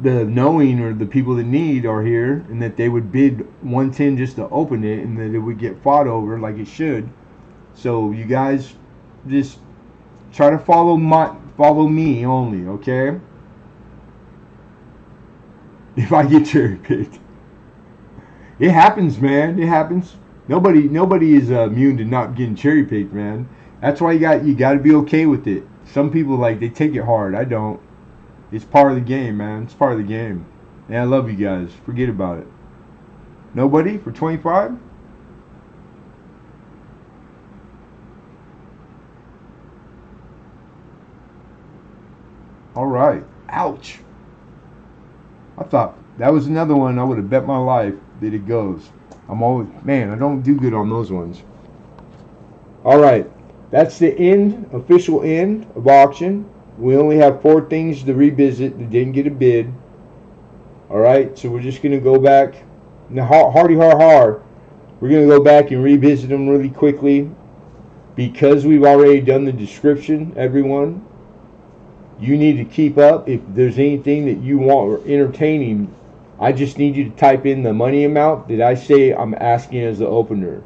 the knowing or the people that need are here and that they would bid 110 just to open it and that it would get fought over like it should. So you guys just try to follow me only, okay? If I get cherry picked. It happens, man. It happens. Nobody is immune to not getting cherry picked, man. That's why you got to be okay with it. Some people, like, they take it hard. I don't. It's part of the game, man. It's part of the game. And I love you guys. Forget about it. Nobody for 25? All right. Ouch. I thought that was another one I would have bet my life that it goes. I'm always, man, I don't do good on those ones. All right, that's the official end of auction. We only have 4 things to revisit that didn't get a bid. All right, so we're just going to go back. Now, hardy har. We're going to go back and revisit them really quickly. Because we've already done the description, everyone, you need to keep up. If there's anything that you want entertaining, I just need you to type in the money amount that I say I'm asking as the opener.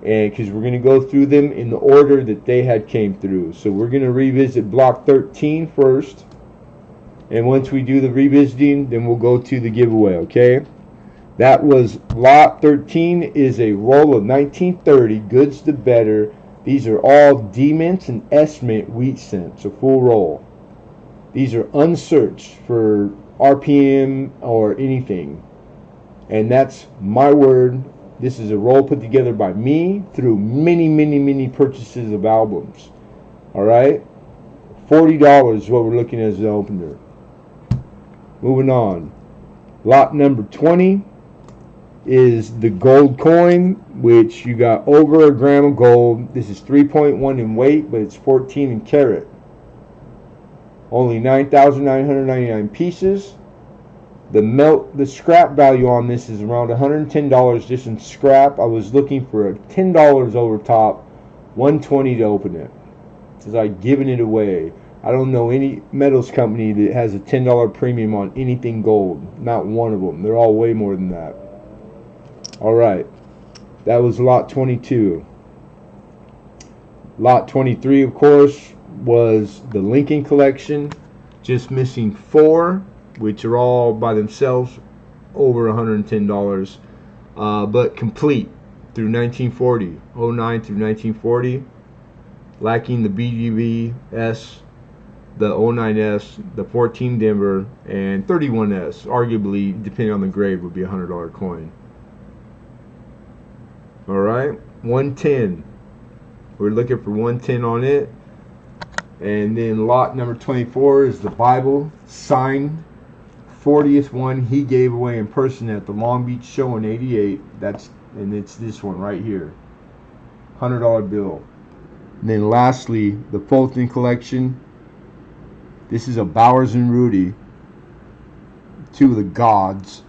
And because we're going to go through them in the order that they had came through. So we're going to revisit block 13 first. And once we do the revisiting, then we'll go to the giveaway, okay? That was lot 13 is a roll of 1930, goods to better. These are all D-mints and S-mint wheat cents, a full roll. These are unsearched for RPM or anything. And that's my word. This is a roll put together by me through many purchases of albums. Alright? $40 is what we're looking at as the opener. Moving on. Lot number 20 is the gold coin, which you got over a gram of gold. This is 3.1 in weight, but it's 14 in carat. Only 9,999 pieces. The scrap value on this is around $110 just in scrap. I was looking for a $10 over top, $120 to open it. Because I've given it away. I don't know any metals company that has a $10 premium on anything gold. Not one of them. They're all way more than that. Alright. That was lot 22. Lot 23, of course, was the Lincoln collection. Just missing 4, which are all by themselves over $110. But complete through 1940. 09 through 1940. Lacking the BGVS, the 09S, the 14 Denver, and 31S. Arguably, depending on the grade, would be a $100 coin. Alright, 110. We're looking for 110 on it. And then lot number 24 is the Bible, signed 40th one he gave away in person at the Long Beach show in '88. And it's this one right here. $100 bill. And then lastly, the Fulton collection. This is a Bowers and Rudy, 2 of the gods,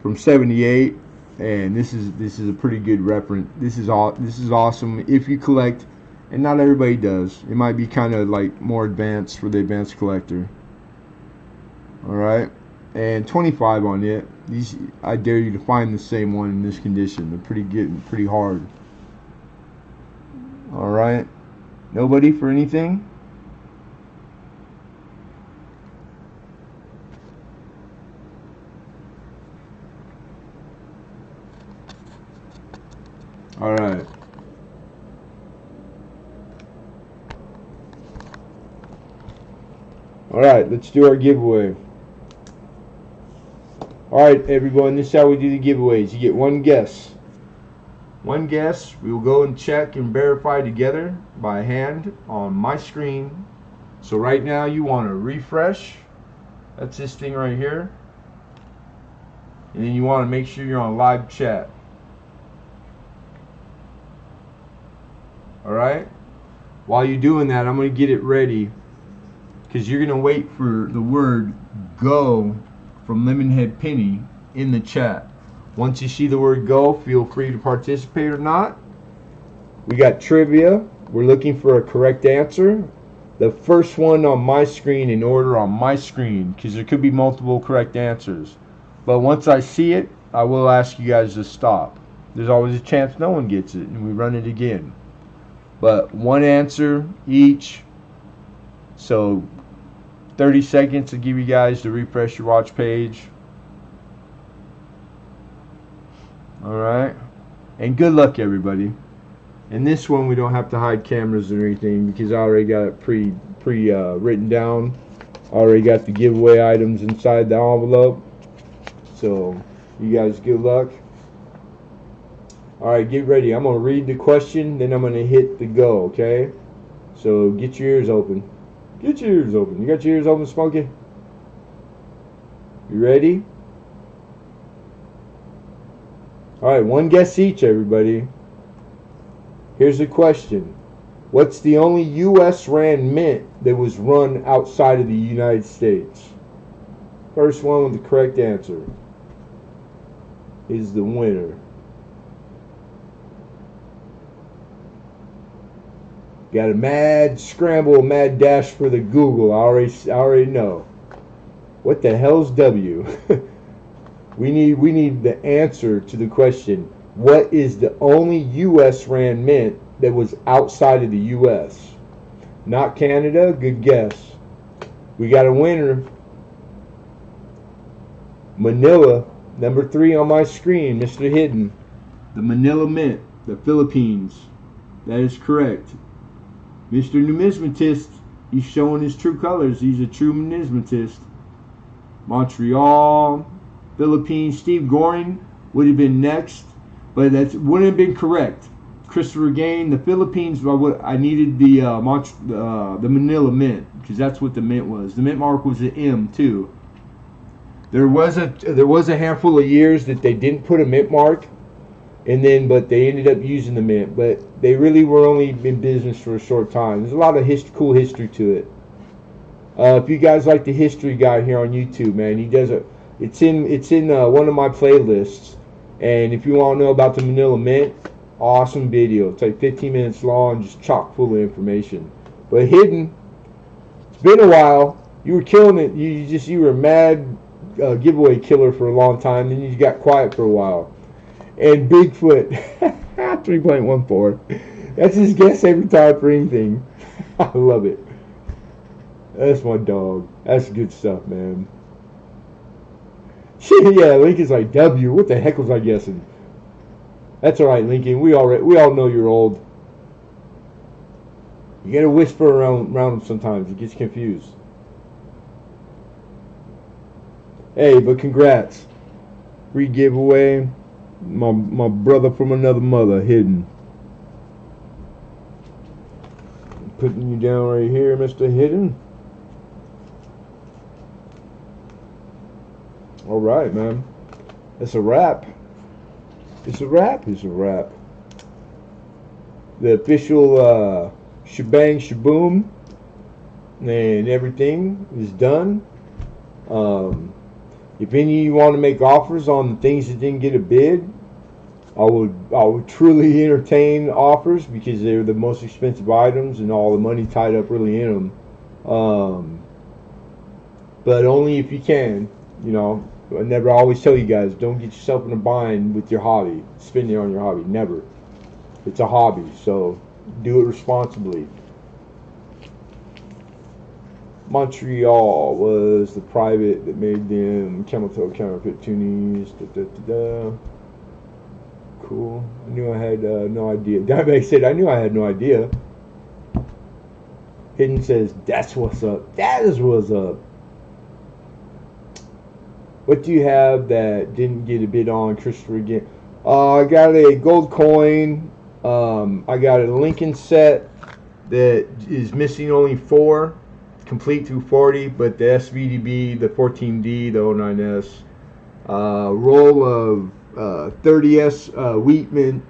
from '78, and this is a pretty good reference. This is awesome if you collect, and not everybody does. It might be kind of like more advanced for the advanced collector. All right, and 25 on it. These, I dare you to find the same one in this condition. They're pretty good and pretty hard. All right, nobody for anything. Alright. Alright, let's do our giveaway. Alright, everyone, this is how we do the giveaways. You get one guess. One guess. We will go and check and verify together by hand on my screen. So right now you want to refresh. That's this thing right here. And then you want to make sure you're on live chat. Alright, while you're doing that, I'm going to get it ready, because you're going to wait for the word go from Lemonhead Penny in the chat. Once you see the word go, feel free to participate or not. We got trivia. We're looking for a correct answer. The first one on my screen, in order on my screen, because there could be multiple correct answers. But once I see it, I will ask you guys to stop. There's always a chance no one gets it, and we run it again. But one answer each, so 30 seconds to give you guys to refresh your watch page. Alright, and good luck everybody. And this one we don't have to hide cameras or anything, because I already got it written down. Already got the giveaway items inside the envelope. So you guys good luck. Alright, get ready. I'm going to read the question, then I'm going to hit the go, okay? So get your ears open. Get your ears open. You got your ears open, Smokey? You ready? Alright, one guess each, everybody. Here's the question. What's the only U.S. Rand mint that was run outside of the United States? First one with the correct answer is the winner. Got a mad scramble, mad dash for the Google. I already know. What the hell's W? we need the answer to the question. What is the only U.S. Rand mint that was outside of the U.S.? Not Canada. Good guess. We got a winner. Manila, number 3 on my screen, Mr. Hidden. The Manila Mint, the Philippines. That is correct. Mr. Numismatist, he's showing his true colors. He's a true numismatist. Montreal, Philippines. Steve Goring would have been next, but that wouldn't have been correct. Christopher Gain, the Philippines. I needed the Manila Mint because that's what the mint was. The mint mark was an M too. There was a handful of years that they didn't put a mint mark, but they ended up using the mint. But they really were only in business for a short time. There's a lot of cool history to it. If you guys like the history guy here on YouTube, man, he does it. It's in one of my playlists. And if you want to know about the Manila Mint, awesome video. It's like 15 minutes long, just chock full of information. But Hidden, it's been a while. You were killing it. You were a mad giveaway killer for a long time. Then you got quiet for a while. And Bigfoot, 3.14. That's his guess every time for anything. I love it. That's my dog. That's good stuff, man. Yeah, Lincoln's like, W. What the heck was I guessing? That's all right, Lincoln. We all know you're old. You gotta whisper around him sometimes. He gets confused. Hey, but congrats. Free giveaway. My brother from another mother, Hidden. Putting you down right here, Mr. Hidden. All right, man. It's a wrap. It's a wrap. It's a wrap. The official shebang shaboom and everything is done. If any of you want to make offers on the things that didn't get a bid, I would truly entertain offers because they're the most expensive items and all the money tied up really in them. But only if you can, you know. I always tell you guys, don't get yourself in a bind with your hobby, spending on your hobby. Never. It's a hobby, so do it responsibly. Montreal was the private that made them camel toe counterfeit toonies. Cool. I knew I had no idea. Diamondback said, I knew I had no idea. Hidden says, that's what's up. That is what's up. What do you have that didn't get a bid on, Christopher? Again, I got a gold coin. I got a Lincoln set that is missing only 4, complete through 40, but the SVDB, the 14D, the 09S, roll of 30S Wheatman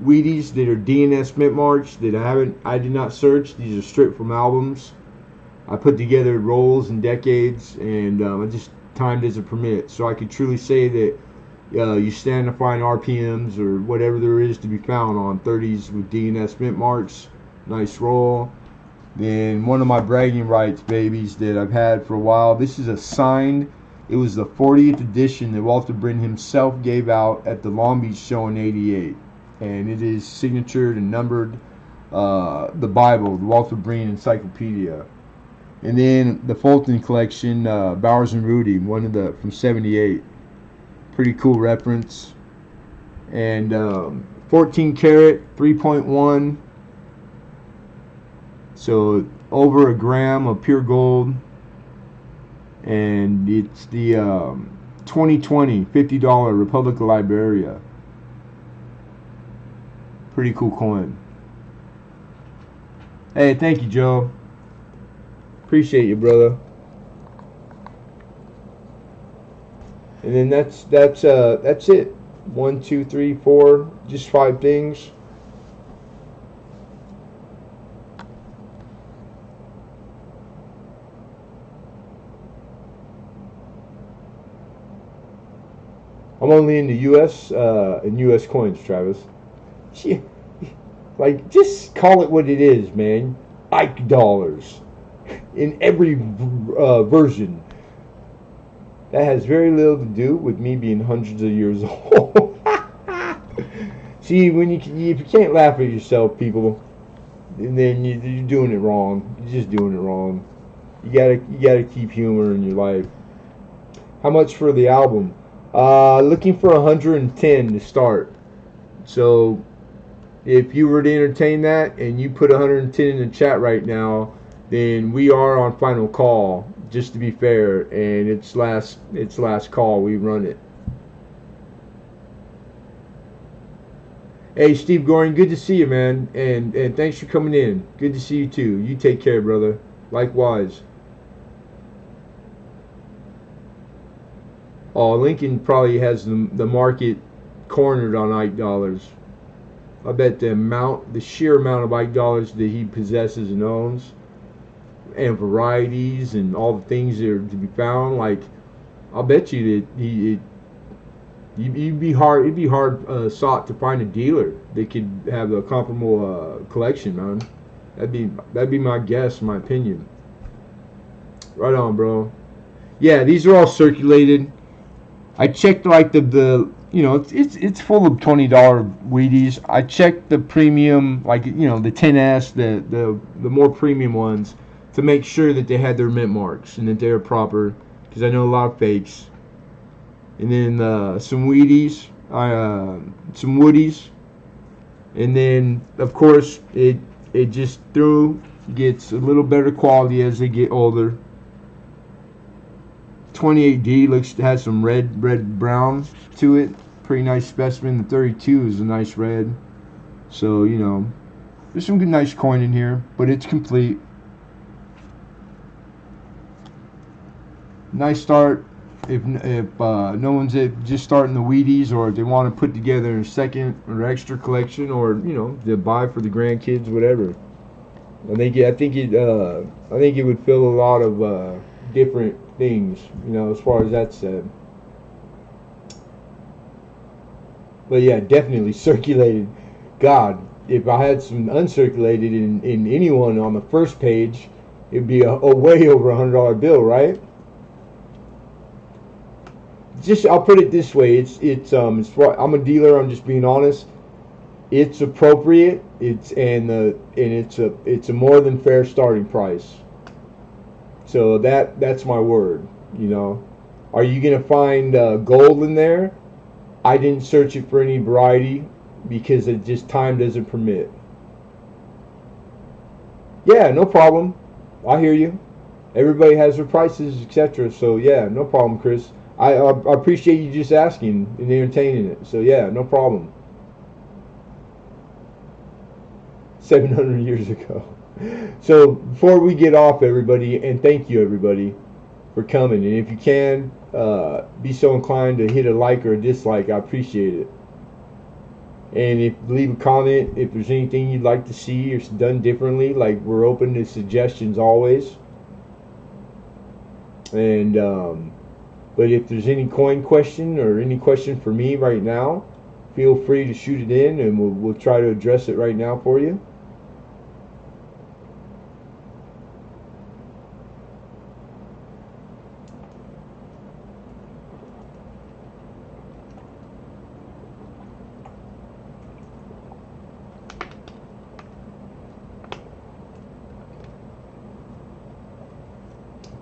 Wheaties that are DNS mint marks that I did not search. These are stripped from albums. I put together rolls in decades, and I just timed as a permit, so I could truly say that you stand to find RPMs or whatever there is to be found on 30s with DNS mint marks. Nice roll. Then one of my bragging rights babies that I've had for a while. This is a signed. It was the 40th edition that Walter Breen himself gave out at the Long Beach show in '88, and it is signatured and numbered. The Bible, the Walter Breen Encyclopedia. And then the Fulton collection, Bowers and Rudy, one of the from '78. Pretty cool reference. And 14 karat, 3.1. So over a gram of pure gold. And it's the 2020 $50 Republic of Liberia. Pretty cool coin. Hey, thank you, Joe. Appreciate you, brother. And then that's it. 1, 2, 3, 4, just 5 things. I'm only in the U.S. In U.S. coins, Travis. Yeah, like, just call it what it is, man. Ike dollars in every version. That has very little to do with me being hundreds of years old. See, when if you can't laugh at yourself, people, then you're doing it wrong. You're just doing it wrong. You gotta keep humor in your life. How much for the album? Looking for 110 to start. So if you were to entertain that and you put 110 in the chat right now, then we are on final call. Just to be fair, and it's last call. We run it. Hey, Steve Goring, good to see you, man, and thanks for coming in. Good to see you too. You take care, brother. Likewise. Oh, Lincoln probably has the market cornered on Ike dollars. I bet the sheer amount of Ike dollars that he possesses and owns, and varieties and all the things that are to be found, like, I'll bet you that it'd be hard sought to find a dealer that could have a comparable collection, man. That'd be my guess, my opinion. Right on, bro. Yeah, these are all circulated. I checked, like, the you know, it's full of $20 Wheaties. I checked the premium, like, you know, the 10S, the more premium ones, to make sure that they had their mint marks and that they were proper, because I know a lot of fakes. And then some Wheaties, some Woodies, and then of course it just gets a little better quality as they get older. 28D has some red brown to it, pretty nice specimen. The 32 is a nice red. So, you know, there's some good nice coin in here, but it's complete. Nice start if no one's just starting the Wheaties, or if they want to put together a second or extra collection, or, you know, to buy for the grandkids, whatever. I think it would fill a lot of different things, you know, as far as that's said. But yeah, definitely circulated. God, if I had some uncirculated in anyone on the first page, it'd be a way over $100 bill, right? Just, I'll put it this way: I'm a dealer. I'm just being honest. It's appropriate. It's a more than fair starting price. So that's my word. You know, are you gonna find gold in there? I didn't search it for any variety because it just time doesn't permit. Yeah, no problem. I hear you. Everybody has their prices, etc. So yeah, no problem, Chris. I appreciate you just asking and entertaining it. So yeah, no problem. 700 years ago. So before we get off, everybody, and thank you everybody for coming. And if you can, be so inclined to hit a like or a dislike, I appreciate it. And leave a comment if there's anything you'd like to see or done differently. Like, we're open to suggestions always. And but if there's any coin question or any question for me right now, feel free to shoot it in, and we'll try to address it right now for you.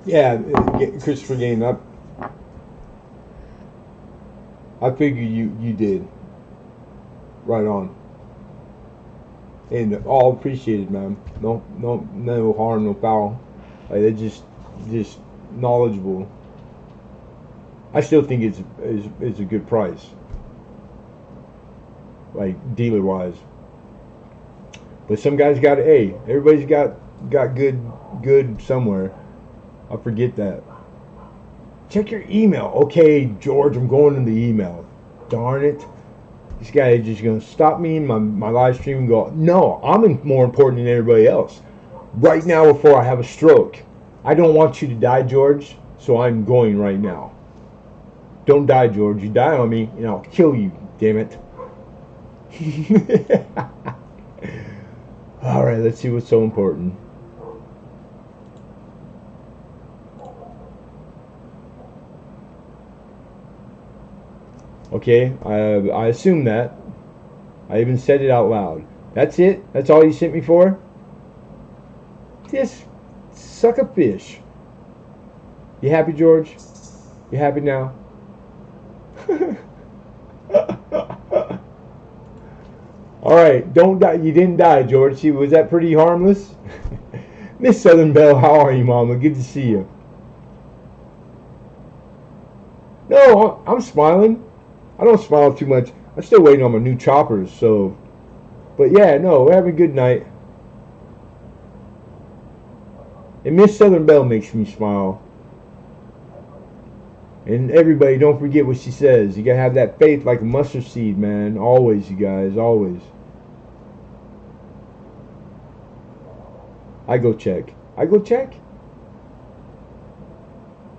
Yeah, Christopher Gain, I figured you did. Right on. And all appreciated, man. No harm, no foul. Like, they're just knowledgeable. I still think it's a good price. Like, dealer wise. But some guys got everybody's got good somewhere. I forget that. Check your email. Okay, George, I'm going in the email. darn it. This guy is just going to stop me in my live stream and go, no, I'm more important than everybody else. Right now before I have a stroke. I don't want you to die, George, so I'm going right now. Don't die, George. You die on me, and I'll kill you, damn it. Alright, let's see what's so important. Okay, I assume that. I even said it out loud. That's it? That's all you sent me for? Just suck a fish. You happy, George? You happy now? Alright, don't die. You didn't die, George. See, was that pretty harmless? Miss Southern Belle, how are you, Mama? Good to see you. No, I'm smiling. I don't smile too much. I'm still waiting on my new choppers, so. But yeah, no, have a good night. And Miss Southern Belle makes me smile. And everybody, don't forget what she says. You gotta have that faith like a mustard seed, man. Always, you guys, always. I go check. I go check?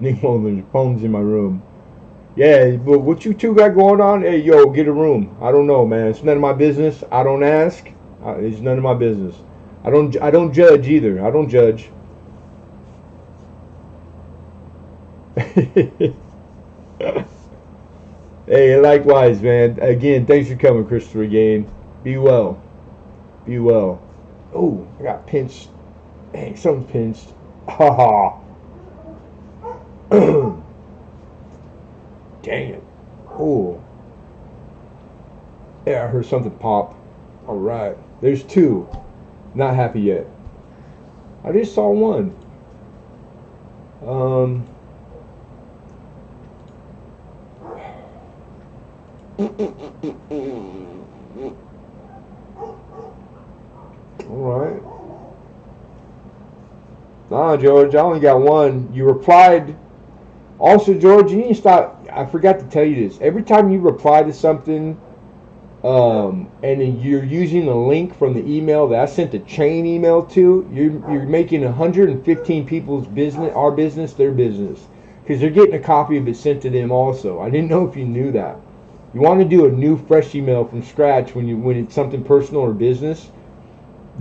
Nick Mulder's phone's in my room. Yeah, but what you two got going on? Hey, yo, get a room. I don't know, man. It's none of my business. I don't ask. It's none of my business. I don't judge either. I don't judge. Hey, likewise, man. Again, thanks for coming, Christopher. Again, be well. Be well. Oh, I got pinched. Dang, something pinched. Ha ha. Dang it. Oh. Yeah, I heard something pop. Alright. There's two. Not happy yet. I just saw one. Alright. Nah, George, I only got one. You replied. Also, George, you need to stop. I forgot to tell you this. Every time you reply to something, and then you're using the link from the email that I sent the chain email to, you're making 115 people's business, our business, their business, because they're getting a copy of it sent to them also. I didn't know if you knew that. You want to do a new, fresh email from scratch when it's something personal or business.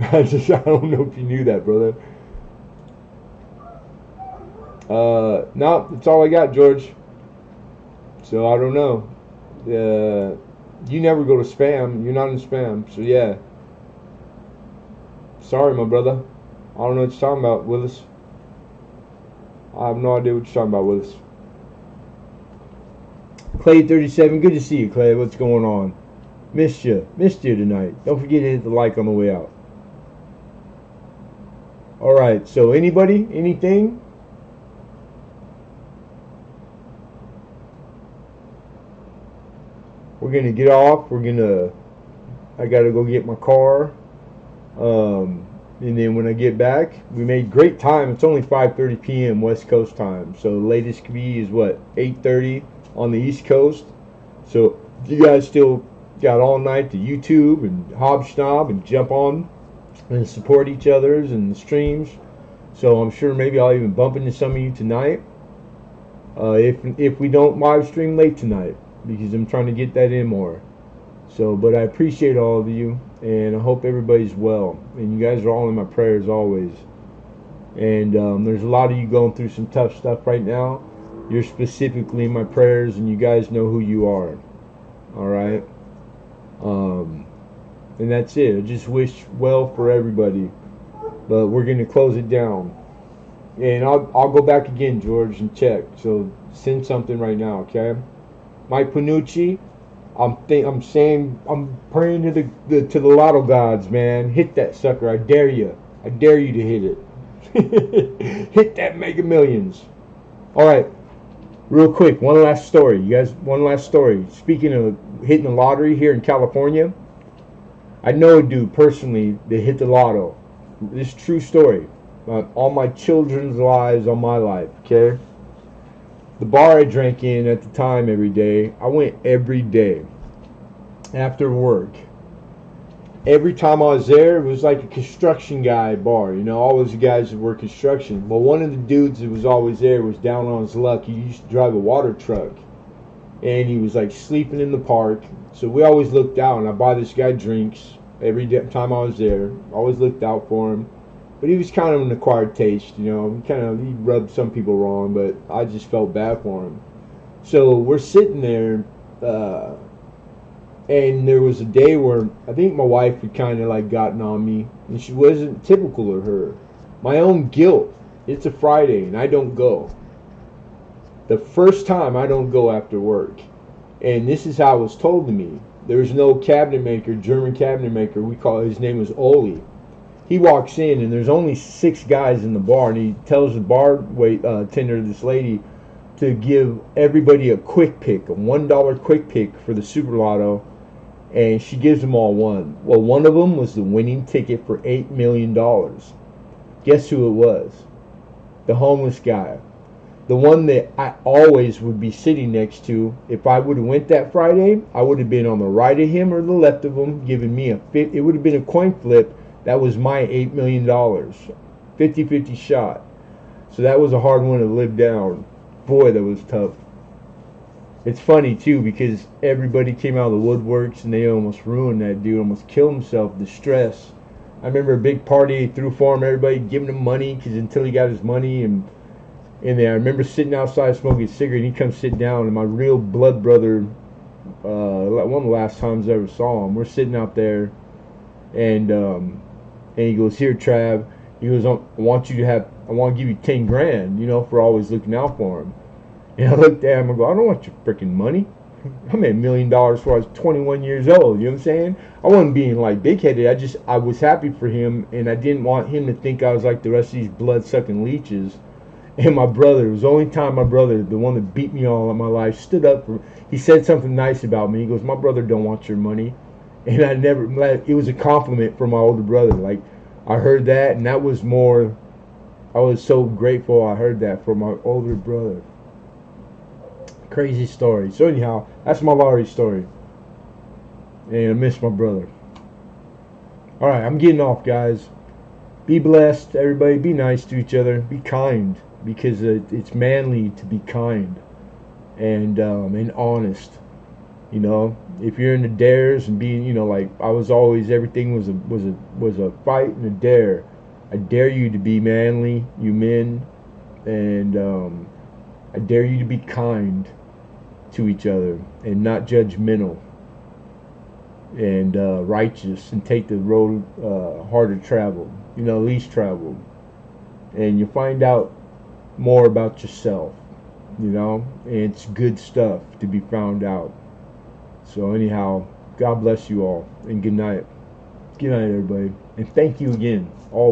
I don't know if you knew that, brother. No, that's all I got, George. So I don't know. You never go to spam. You're not in spam. So yeah. Sorry, my brother. I don't know what you're talking about, Willis. I have no idea what you're talking about, Willis. Clay 37, good to see you, Clay. What's going on? Missed you tonight. Don't forget to hit the like on the way out. Alright, so anybody? Anything? We're gonna get off. I gotta go get my car. And then when I get back, we made great time. It's only 5:30 p.m. West Coast time. So the latest could be is what, 8:30 on the East Coast. So you guys still got all night to YouTube and hobnob and jump on and support each other's and the streams. So I'm sure maybe I'll even bump into some of you tonight. If we don't live stream late tonight, because I'm trying to get that in more. So, but I appreciate all of you, and I hope everybody's well. And you guys are all in my prayers always. And there's a lot of you going through some tough stuff right now. You're specifically in my prayers, and you guys know who you are. Alright? And that's it. I just wish well for everybody. But we're going to close it down. And I'll go back again, George, and check. So send something right now, okay? Mike Panucci, I'm praying to the lotto gods, man. Hit that sucker. I dare you. I dare you to hit it. Hit that Mega Millions. All right. Real quick, one last story. You guys, one last story. Speaking of hitting the lottery here in California, I know a dude personally that hit the lotto. This is a true story. All my children's lives on my life, okay? the bar I drank in at the time every day, I went every day after work. Every time I was there, it was like a construction guy bar. You know, all those guys that were construction. Well, one of the dudes that was always there was down on his luck. He used to drive a water truck, and he was like sleeping in the park. So we always looked out, and I buy this guy drinks every time I was there. Always looked out for him. But he was kind of an acquired taste, you know. He rubbed some people wrong, but I just felt bad for him. So we're sitting there, and there was a day where I think my wife had kind of like gotten on me, and she wasn't typical of her. My own guilt. It's a Friday, and I don't go. The first time I don't go after work. And this is how it was told to me. There was no cabinet maker, German cabinet maker. His name was Oli. He walks in, and there's only 6 guys in the bar, and he tells the bar tender, this lady, to give everybody a quick pick, a $1 quick pick for the Super Lotto, and she gives them all one. Well, one of them was the winning ticket for $8 million. Guess who it was? The homeless guy. The one that I always would be sitting next to. If I would have went that Friday, I would have been on the right of him or the left of him, giving me it would have been a coin flip. That was my $8 million. 50-50 shot. So that was a hard one to live down. Boy, that was tough. It's funny, too, because everybody came out of the woodworks, and they almost ruined that dude, almost killed himself, the stress. I remember a big party he threw for him, everybody giving him money, because until he got his money, and I remember sitting outside smoking a cigarette, and he comes sit down, and my real blood brother, one of the last times I ever saw him, we're sitting out there, and he goes, "Here, Trav," he goes, I want to give you 10 grand, you know, for always looking out for him. And I looked at him and go, "I don't want your freaking money. I made $1 million before I was 21 years old. You know what I'm saying?" I wasn't being like big-headed. I was happy for him, and I didn't want him to think I was like the rest of these blood-sucking leeches. And my brother, it was the only time my brother, the one that beat me all of my life, stood up for, he said something nice about me. He goes, "My brother don't want your money." And it was a compliment from my older brother. Like, I heard that, and that was more, I was so grateful I heard that from my older brother. Crazy story. So anyhow, that's my lottery story. And I miss my brother. Alright, I'm getting off, guys. Be blessed, everybody. Be nice to each other. Be kind, because it's manly to be kind and honest. You know, if you're in the dares and being, you know, like I was always, everything was a fight and a dare. I dare you to be manly, you men, and I dare you to be kind to each other and not judgmental and righteous, and take the road harder traveled, you know, least traveled, and you find out more about yourself, you know, and it's good stuff to be found out. So anyhow, God bless you all, and good night. Good night, everybody, and thank you again, always.